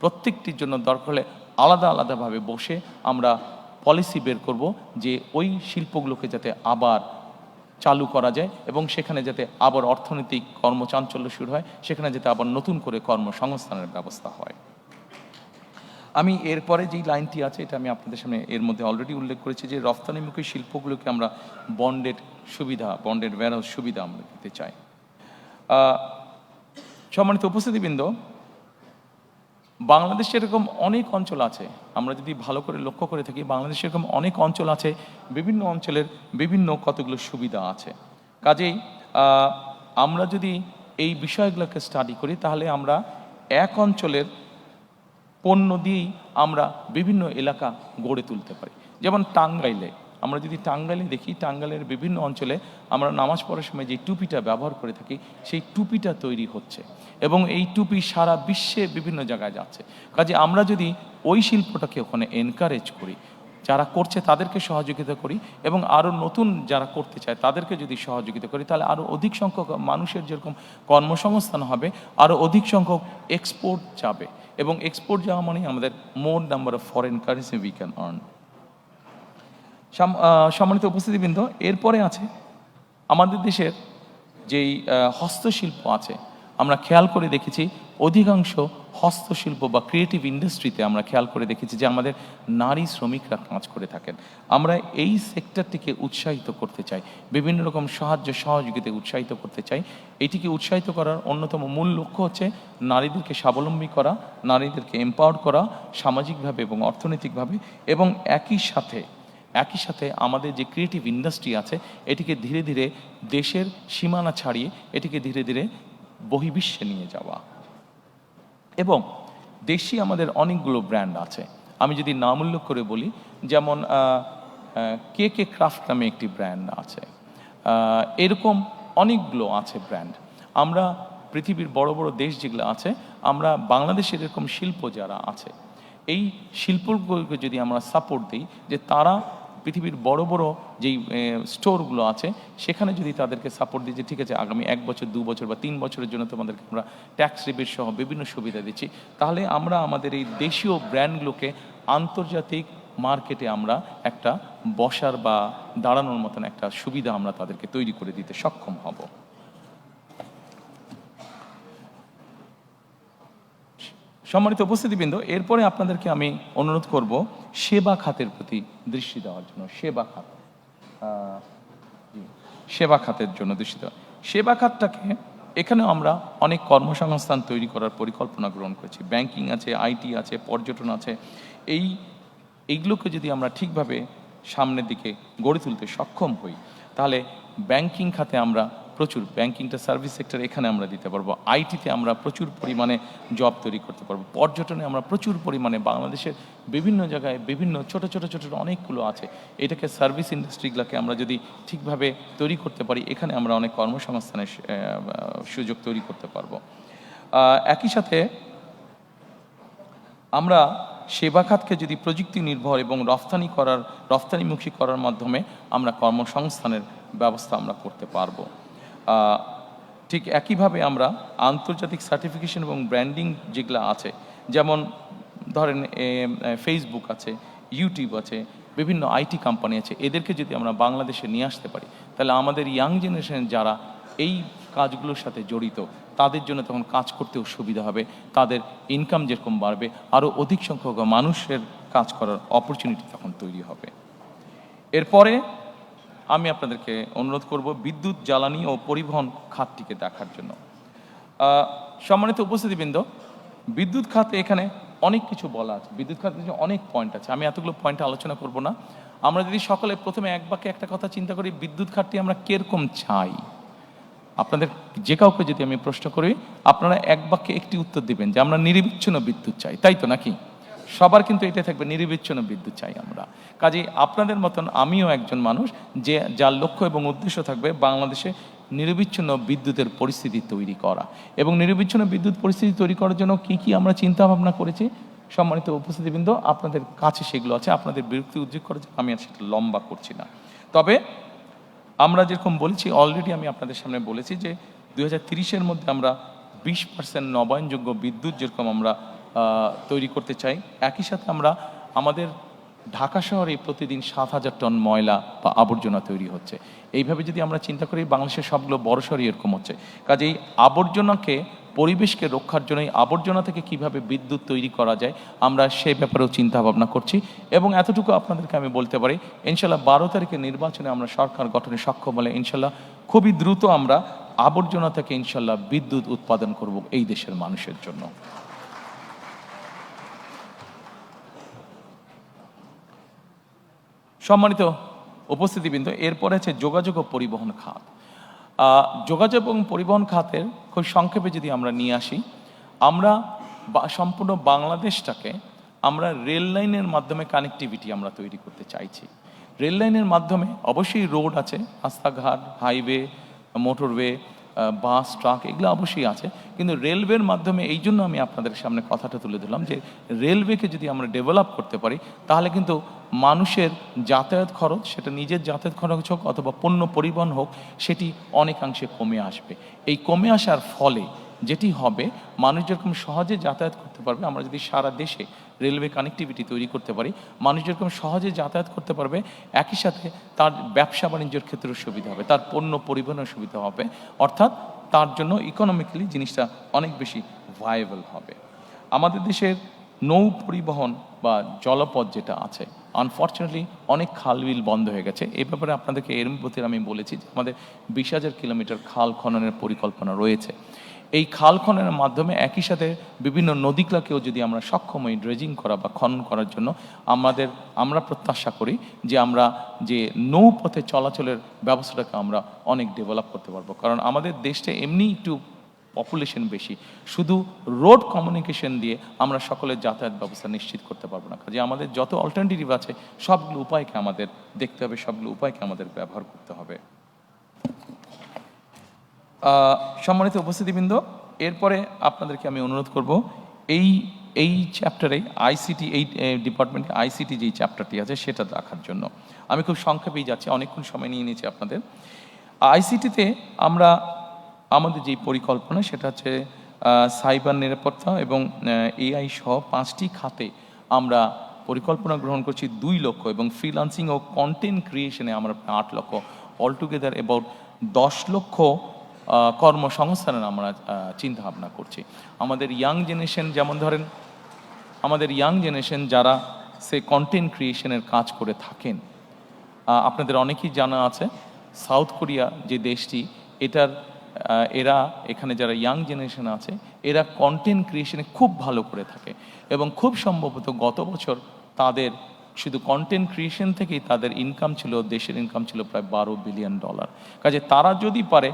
প্রত্যেকটির জন্য দরকার হলে আলাদা আলাদাভাবে বসে আমরা পলিসি বের করব যে ওই শিল্পগুলোকে যাতে আবার চালু করা যায় এবং সেখানে যাতে আবার অর্থনৈতিক কর্মচাঞ্চল্য শুরু হয়, সেখানে যাতে আবার নতুন করে কর্মসংস্থানের ব্যবস্থা হয়। আমি এরপরে যেই লাইনটি আছে এটা আমি আপনাদের সামনে এর মধ্যে অলরেডি উল্লেখ করেছি যে রফতানিমুখী শিল্পগুলোকে আমরা বন্ডেড সুবিধা, বন্ডেড ওয়্যারহাউস সুবিধা আমরা দিতে চাই। সম্মানিত উপস্থিতিবৃন্দ, বাংলাদেশে এরকম অনেক অঞ্চল আছে, আমরা যদি ভালো করে লক্ষ্য করে থাকি বাংলাদেশে এরকম অনেক অঞ্চল আছে, বিভিন্ন অঞ্চলের বিভিন্ন কতগুলো সুবিধা আছে। কাজেই আমরা যদি এই বিষয়গুলোকে স্টাডি করি তাহলে আমরা এক অঞ্চলের পণ্য দিয়েই আমরা বিভিন্ন এলাকা গড়ে তুলতে পারি। যেমন টাঙ্গাইলে, আমরা যদি টাঙ্গাইলে দেখি, টাঙ্গাইলের বিভিন্ন অঞ্চলে আমরা নামাজ পড়ার সময় যে টুপিটা ব্যবহার করে থাকি সেই টুপিটা তৈরি হচ্ছে এবং এই টুপি সারা বিশ্বে বিভিন্ন জায়গায় যাচ্ছে। কাজে আমরা যদি ওই শিল্পটাকে ওখানে এনকারেজ করি, যারা করছে তাদেরকে সহযোগিতা করি এবং আরও নতুন যারা করতে চায় তাদেরকে যদি সহযোগিতা করি তাহলে আরও অধিক সংখ্যক মানুষের যেরকম কর্মসংস্থান হবে, আরও অধিক সংখ্যক এক্সপোর্ট যাবে এবং এক্সপোর্ট যাওয়া মানে আমাদের more number of foreign currency we can earn. সম্মানিত উপস্থিতিবৃন্দ, এরপরে আছে আমাদের দেশের যেই হস্তশিল্প আছে, আমরা খেয়াল করে দেখেছি অধিকাংশ হস্তশিল্প বা ক্রিয়েটিভ ইন্ডাস্ট্রিতে আমরা খেয়াল করে দেখেছি যে আমাদের নারী শ্রমিকরা কাজ করে থাকেন। আমরা এই সেক্টরটিকে উৎসাহিত করতে চাই, বিভিন্ন রকম সাহায্য সহযোগিতায় উৎসাহিত করতে চাই। এটিকে উৎসাহিত করার অন্যতম মূল লক্ষ্য হচ্ছে নারীদেরকে স্বাবলম্বী করা, নারীদেরকে এম্পাওয়ার করা সামাজিকভাবে এবং অর্থনৈতিকভাবে, এবং একই সাথে আমাদের যে ক্রিয়েটিভ ইন্ডাস্ট্রি আছে এটিকে ধীরে ধীরে দেশের সীমানা ছাড়িয়ে এটিকে ধীরে ধীরে বহির্বিশ্বে নিয়ে যাওয়া। এবং দেশি আমাদের অনেকগুলো ব্র্যান্ড আছে, আমি যদি নাম উল্লেখ করে বলি, যেমন কে কে ক্রাফট নামে একটি ব্র্যান্ড আছে, এরকম অনেকগুলো আছে ব্র্যান্ড। আমরা পৃথিবীর বড় বড় দেশ যেগুলো আছে, আমরা বাংলাদেশের এরকম শিল্প যারা আছে এই শিল্পগুলোকে যদি আমরা সাপোর্ট দিই, যে তারা পৃথিবীর বড় বড় যেই স্টোরগুলো আছে সেখানে যদি তাদেরকে সাপোর্ট দিই যে ঠিক আছে আগামী 1 বছর 2 বছর বা 3 বছরের জন্য তোমাদেরকে আমরা ট্যাক্স রিবেট সহ বিভিন্ন সুবিধা দিচ্ছি, তাহলে আমরা আমাদের এই দেশীয় ব্র্যান্ডগুলোকে আন্তর্জাতিক মার্কেটে আমরা একটা বসার বা দাঁড়ানোর মতন একটা সুবিধা আমরা তাদেরকে তৈরি করে দিতে সক্ষম হব। সম্মানিত উপস্থিতিবৃন্দ, এরপরে আপনাদেরকে আমি অনুরোধ করব সেবা খাতের প্রতি দৃষ্টি দেওয়ার জন্য। সেবা খাতের জন্য দৃষ্টি দেওয়া। সেবা খাতটাকে এখানেও আমরা অনেক কর্মসংস্থান তৈরি করার পরিকল্পনা গ্রহণ করেছি। ব্যাংকিং আছে, আইটি আছে, পর্যটন আছে। এইগুলোকে যদি আমরা ঠিকভাবে সামনের দিকে গড়ে তুলতে সক্ষম হই তাহলে ব্যাংকিং খাতে আমরা প্রচুর, ব্যাংকিংটা সার্ভিস সেক্টর, এখানে আমরা দিতে পারবো। আইটিতে আমরা প্রচুর পরিমাণে জব তৈরি করতে পারবো। পর্যটনে আমরা প্রচুর পরিমাণে বাংলাদেশের বিভিন্ন জায়গায় বিভিন্ন ছোট অনেকগুলো আছে, এটাকে সার্ভিস ইন্ডাস্ট্রিগুলোকে আমরা যদি ঠিকভাবে তৈরি করতে পারি এখানে আমরা অনেক কর্মসংস্থানের সুযোগ তৈরি করতে পারবো। একই সাথে আমরা সেবা খাতকে যদি প্রযুক্তি নির্ভর এবং রফতানিমুখী করার মাধ্যমে আমরা কর্মসংস্থানের ব্যবস্থা আমরা করতে পারবো। ঠিক একইভাবে আমরা আন্তর্জাতিক সার্টিফিকেশন এবং ব্র্যান্ডিং যেগুলো আছে, যেমন ধরেন ফেসবুক আছে, ইউটিউব আছে, বিভিন্ন আইটি কোম্পানি আছে, এদেরকে যদি আমরা বাংলাদেশে নিয়ে আসতে পারি তাহলে আমাদের ইয়াং জেনারেশন যারা এই কাজগুলোর সাথে জড়িত তাদের জন্য তখন কাজ করতেও সুবিধা হবে, তাদের ইনকাম যেরকম বাড়বে, আরও অধিক সংখ্যক মানুষের কাজ করার অপরচুনিটি তখন তৈরি হবে। এরপরে আমি আপনাদেরকে অনুরোধ করব বিদ্যুৎ, জ্বালানি ও পরিবহন খাতটিকে দেখার জন্য। সম্মানিত উপস্থিতিবৃন্দ, বিদ্যুৎ খাতে এখানে অনেক কিছু বলা আছে, বিদ্যুৎ খাতে অনেক পয়েন্ট আছে, আমি এতগুলো পয়েন্টে আলোচনা করব না। আমরা যদি সকলে প্রথমে এক বাক্যে একটা কথা চিন্তা করি, বিদ্যুৎ খাতটি আমরা কিরকম চাই, আপনাদের যে কাউকে যদি আমি প্রশ্ন করি আপনারা এক বাক্যে একটি উত্তর দিবেন যে আমরা নিরবিচ্ছিন্ন বিদ্যুৎ চাই, তাই তো নাকি? সবার কিন্তু এটা থাকবে, নিরবিচ্ছিন্ন বিদ্যুৎ চাই আমরা। কাজেই আপনাদের মতন আমিও একজন মানুষ যে যার লক্ষ্য এবং উদ্দেশ্য থাকবে বাংলাদেশে নিরবিচ্ছিন্ন বিদ্যুতের পরিস্থিতি তৈরি করা। এবং নিরবিচ্ছিন্ন বিদ্যুৎ পরিস্থিতি তৈরি করার জন্য কি আমরা চিন্তা ভাবনা করেছি, সম্মানিত উপস্থিতিবৃন্দ, আপনাদের কাছে সেগুলো আছে, আপনাদের বিরক্তি উদ্যোগ করে আমি আর সেটা লম্বা করছি না। তবে আমরা যেরকম বলেছি অলরেডি, আমি আপনাদের সামনে বলেছি যে 2030-এর মধ্যে আমরা 20% নবায়নযোগ্য বিদ্যুৎ যেরকম আমরা তৈরি করতে চাই। একই সাথে আমরা আমাদের ঢাকা শহরে প্রতিদিন 7,000 টন ময়লা বা আবর্জনা তৈরি হচ্ছে। এইভাবে যদি আমরা চিন্তা করি, বাংলাদেশের সবগুলো বড় শহরই এরকম হচ্ছে। কাজেই আবর্জনাকে, পরিবেশকে রক্ষার জন্য এই আবর্জনা থেকে কিভাবে বিদ্যুৎ তৈরি করা যায়, আমরা সেই ব্যাপারেও চিন্তা ভাবনা করছি। এবং এতটুকু আপনাদেরকে আমি বলতে পারি, ইনশাল্লাহ 12 তারিখের নির্বাচনে আমরা সরকার গঠনে সক্ষম হলে ইনশাল্লাহ খুবই দ্রুত আমরা আবর্জনা থেকে ইনশাল্লাহ বিদ্যুৎ উৎপাদন করব এই দেশের মানুষের জন্য। সম্মানিত উপস্থিতিবৃন্দ, এরপরে আছে যোগাযোগ ও পরিবহন খাত। যোগাযোগ এবং পরিবহন খাতের খুব সংক্ষেপে যদি আমরা নিয়ে আসি, আমরা সম্পূর্ণ বাংলাদেশটাকে আমরা রেল লাইনের মাধ্যমে কানেক্টিভিটি আমরা তৈরি করতে চাইছি। রেল লাইনের মাধ্যমে অবশ্যই রোড আছে, রাস্তাঘাট, হাইওয়ে, মোটরওয়ে, বাস, ট্রাক, এগুলো অবশ্যই আছে, কিন্তু রেলওয়ের মাধ্যমে এই জন্য আমি আপনাদের সামনে কথাটা তুলে ধরলাম যে রেলওয়েকে যদি আমরা ডেভেলপ করতে পারি তাহলে কিন্তু মানুষের যাতায়াত খরচ, সেটা নিজের যাতায়াত খরচ হোক অথবা পণ্য পরিবহন হোক, সেটি অনেকাংশে কমে আসবে। এই কমে আসার ফলে যেটি হবে, মানুষ যেরকম সহজে যাতায়াত করতে পারবে, আমরা যদি সারা দেশে রেলওয়ে কানেক্টিভিটি তৈরি করতে পারি, মানুষ যেরকম সহজে যাতায়াত করতে পারবে, একই সাথে তার ব্যবসা বাণিজ্যের ক্ষেত্রেও সুবিধা হবে, তার পণ্য পরিবহনের সুবিধা হবে, অর্থাৎ তার জন্য ইকোনমিক্যালি জিনিসটা অনেক বেশি ভায়াবল হবে। আমাদের দেশের নৌ পরিবহন বা জলপথ যেটা আছে, আনফর্চুনেটলি অনেক খাল বিল বন্ধ হয়ে গেছে। এই ব্যাপারে আপনাদেরকে এর মধ্যে আমি বলেছি যে আমাদের 20,000 কিলোমিটার খাল খননের পরিকল্পনা রয়েছে। এই খাল খননের মাধ্যমে একই সাথে বিভিন্ন নদীগুলোকেও যদি আমরা সক্ষম হই ড্রেজিং করা বা খনন করার জন্য, আমরা প্রত্যাশা করি যে আমরা যে নৌপথে চলাচলের ব্যবস্থাটাকে আমরা অনেক ডেভেলপ করতে পারবো। কারণ আমাদের দেশটা এমনি একটু পপুলেশন বেশি, শুধু রোড কমিউনিকেশন দিয়ে আমরা সকলের যাতায়াত ব্যবস্থা নিশ্চিত করতে পারবো না। কাজে আমাদের যত অল্টারনেটিভ আছে সবগুলো উপায়কে আমাদের দেখতে হবে, সবগুলো উপায়কে আমাদের ব্যবহার করতে হবে। সম্মানিত উপস্থিতিবৃন্দ, এরপরে আপনাদেরকে আমি অনুরোধ করব এই চ্যাপ্টারে আইসিটি, এই ডিপার্টমেন্টে আইসিটি যেই চ্যাপ্টারটি আছে সেটা রাখার জন্য আমি খুব সংক্ষেপেই যাচ্ছি, অনেকক্ষণ সময় নিয়ে নিয়েছি আপনাদের। আইসিটিতে আমরা আমাদের যেই পরিকল্পনা সেটা হচ্ছে সাইবার নিরাপত্তা এবং এআই সহ 5টি খাতে আমরা পরিকল্পনা গ্রহণ করছি 2 লক্ষ, এবং ফ্রিল্যান্সিং ও কন্টেন্ট ক্রিয়েশনে আমরা 8 লক্ষ, অলটুগেদার অ্যাবাউট 10 লক্ষ কর্মসংস্থানের আমরা চিন্তা ভাবনা করছি। আমাদের ইয়াং জেনারেশন, যেমন ধরেন আমাদের ইয়াং জেনারেশন যারা সে কন্টেন্ট ক্রিয়েশনের কাজ করে থাকেন, আপনাদের অনেকেই জানা আছে সাউথ কোরিয়া যে দেশটি, এরা এখানে যারা ইয়াং জেনারেশন আছে এরা কন্টেন্ট ক্রিয়েশনে খুব ভালো করে থাকে, এবং খুব সম্ভবত গত বছর তাদের শুধু কন্টেন্ট ক্রিয়েশন থেকেই তাদের ইনকাম ছিল, দেশের ইনকাম ছিল প্রায় $12 বিলিয়ন। কাজে তারা যদি পারে,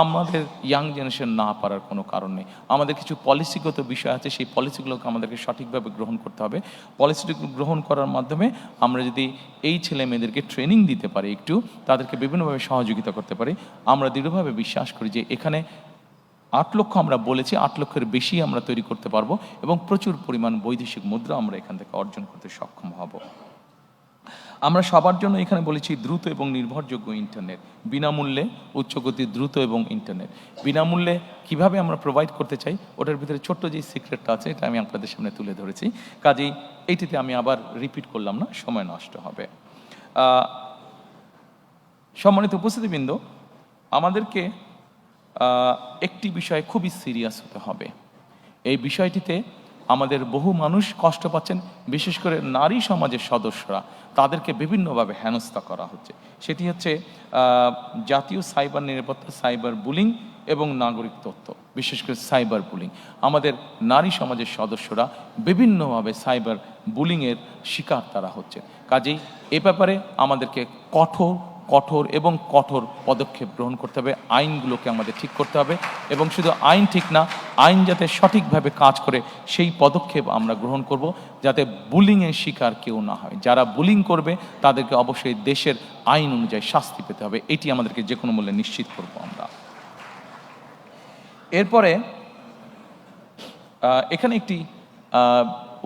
আমাদের ইয়াং জেনারেশন না পারার কোনো কারণ নেই। আমাদের কিছু পলিসিগত বিষয় আছে, সেই পলিসিগুলোকে আমাদেরকে সঠিকভাবে গ্রহণ করতে হবে। পলিসিগুলো গ্রহণ করার মাধ্যমে আমরা যদি এই ছেলে মেয়েদেরকে ট্রেনিং দিতে পারি, একটু তাদেরকে বিভিন্নভাবে সহযোগিতা করতে পারি, আমরা দৃঢ়ভাবে বিশ্বাস করি যে এখানে 8 লক্ষ আমরা বলেছি, 8 লক্ষের বেশি আমরা তৈরি করতে পারবো, এবং প্রচুর পরিমাণ বৈদেশিক মুদ্রা আমরা এখান থেকে অর্জন করতে সক্ষম হব। আমরা সবার জন্য এখানে বলেছি দ্রুত এবং নির্ভরযোগ্য ইন্টারনেট, বিনামূল্যে উচ্চগতির দ্রুত এবং ইন্টারনেট। বিনামূল্যে কিভাবে আমরা প্রোভাইড করতে চাই, ওটার ভিতরে ছোট্ট যে সিক্রেটটা আছে এটা আমি আপনাদের সামনে তুলে ধরেছি। কাজেই এইটিতে আমি আবার রিপিট করলাম না, সময় নষ্ট হবে। সম্মানিত উপস্থিতিবৃন্দ, আমাদেরকে একটি বিষয়ে খুবই সিরিয়াস হতে হবে। এই বিষয়টিতে আমাদের বহু মানুষ কষ্ট পাচ্ছেন, বিশেষ করে নারী সমাজের সদস্যরা, তাদেরকে বিভিন্নভাবে হেনস্থা করা হচ্ছে। সেটি হচ্ছে জাতীয় সাইবার নিরাপত্তা, সাইবার বুলিং এবং নাগরিক তথ্য, বিশেষ করে সাইবার বুলিং। আমাদের নারী সমাজের সদস্যরা বিভিন্নভাবে সাইবার বুলিংয়ের শিকার তারা হচ্ছে। কাজেই এ ব্যাপারে আমাদেরকে কঠোর পদক্ষেপ গ্রহণ করতে হবে। আইনগুলোকে আমাদের ঠিক করতে হবে, এবং শুধু আইন ঠিক না, আইন যাতে সঠিকভাবে কাজ করে সেই পদক্ষেপ আমরা গ্রহণ করব, যাতে বুলিংয়ের শিকার কেউ না হয়। যারা বুলিং করবে তাদেরকে অবশ্যই দেশের আইন অনুযায়ী শাস্তি পেতে হবে, এটি আমাদেরকে যে কোনো মূল্যে নিশ্চিত করব আমরা। এরপরে এখানে একটি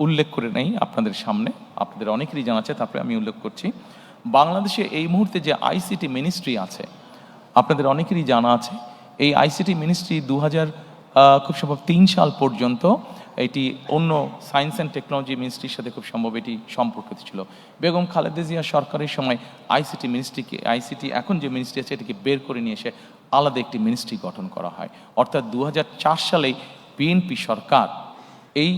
উল্লেখ করে নেই আপনাদের সামনে, আপনাদের অনেকেরই জানা আছে, তারপরে আমি উল্লেখ করছি। বাংলাদেশে এই মুহূর্তে যে আইসিটি মিনিস্ট্রি আছে, আপনাদের অনেকেরই জানা আছে, এই আইসিটি মিনিস্ট্রি 2003 সাল পর্যন্ত এটি অন্য সায়েন্স অ্যান্ড টেকনোলজি মিনিস্ট্রির সাথে খুব সম্ভব এটি সম্পর্কিত ছিল। বেগম খালেদা জিয়া সরকারের সময় আইসিটি এখন যে মিনিস্ট্রি আছে এটিকে বের করে নিয়ে এসে আলাদা একটি মিনিস্ট্রি গঠন করা হয়। অর্থাৎ 2004 সালেই বিএনপি সরকার এই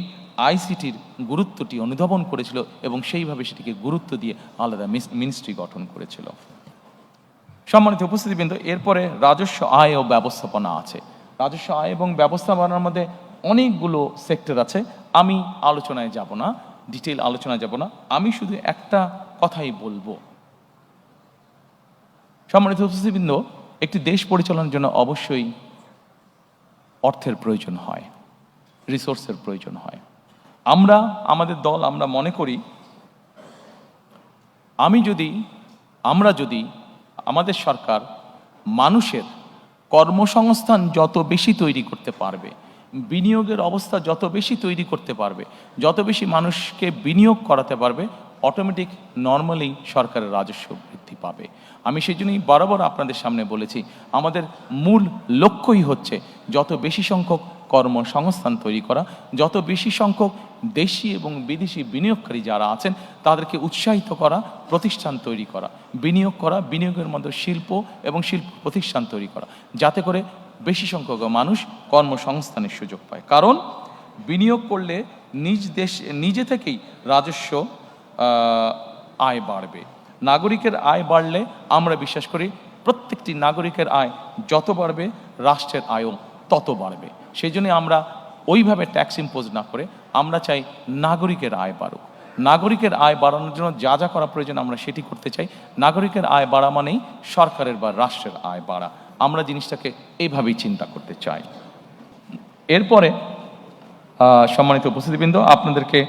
আইসিটির গুরুত্বটি অনুধাবন করেছিল এবং সেইভাবে সেটিকে গুরুত্ব দিয়ে আলাদা মিনিস্ট্রি গঠন করেছিল। সম্মানিত উপস্থিতিবৃন্দ, এরপরে রাজস্ব আয় ও ব্যবস্থাপনা আছে। রাজস্ব আয় এবং ব্যবস্থাপনার মধ্যে অনেকগুলো সেক্টর আছে। আমি আলোচনায় যাব না, ডিটেইল আলোচনায় যাব না, আমি শুধু একটা কথাই বলবো। সম্মানিত উপস্থিতিবৃন্দ, একটি দেশ পরিচালনার জন্য অবশ্যই অর্থের প্রয়োজন হয়, রিসোর্সের প্রয়োজন হয়। আমাদের দল আমরা মনে করি আমরা যদি আমাদের সরকার মানুষের কর্মসংস্থান যত বেশি তৈরি করতে পারবে, বিনিয়োগের অবস্থা যত বেশি তৈরি করতে পারবে, যত বেশি মানুষকে বিনিয়োগ করাতে পারবে, অটোমেটিক নর্মালি সরকারের রাজস্ব বৃদ্ধি পাবে। আমি সেই জন্যই বরাবর আপনাদের সামনে বলেছি, আমাদের মূল লক্ষ্যই হচ্ছে যত বেশি সংখ্যক কর্মসংস্থান তৈরি করা, যত বেশি সংখ্যক দেশি এবং বিদেশি বিনিয়োগকারী যারা আছেন তাদেরকে উৎসাহিত করা, প্রতিষ্ঠান তৈরি করা, বিনিয়োগ করা, বিনিয়োগের মধ্যে শিল্প এবং শিল্প প্রতিষ্ঠান তৈরি করা, যাতে করে বেশি সংখ্যক মানুষ কর্মসংস্থানের সুযোগ পায়। কারণ বিনিয়োগ করলে নিজে থেকেই রাজস্ব আয় বাড়বে। নাগরিকের আয় বাড়লে আমরা বিশ্বাস করি প্রত্যেকটি নাগরিকের আয় যত বাড়বে রাষ্ট্রের আয়ও তত বাড়বে। সেই জন্য আমরা ওইভাবে ট্যাক্স ইম্পোজ না করে আমরা চাই নাগরিকের আয় বাড়ুক। নাগরিকের আয় বাড়ানোর জন্য যা যা করা প্রয়োজন আমরা সেটি করতে চাই। নাগরিকের আয় বাড়া মানেই সরকারের বা রাষ্ট্রের আয় বাড়া। আমরা জিনিসটাকে এইভাবেই চিন্তা করতে চাই। এরপরে সম্মানিত উপস্থিতিবৃন্দ, আপনাদেরকে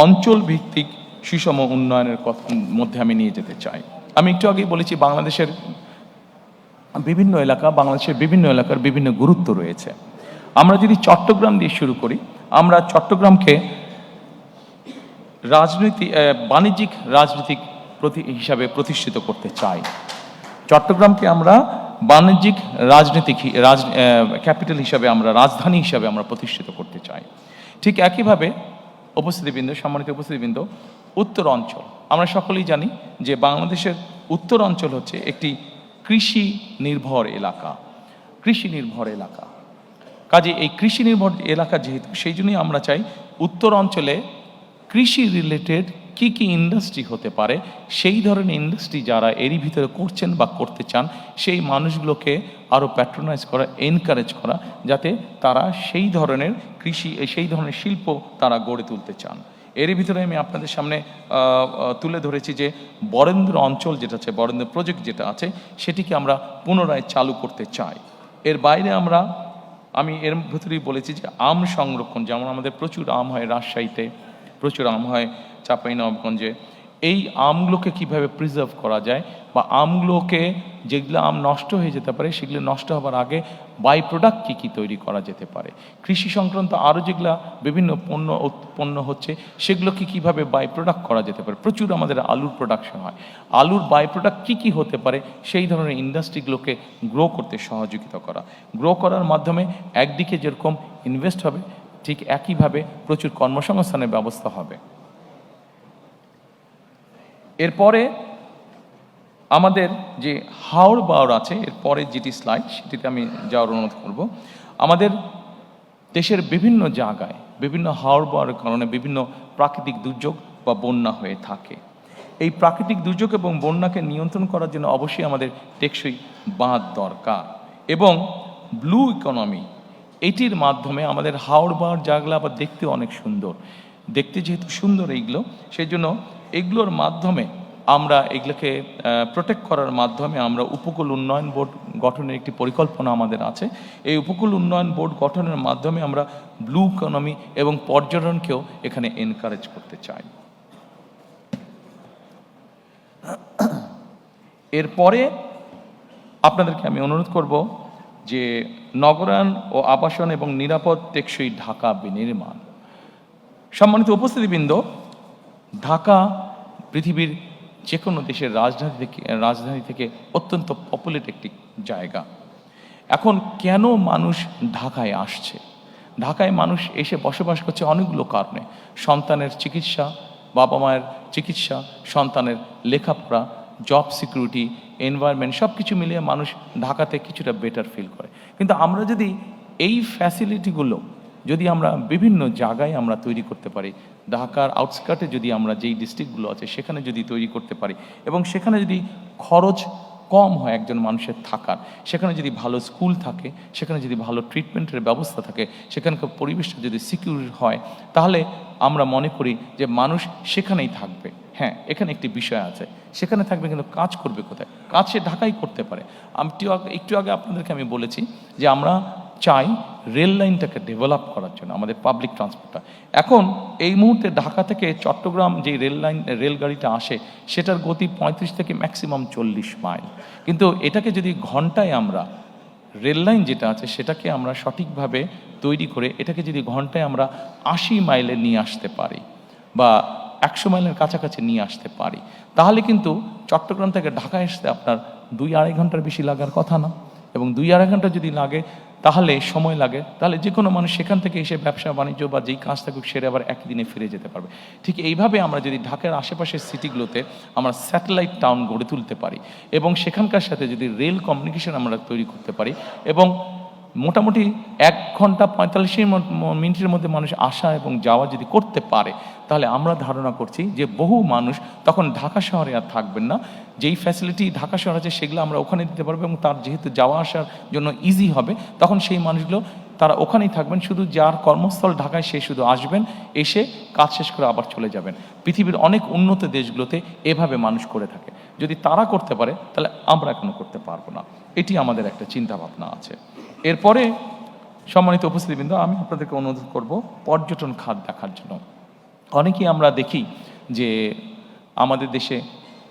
অঞ্চল ভিত্তিক সুষম উন্নয়নের মধ্যে আমি নিয়ে যেতে চাই। আমি একটু আগেই বলেছি বাংলাদেশের বিভিন্ন এলাকার বিভিন্ন গুরুত্ব রয়েছে। আমরা যদি চট্টগ্রাম দিয়ে শুরু করি, আমরা চট্টগ্রামকে বাণিজ্যিক রাজনৈতিক হিসাবে প্রতিষ্ঠিত করতে চাই। চট্টগ্রামকে আমরা বাণিজ্যিক ক্যাপিটাল হিসাবে, রাজধানী হিসাবে আমরা প্রতিষ্ঠিত করতে চাই। ঠিক একইভাবে সম্মানিত উপস্থিতিবৃন্দ, উত্তর অঞ্চল, আমরা সকলেই জানি যে বাংলাদেশের উত্তর অঞ্চল হচ্ছে একটি কৃষি নির্ভর এলাকা। কাজে এই কৃষি নির্ভর এলাকা যেহেতু, সেই জন্যই আমরা চাই উত্তর অঞ্চলে কৃষি রিলেটেড কি ইন্ডাস্ট্রি হতে পারে, সেই ধরনের ইন্ডাস্ট্রি যারা এরই ভিতরে করছেন বা করতে চান, সেই মানুষগুলোকে আরও প্যাট্রোনাইজ করা, এনকারেজ করা, যাতে তারা সেই ধরনের শিল্প তারা গড়ে তুলতে চান। এরই ভিতরে আমি আপনাদের সামনে তুলে ধরেছি যে বরেন্দ্র অঞ্চল যেটা আছে, বরেন্দ্র প্রজেক্ট যেটা আছে, সেটিকে আমরা পুনরায় চালু করতে চাই। এর বাইরে আমি এর ভিতরেই বলেছি যে আম সংরক্ষণ, যেমন আমাদের প্রচুর আম হয় রাজশাহীতে, প্রচুর আম হয় চাঁপাইনবাবগঞ্জে, এই আমগুলোকে কিভাবে প্রিজার্ভ করা যায়, বা আমগুলোকে যেগুলো আম নষ্ট হয়ে যেতে পারে সেগুলো নষ্ট হবার আগে বাই প্রোডাক্ট কী তৈরি করা যেতে পারে, কৃষি সংক্রান্ত আরও যেগুলো বিভিন্ন উৎপন্ন হচ্ছে সেগুলোকে কিভাবে বাই প্রোডাক্ট করা যেতে পারে। প্রচুর আমাদের আলুর প্রোডাকশন হয়, আলুর বাই প্রোডাক্ট কী হতে পারে, সেই ধরনের ইন্ডাস্ট্রিগুলোকে গ্রো করতে সহযোগিতা করা। গ্রো করার মাধ্যমে একদিকে যেরকম ইনভেস্ট হবে, ঠিক একইভাবে প্রচুর কর্মসংস্থানের ব্যবস্থা হবে। এরপরে আমাদের যে হাওড় বাওড় আছে, এরপরে যেটি স্লাইড সেটিতে আমি যাওয়ার অনুরোধ করব। আমাদের দেশের বিভিন্ন জায়গায় বিভিন্ন হাওড় বাওড়ের কারণে বিভিন্ন প্রাকৃতিক দুর্যোগ বা বন্যা হয়ে থাকে। এই প্রাকৃতিক দুর্যোগ এবং বন্যাকে নিয়ন্ত্রণ করার জন্য অবশ্যই আমাদের টেকসই বাঁধ দরকার, এবং ব্লু ইকোনমি এটির মাধ্যমে আমাদের হাওড় বাওড় জায়গাগুলো আবার দেখতে অনেক সুন্দর। দেখতে যেহেতু সুন্দর এইগুলো, সেই জন্য এগুলোর মাধ্যমে আমরা এগুলোকে প্রোটেক্ট করার মাধ্যমে আমরা উপকূল উন্নয়ন বোর্ড গঠনের একটি পরিকল্পনা আমাদের আছে। এই উপকূল উন্নয়ন বোর্ড গঠনের মাধ্যমে আমরা ব্লু ইকোনমি এবং পর্যটনকেও এখানে এনকারেজ করতে চাই। এরপরে আপনাদেরকে আমি অনুরোধ করব যে নগরায়ণ ও আবাসন এবং নিরাপদ টেকসই ঢাকা বিনির্মাণ। সম্মানিত উপস্থিতিবৃন্দ, ঢাকা পৃথিবীর যে কোনো দেশের রাজধানী থেকে অত্যন্ত পপুলেট একটি জায়গা। এখন কেন মানুষ ঢাকায় আসছে? ঢাকায় মানুষ এসে বসবাস করছে অনেকগুলো কারণে, সন্তানের চিকিৎসা, বাবা মায়ের চিকিৎসা, সন্তানের লেখাপড়া, জব সিকিউরিটি, এনভায়রনমেন্ট, সব কিছু মিলিয়ে মানুষ ঢাকাতে কিছুটা বেটার ফিল করে। কিন্তু আমরা যদি এই ফ্যাসিলিটিগুলো যদি আমরা বিভিন্ন জায়গায় আমরা তৈরি করতে পারি, ঢাকার আউটস্কার্টে যদি আমরা যেই ডিস্ট্রিক্টগুলো আছে সেখানে যদি তৈরি করতে পারি, এবং সেখানে যদি খরচ কম হয় একজন মানুষের থাকার, সেখানে যদি ভালো স্কুল থাকে, সেখানে যদি ভালো ট্রিটমেন্টের ব্যবস্থা থাকে, সেখানকার পরিবেশটা যদি সিকিউর হয়, তাহলে আমরা মনে করি যে মানুষ সেখানেই থাকবে। হ্যাঁ, এখানে একটি বিষয় আছে, সেখানে থাকবে কিন্তু কাজ করবে কোথায়? কাজ সে ঢাকায় করতে পারে। আমি একটু আগে আপনাদেরকে আমি বলেছি যে আমরা চাই রেল লাইনটাকে ডেভেলপ করার জন্য, আমাদের পাবলিক ট্রান্সপোর্টটা। এখন এই মুহূর্তে ঢাকা থেকে চট্টগ্রাম যে রেলগাড়িটা আসে সেটার গতি 35 থেকে ম্যাক্সিমাম 40 মাইল, কিন্তু এটাকে যদি ঘন্টায় আমরা রেল লাইন যেটা আছে সেটাকে আমরা সঠিকভাবে তৈরি করে এটাকে যদি ঘন্টায় আমরা 80 মাইলে নিয়ে আসতে পারি বা 100 মাইলের কাছাকাছি নিয়ে আসতে পারি, তাহলে কিন্তু চট্টগ্রাম থেকে ঢাকা আসতে আপনার 2-2.5 ঘন্টার বেশি লাগার কথা না। এবং 2-2.5 ঘন্টা যদি লাগে, তাহলে সময় লাগে, তাহলে যে কোনো মানুষ সেখান থেকে এসে ব্যবসা বাণিজ্য বা যেই কাজ থাকুক সেরে আবার একই দিনে ফিরে যেতে পারবে। ঠিক এইভাবে আমরা যদি ঢাকার আশেপাশের সিটিগুলোতে আমরা স্যাটেলাইট টাউন গড়ে তুলতে পারি এবং সেখানকার সাথে যদি রেল কমিউনিকেশন আমরা তৈরি করতে পারি, এবং মোটামুটি 1 ঘন্টা 45 মিনিটের মধ্যে মানুষ আসা এবং যাওয়া যদি করতে পারে, তাহলে আমরা ধারণা করছি যে বহু মানুষ তখন ঢাকা শহরে আর থাকবেন না। যেই ফ্যাসিলিটি ঢাকা শহর আছে সেগুলো আমরা ওখানে দিতে পারবো, এবং তার যেহেতু যাওয়া আসার জন্য ইজি হবে, তখন সেই মানুষগুলো তারা ওখানেই থাকবেন। শুধু যার কর্মস্থল ঢাকায় সে শুধু আসবেন, এসে কাজ শেষ করে আবার চলে যাবেন। পৃথিবীর অনেক উন্নত দেশগুলোতে এভাবে মানুষ করে থাকে। যদি তারা করতে পারে তাহলে আমরা কেন করতে পারবো না? এটি আমাদের একটা চিন্তা ভাবনা আছে। এরপরে সম্মানিত উপস্থিতিবৃন্দ, আমি আপনাদেরকে অনুরোধ করব পর্যটন খাত দেখার জন্য। অনেকেই আমরা দেখি যে আমাদের দেশে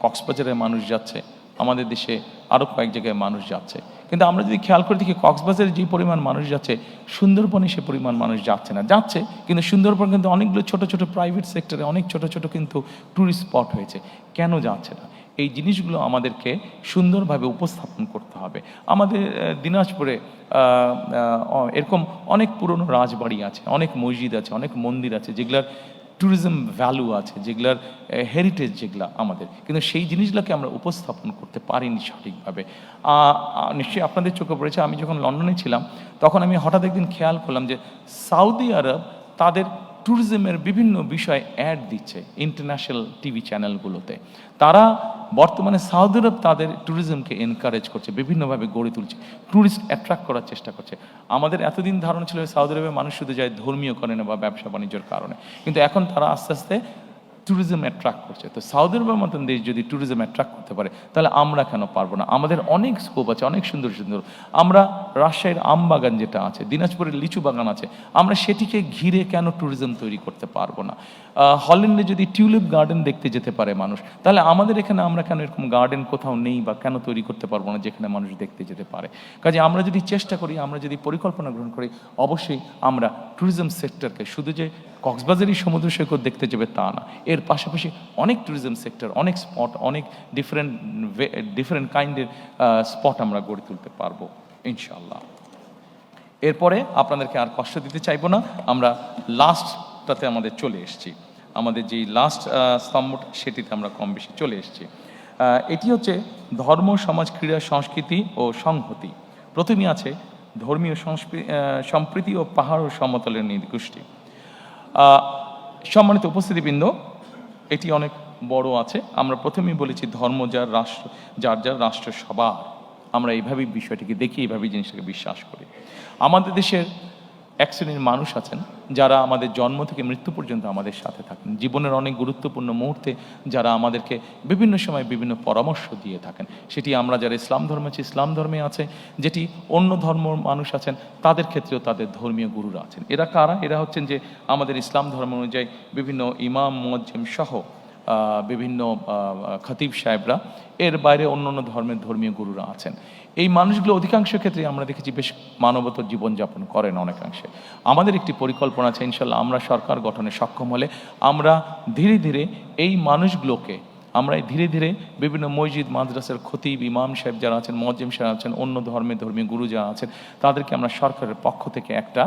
কক্সবাজারের মানুষ যাচ্ছে, আমাদের দেশে আরও কয়েক জায়গায় মানুষ যাচ্ছে, কিন্তু আমরা যদি খেয়াল করে দেখি কক্সবাজারে যে পরিমাণ মানুষ যাচ্ছে, সুন্দরবনে সে পরিমাণ মানুষ যাচ্ছে না। যাচ্ছে, কিন্তু সুন্দরবন কিন্তু অনেকগুলো ছোট ছোট প্রাইভেট সেক্টরে অনেক ছোট ছোট কিন্তু ট্যুরিস্ট স্পট হয়েছে। কেন যাচ্ছে না? এই জিনিসগুলো আমাদেরকে সুন্দরভাবে উপস্থাপন করতে হবে। আমাদের দিনাজপুরে এরকম অনেক পুরনো রাজবাড়ি আছে, অনেক মসজিদ আছে, অনেক মন্দির আছে, যেগুলার ট্যুরিজম ভ্যালু আছে, যেগুলার হেরিটেজ যেগুলা আমাদের, কিন্তু সেই জিনিসগুলোকে আমরা উপস্থাপন করতে পারিনি সঠিকভাবে। নিশ্চয়ই আপনাদের চোখে পড়েছে, আমি যখন লন্ডনে ছিলাম তখন আমি হঠাৎ একদিন খেয়াল করলাম যে সৌদি আরব তাদের ট্যুরিজমের বিভিন্ন বিষয় অ্যাড দিচ্ছে ইন্টারন্যাশনাল টিভি চ্যানেলগুলোতে। তারা বর্তমানে সৌদি আরব তাদের ট্যুরিজমকে এনকারেজ করছে, বিভিন্নভাবে গড়ে তুলছে, ট্যুরিস্ট অ্যাট্রাক্ট করার চেষ্টা করছে। আমাদের এতদিন ধারণা ছিল সৌদি আরবে মানুষ শুধু যায় ধর্মীয় কারণে বা ব্যবসা বাণিজ্যের কারণে, কিন্তু এখন তারা আস্তে আস্তে ট্যুরিজম অ্যাট্রাক্ট করছে। তো সৌদি আরবের মতন দেশ যদি ট্যুরিজম অ্যাট্রাক্ট করতে পারে, তাহলে আমরা কেন পারবো না? আমাদের অনেক স্কোপ আছে, অনেক সুন্দর সুন্দর। আমরা রাজশাহীর আম বাগান যেটা আছে, দিনাজপুরের লিচু বাগান আছে, আমরা সেটিকে ঘিরে কেন ট্যুরিজম তৈরি করতে পারবো না? হল্যান্ডে যদি টিউলিপ গার্ডেন দেখতে যেতে পারে মানুষ, তাহলে আমাদের এখানে আমরা কেন এরকম গার্ডেন কোথাও নেই বা কেন তৈরি করতে পারবো না যেখানে মানুষ দেখতে যেতে পারে? কাজে আমরা যদি চেষ্টা করি, আমরা যদি পরিকল্পনা গ্রহণ করি, অবশ্যই আমরা ট্যুরিজম সেক্টরকে শুধু যে কক্সবাজারই সমুদ্র সৈকত দেখতে যাবে তা না, এর পাশাপাশি অনেক ট্যুরিজম সেক্টর, অনেক স্পট, অনেক ডিফারেন্ট কাইন্ডের স্পট আমরা গড়ে তুলতে পারবো ইনশাআল্লাহ। এরপরে আপনাদেরকে আর কষ্ট দিতে চাইবো না, আমরা লাস্টটাতে আমাদের চলে এসেছি। আমাদের যেই লাস্ট স্তম্ভটা সেটিতে আমরা কম বেশি চলে এসেছি। এটি হচ্ছে ধর্ম, সমাজ, ক্রীড়া, সংস্কৃতি ও সংহতি। প্রথমেই আছে ধর্মীয় সম্প্রীতি ও পাহাড় ও সমতলের নৃগোষ্ঠী। সম্মানিত উপস্থিতিবৃন্দ, এটি অনেক বড় আছে। আমরা প্রথমেই বলেছি ধর্ম যার রাষ্ট্র, যার যার রাষ্ট্র সবার। আমরা এইভাবেই বিষয়টিকে দেখি, এইভাবেই জিনিসটাকে বিশ্বাস করি। আমাদের দেশের এক শ্রেণীর মানুষ আছেন যারা আমাদের জন্ম থেকে মৃত্যু পর্যন্ত আমাদের সাথে থাকেন, জীবনের অনেক গুরুত্বপূর্ণ মুহূর্তে যারা আমাদেরকে বিভিন্ন সময় বিভিন্ন পরামর্শ দিয়ে থাকেন। সেটি আমরা যারা ইসলাম ধর্মে আছি, ইসলাম ধর্মে আছে, যেটি অন্য ধর্ম মানুষ আছেন তাদের ক্ষেত্রেও তাদের ধর্মীয় গুরুরা আছেন। এরা কারা? এরা হচ্ছেন যে আমাদের ইসলাম ধর্ম অনুযায়ী বিভিন্ন ইমাম, মুয়াজ্জিম সহ বিভিন্ন খতিব সাহেবরা, এর বাইরে অন্য অন্য ধর্মের ধর্মীয় গুরুরা আছেন। এই মানুষগুলো অধিকাংশ ক্ষেত্রে আমরা দেখেছি বেশ মানবতার জীবনযাপন করেন অনেকাংশে। আমাদের একটি পরিকল্পনা আছে, ইনশাল্লাহ আমরা সরকার গঠনে সক্ষম হলে আমরা ধীরে ধীরে এই মানুষগুলোকে আমরা ধীরে ধীরে বিভিন্ন মসজিদ মাদ্রাসার খতিব ইমাম সাহেব যারা আছেন, মুয়াজ্জিম সাহেব আছেন, অন্য ধর্মীয় গুরু যারা আছেন, তাদেরকে আমরা সরকারের পক্ষ থেকে একটা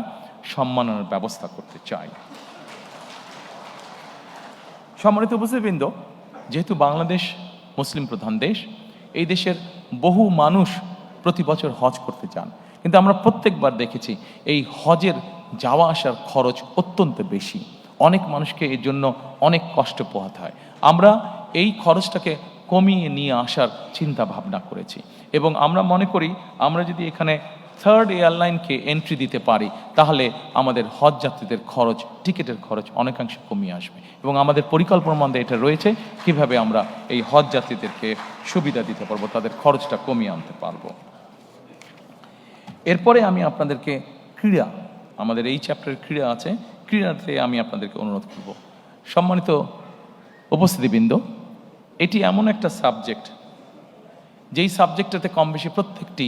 সম্মাননার ব্যবস্থা করতে চাই। সম্মানিত উপস্থিতিবৃন্দ, যেহেতু বাংলাদেশ মুসলিম প্রধান দেশ, এই দেশের বহু মানুষ প্রতি বছর হজ করতে যান, কিন্তু আমরা প্রত্যেকবার দেখেছি এই হজের যাওয়া আসার খরচ অত্যন্ত বেশি। অনেক মানুষকে এর জন্য অনেক কষ্ট পোহাতে হয়। আমরা এই খরচটাকে কমিয়ে নিয়ে আসার চিন্তা ভাবনা করেছি এবং আমরা মনে করি আমরা যদি এখানে থার্ড এয়ারলাইনকে এন্ট্রি দিতে পারি তাহলে আমাদের হজ যাত্রীদের খরচ, টিকিটের খরচ অনেকাংশে কমিয়ে আসবে এবং আমাদের পরিকল্পনার মধ্যে এটা রয়েছে কিভাবে আমরা এই হজ যাত্রীদেরকে সুবিধা দিতে পারবো, তাদের খরচটা কমিয়ে আনতে পারবো। এরপরে আমি আপনাদেরকে ক্রীড়া, আমাদের এই চ্যাপ্টারের ক্রীড়া আছে, ক্রীড়াতে আমি আপনাদেরকে অনুরোধ করব। সম্মানিত উপস্থিতিবৃন্দ, এটি এমন একটা সাবজেক্ট যেই সাবজেক্টটাতে কম বেশি প্রত্যেকটি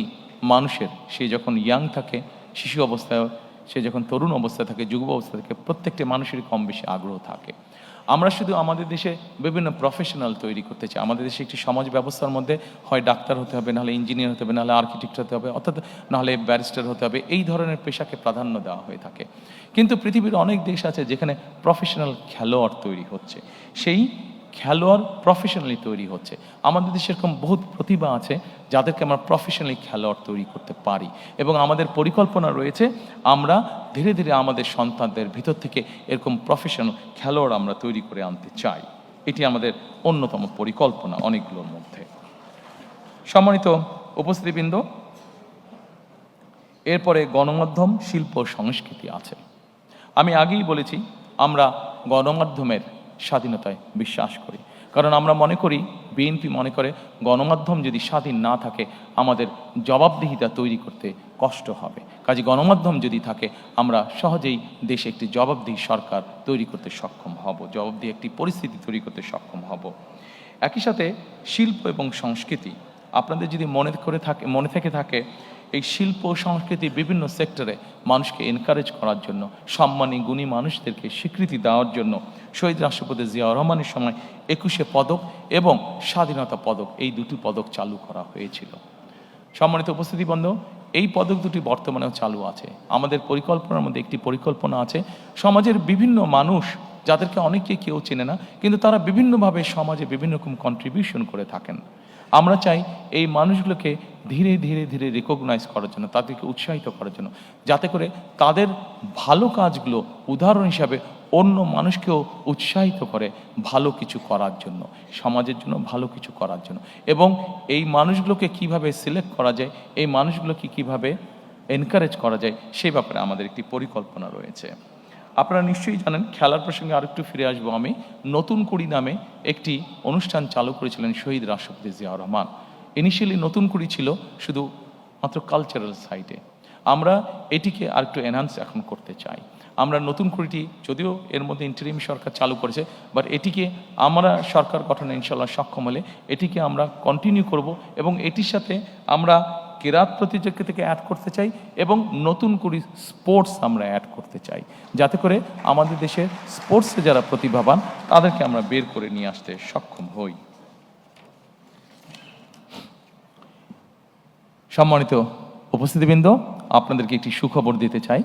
মানুষের, সে যখন ইয়াং থাকে, শিশু অবস্থায়, সে যখন তরুণ অবস্থায় থাকে, যুব অবস্থা থাকে, প্রত্যেকটি মানুষেরই কম বেশি আগ্রহ থাকে। আমরা শুধু আমাদের দেশে বিভিন্ন প্রফেশনাল তৈরি করতে চাই। আমাদের দেশে একটি সমাজ ব্যবস্থার মধ্যে হয় ডাক্তার হতে হবে, নাহলে ইঞ্জিনিয়ার হতে হবে, নাহলে আর্কিটেক্ট হতে হবে, অর্থাৎ নাহলে ব্যারিস্টার হতে হবে, এই ধরনের পেশাকে প্রাধান্য দেওয়া হয়ে থাকে। কিন্তু পৃথিবীর অনেক দেশ আছে যেখানে প্রফেশনাল খেলোয়াড় তৈরি হচ্ছে, সেই খেলোয়াড় প্রফেশনালি তৈরি হচ্ছে। আমাদের দেশে এরকম বহুত প্রতিভা আছে যাদেরকে আমরা প্রফেশনালি খেলোয়াড় তৈরি করতে পারি এবং আমাদের পরিকল্পনা রয়েছে আমরা ধীরে ধীরে আমাদের সন্তানদের ভিতর থেকে এরকম প্রফেশনাল খেলোয়াড় আমরা তৈরি করে আনতে চাই। এটি আমাদের অন্যতম পরিকল্পনা অনেকগুলোর মধ্যে। সম্মানিত উপস্থিতিবৃন্দ, এরপরে গণমাধ্যম, শিল্প, সংস্কৃতি আছে। আমি আগেই বলেছি আমরা গণমাধ্যমের স্বাধীনতায় বিশ্বাস করি, কারণ আমরা মনে করি, বিএনপি মনে করে গণমাধ্যম যদি স্বাধীন না থাকে আমাদের জবাবদিহিতা তৈরি করতে কষ্ট হবে। কাজে গণমাধ্যম যদি থাকে আমরা সহজেই দেশে একটি জবাবদিহি সরকার তৈরি করতে সক্ষম হব, জবাবদিহি একটি পরিস্থিতি তৈরি করতে সক্ষম হব। একই সাথে শিল্প এবং সংস্কৃতি, আপনাদের যদি মনে থেকে থাকে এই শিল্প সংস্কৃতি বিভিন্ন সেক্টরে মানুষকে এনকারেজ করার জন্য, সম্মানী গুণী মানুষদেরকে স্বীকৃতি দেওয়ার জন্য শহীদ রাষ্ট্রপতি জিয়াউর রহমানের সময় 21শে পদক এবং স্বাধীনতা পদক, এই দুটি পদক চালু করা হয়েছিল। সম্মানিত উপস্থিতিবৃন্দ, এই পদক দুটি বর্তমানেও চালু আছে। আমাদের পরিকল্পনার মধ্যে একটি পরিকল্পনা আছে সমাজের বিভিন্ন মানুষ যাদেরকে অনেকে কেউ চেনে না, কিন্তু তারা বিভিন্নভাবে সমাজে বিভিন্ন রকম কন্ট্রিবিউশন করে থাকেন। আমরা চাই এই মানুষগুলোকে ধীরে ধীরে ধীরে রিকগনাইজ করার জন্য, তাদেরকে উৎসাহিত করার জন্য, যাতে করে তাদের ভালো কাজগুলো উদাহরণ হিসাবে অন্য মানুষকেও উৎসাহিত করে ভালো কিছু করার জন্য, সমাজের জন্য ভালো কিছু করার জন্য। এবং এই মানুষগুলোকে কিভাবে সিলেক্ট করা যায়, এই মানুষগুলোকে কিভাবে এনকারেজ করা যায়, সেই ব্যাপারে আমাদের একটি পরিকল্পনা রয়েছে। আপনারা নিশ্চয়ই জানেন, খেলার প্রসঙ্গে আরেকটু ফিরে আসবো আমি, নতুন কুড়ি নামে একটি অনুষ্ঠান চালু করেছিলেন শহীদ রাষ্ট্রপতি জিয়াউর রহমান। ইনিশিয়ালি নতুন কুড়ি ছিল শুধু মাত্র কালচারাল সাইডে, আমরা এটিকে আরেকটু এনহান্স এখন করতে চাই। আমরা নতুন কুড়িটি, যদিও এর মধ্যে ইন্টারিম সরকার চালু করেছে, বাট এটিকে আমরা সরকার গঠনে ইনশাল্লাহ সক্ষম হলে এটিকে আমরা কন্টিনিউ করব এবং এটির সাথে আমরা কেরাত প্রতিযোগিতাকে অ্যাড করতে চাই এবং নতুন করে স্পোর্টস আমরা অ্যাড করতে চাই, যাতে করে আমাদের দেশের স্পোর্টসে যারা প্রতিভাবান তাদেরকে আমরা বের করে নিয়ে আসতে সক্ষম হই। সম্মানিত উপস্থিতিবৃন্দ, আপনাদেরকে একটি সুখবর দিতে চাই।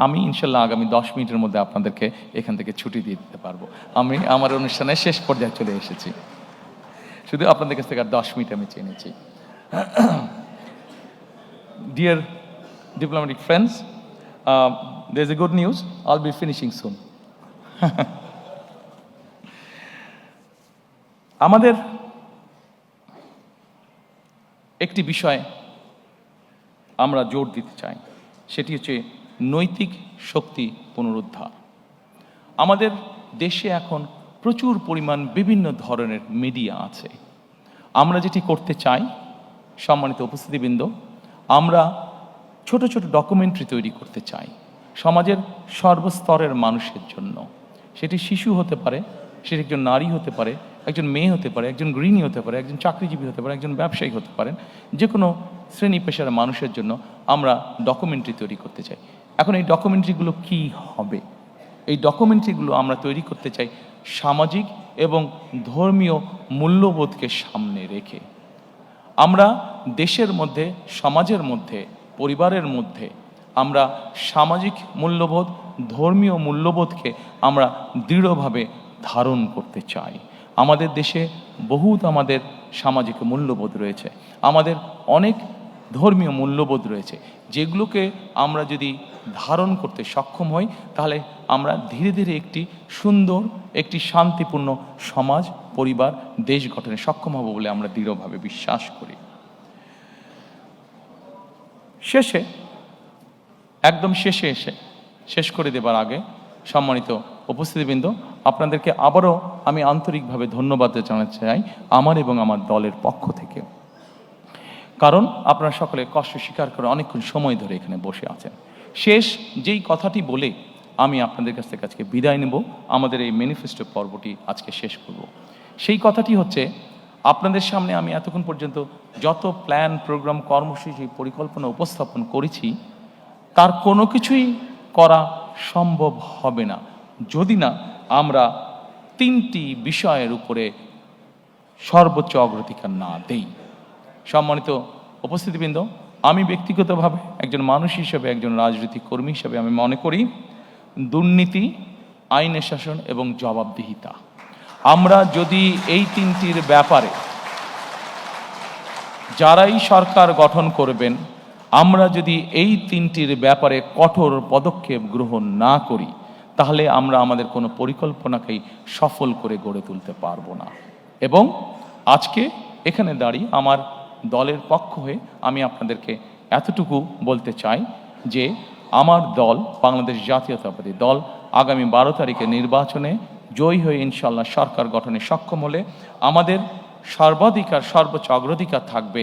আমি ইনশাল্লাহ আগামী 10 মিনিটের মধ্যে আপনাদেরকে এখান থেকে ছুটি দিয়ে দিতে পারবো। আমি আমার অনুষ্ঠানের শেষ পর্যায়ে চলে এসেছি, শুধু আপনাদের কাছ থেকে আর 10 মিনিট আমি চেয়ে নিচ্ছি। Dear diplomatic friends, there's a good news. I'll be finishing soon. আমাদের একটি বিষয় আমরা জোর দিতে চাই, সেটি হচ্ছে নৈতিক শক্তি পুনরুদ্ধার। আমাদের দেশে এখন প্রচুর পরিমাণ বিভিন্ন ধরনের মিডিয়া আছে। আমরা যেটি করতে চাই, সম্মানিত উপস্থিতিবৃন্দ, আমরা ছোট ছোট ডকুমেন্টারি তৈরি করতে চাই সমাজের সর্বস্তরের মানুষের জন্য। সেটি শিশু হতে পারে, সেটি একজন নারী হতে পারে, একজন মেয়ে হতে পারে, একজন গৃহিণী হতে পারে, একজন চাকরিজীবী হতে পারে, একজন ব্যবসায়ী হতে পারেন, যে কোনো শ্রেণী পেশার মানুষের জন্য আমরা ডকুমেন্টারি তৈরি করতে চাই। এখন এই ডকুমেন্টারিগুলো কি হবে? এই ডকুমেন্টারিগুলো আমরা তৈরি করতে চাই সামাজিক এবং ধর্মীয় মূল্যবোধকে সামনে রেখে আমরা দেশের মধ্যে, সমাজের মধ্যে, পরিবারের মধ্যে আমরা সামাজিক মূল্যবোধ, ধর্মীয় মূল্যবোধকে আমরা দৃঢ়ভাবে ধারণ করতে চাই। আমাদের দেশে বহুত আমাদের সামাজিক মূল্যবোধ রয়েছে, আমাদের অনেক ধর্মীয় মূল্যবোধ রয়েছে, যেগুলোকে আমরা যদি ধারণ করতে সক্ষম হই তাহলে আমরা ধীরে ধীরে একটি সুন্দর, একটি শান্তিপূর্ণ সমাজ, পরিবার, দেশ গঠনে সক্ষম হব বলে আমরা দৃঢ়ভাবে বিশ্বাস করি। শেষে, একদম শেষে এসে শেষ করে দেবার আগে সম্মানিত উপস্থিতিবৃন্দ, আপনাদেরকে আবারও আমি আন্তরিকভাবে ধন্যবাদ জানাতে চাই আমার এবং আমার দলের পক্ষ থেকে। কারণ আপনারা সকলে কষ্ট স্বীকার করে অনেকক্ষণ সময় ধরে এখানে বসে আছেন। শেষ যেই কথাটি বলে আমি আপনাদের কাছ থেকে আজকে বিদায় নেব, আমাদের এই ম্যানিফেস্টো পর্বটি আজকে শেষ করব। সেই কথাটি হচ্ছে, আপনাদের সামনে আমি এতক্ষণ পর্যন্ত যত প্ল্যান, প্রোগ্রাম, কর্মসূচি, পরিকল্পনা উপস্থাপন করেছি তার কোনো কিছুই করা সম্ভব হবে না যদি না আমরা তিনটি বিষয়ের উপরে সর্বোচ্চ অগ্রাধিকার না দেই। সম্মানিত উপস্থিতিবৃন্দ, আমি ব্যক্তিগতভাবে একজন মানুষ হিসেবে, একজন রাজনৈতিক কর্মী হিসেবে আমি মনে করি দুর্নীতি, আইনের শাসন এবং জবাবদিহিতা, আমরা যদি এই তিনটির ব্যাপারে যারাই সরকার গঠন করবেন, আমরা যদি এই তিনটির ব্যাপারে কঠোর পদক্ষেপ গ্রহণ না করি তাহলে আমরা আমাদের কোনো পরিকল্পনাকেই সফল করে গড়ে তুলতে পারবো না। এবং আজকে এখানে দাঁড়িয়ে আমার দলের পক্ষ হয়ে আমি আপনাদেরকে এতটুকু বলতে চাই যে আমার দল, বাংলাদেশ জাতীয়তাবাদী দল, আগামী 12 তারিখে নির্বাচনে জয়ী হয়ে ইনশাল্লাহ সরকার গঠনে সক্ষম হলে আমাদের সর্বাধিকার, সর্বোচ্চ অগ্রাধিকার থাকবে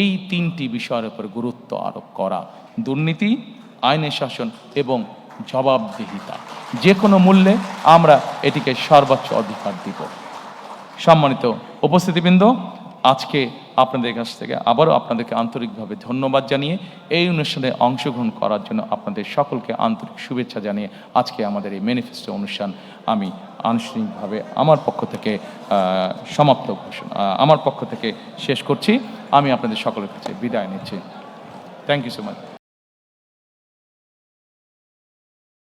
এই তিনটি বিষয়ের উপর গুরুত্ব আরোপ করা: দুর্নীতি, আইনের শাসন এবং জবাবদিহিতা। যে কোনো মূল্যে আমরা এটিকে সর্বোচ্চ অধিকার দিব। সম্মানিত উপস্থিতিবৃন্দ, আজকে আপনাদের কাছ থেকে আবারও আপনাদেরকে আন্তরিকভাবে ধন্যবাদ জানিয়ে এই অনুষ্ঠানে অংশগ্রহণ করার জন্য আপনাদের সকলকে আন্তরিক শুভেচ্ছা জানিয়ে আজকে আমাদের এই ম্যানিফেস্টো অনুষ্ঠান আমি আনুষ্ঠানিকভাবে আমার পক্ষ থেকে আমার পক্ষ থেকে শেষ করছি। আমি আপনাদের সকলের কাছে বিদায় নিচ্ছি। Thank you so much.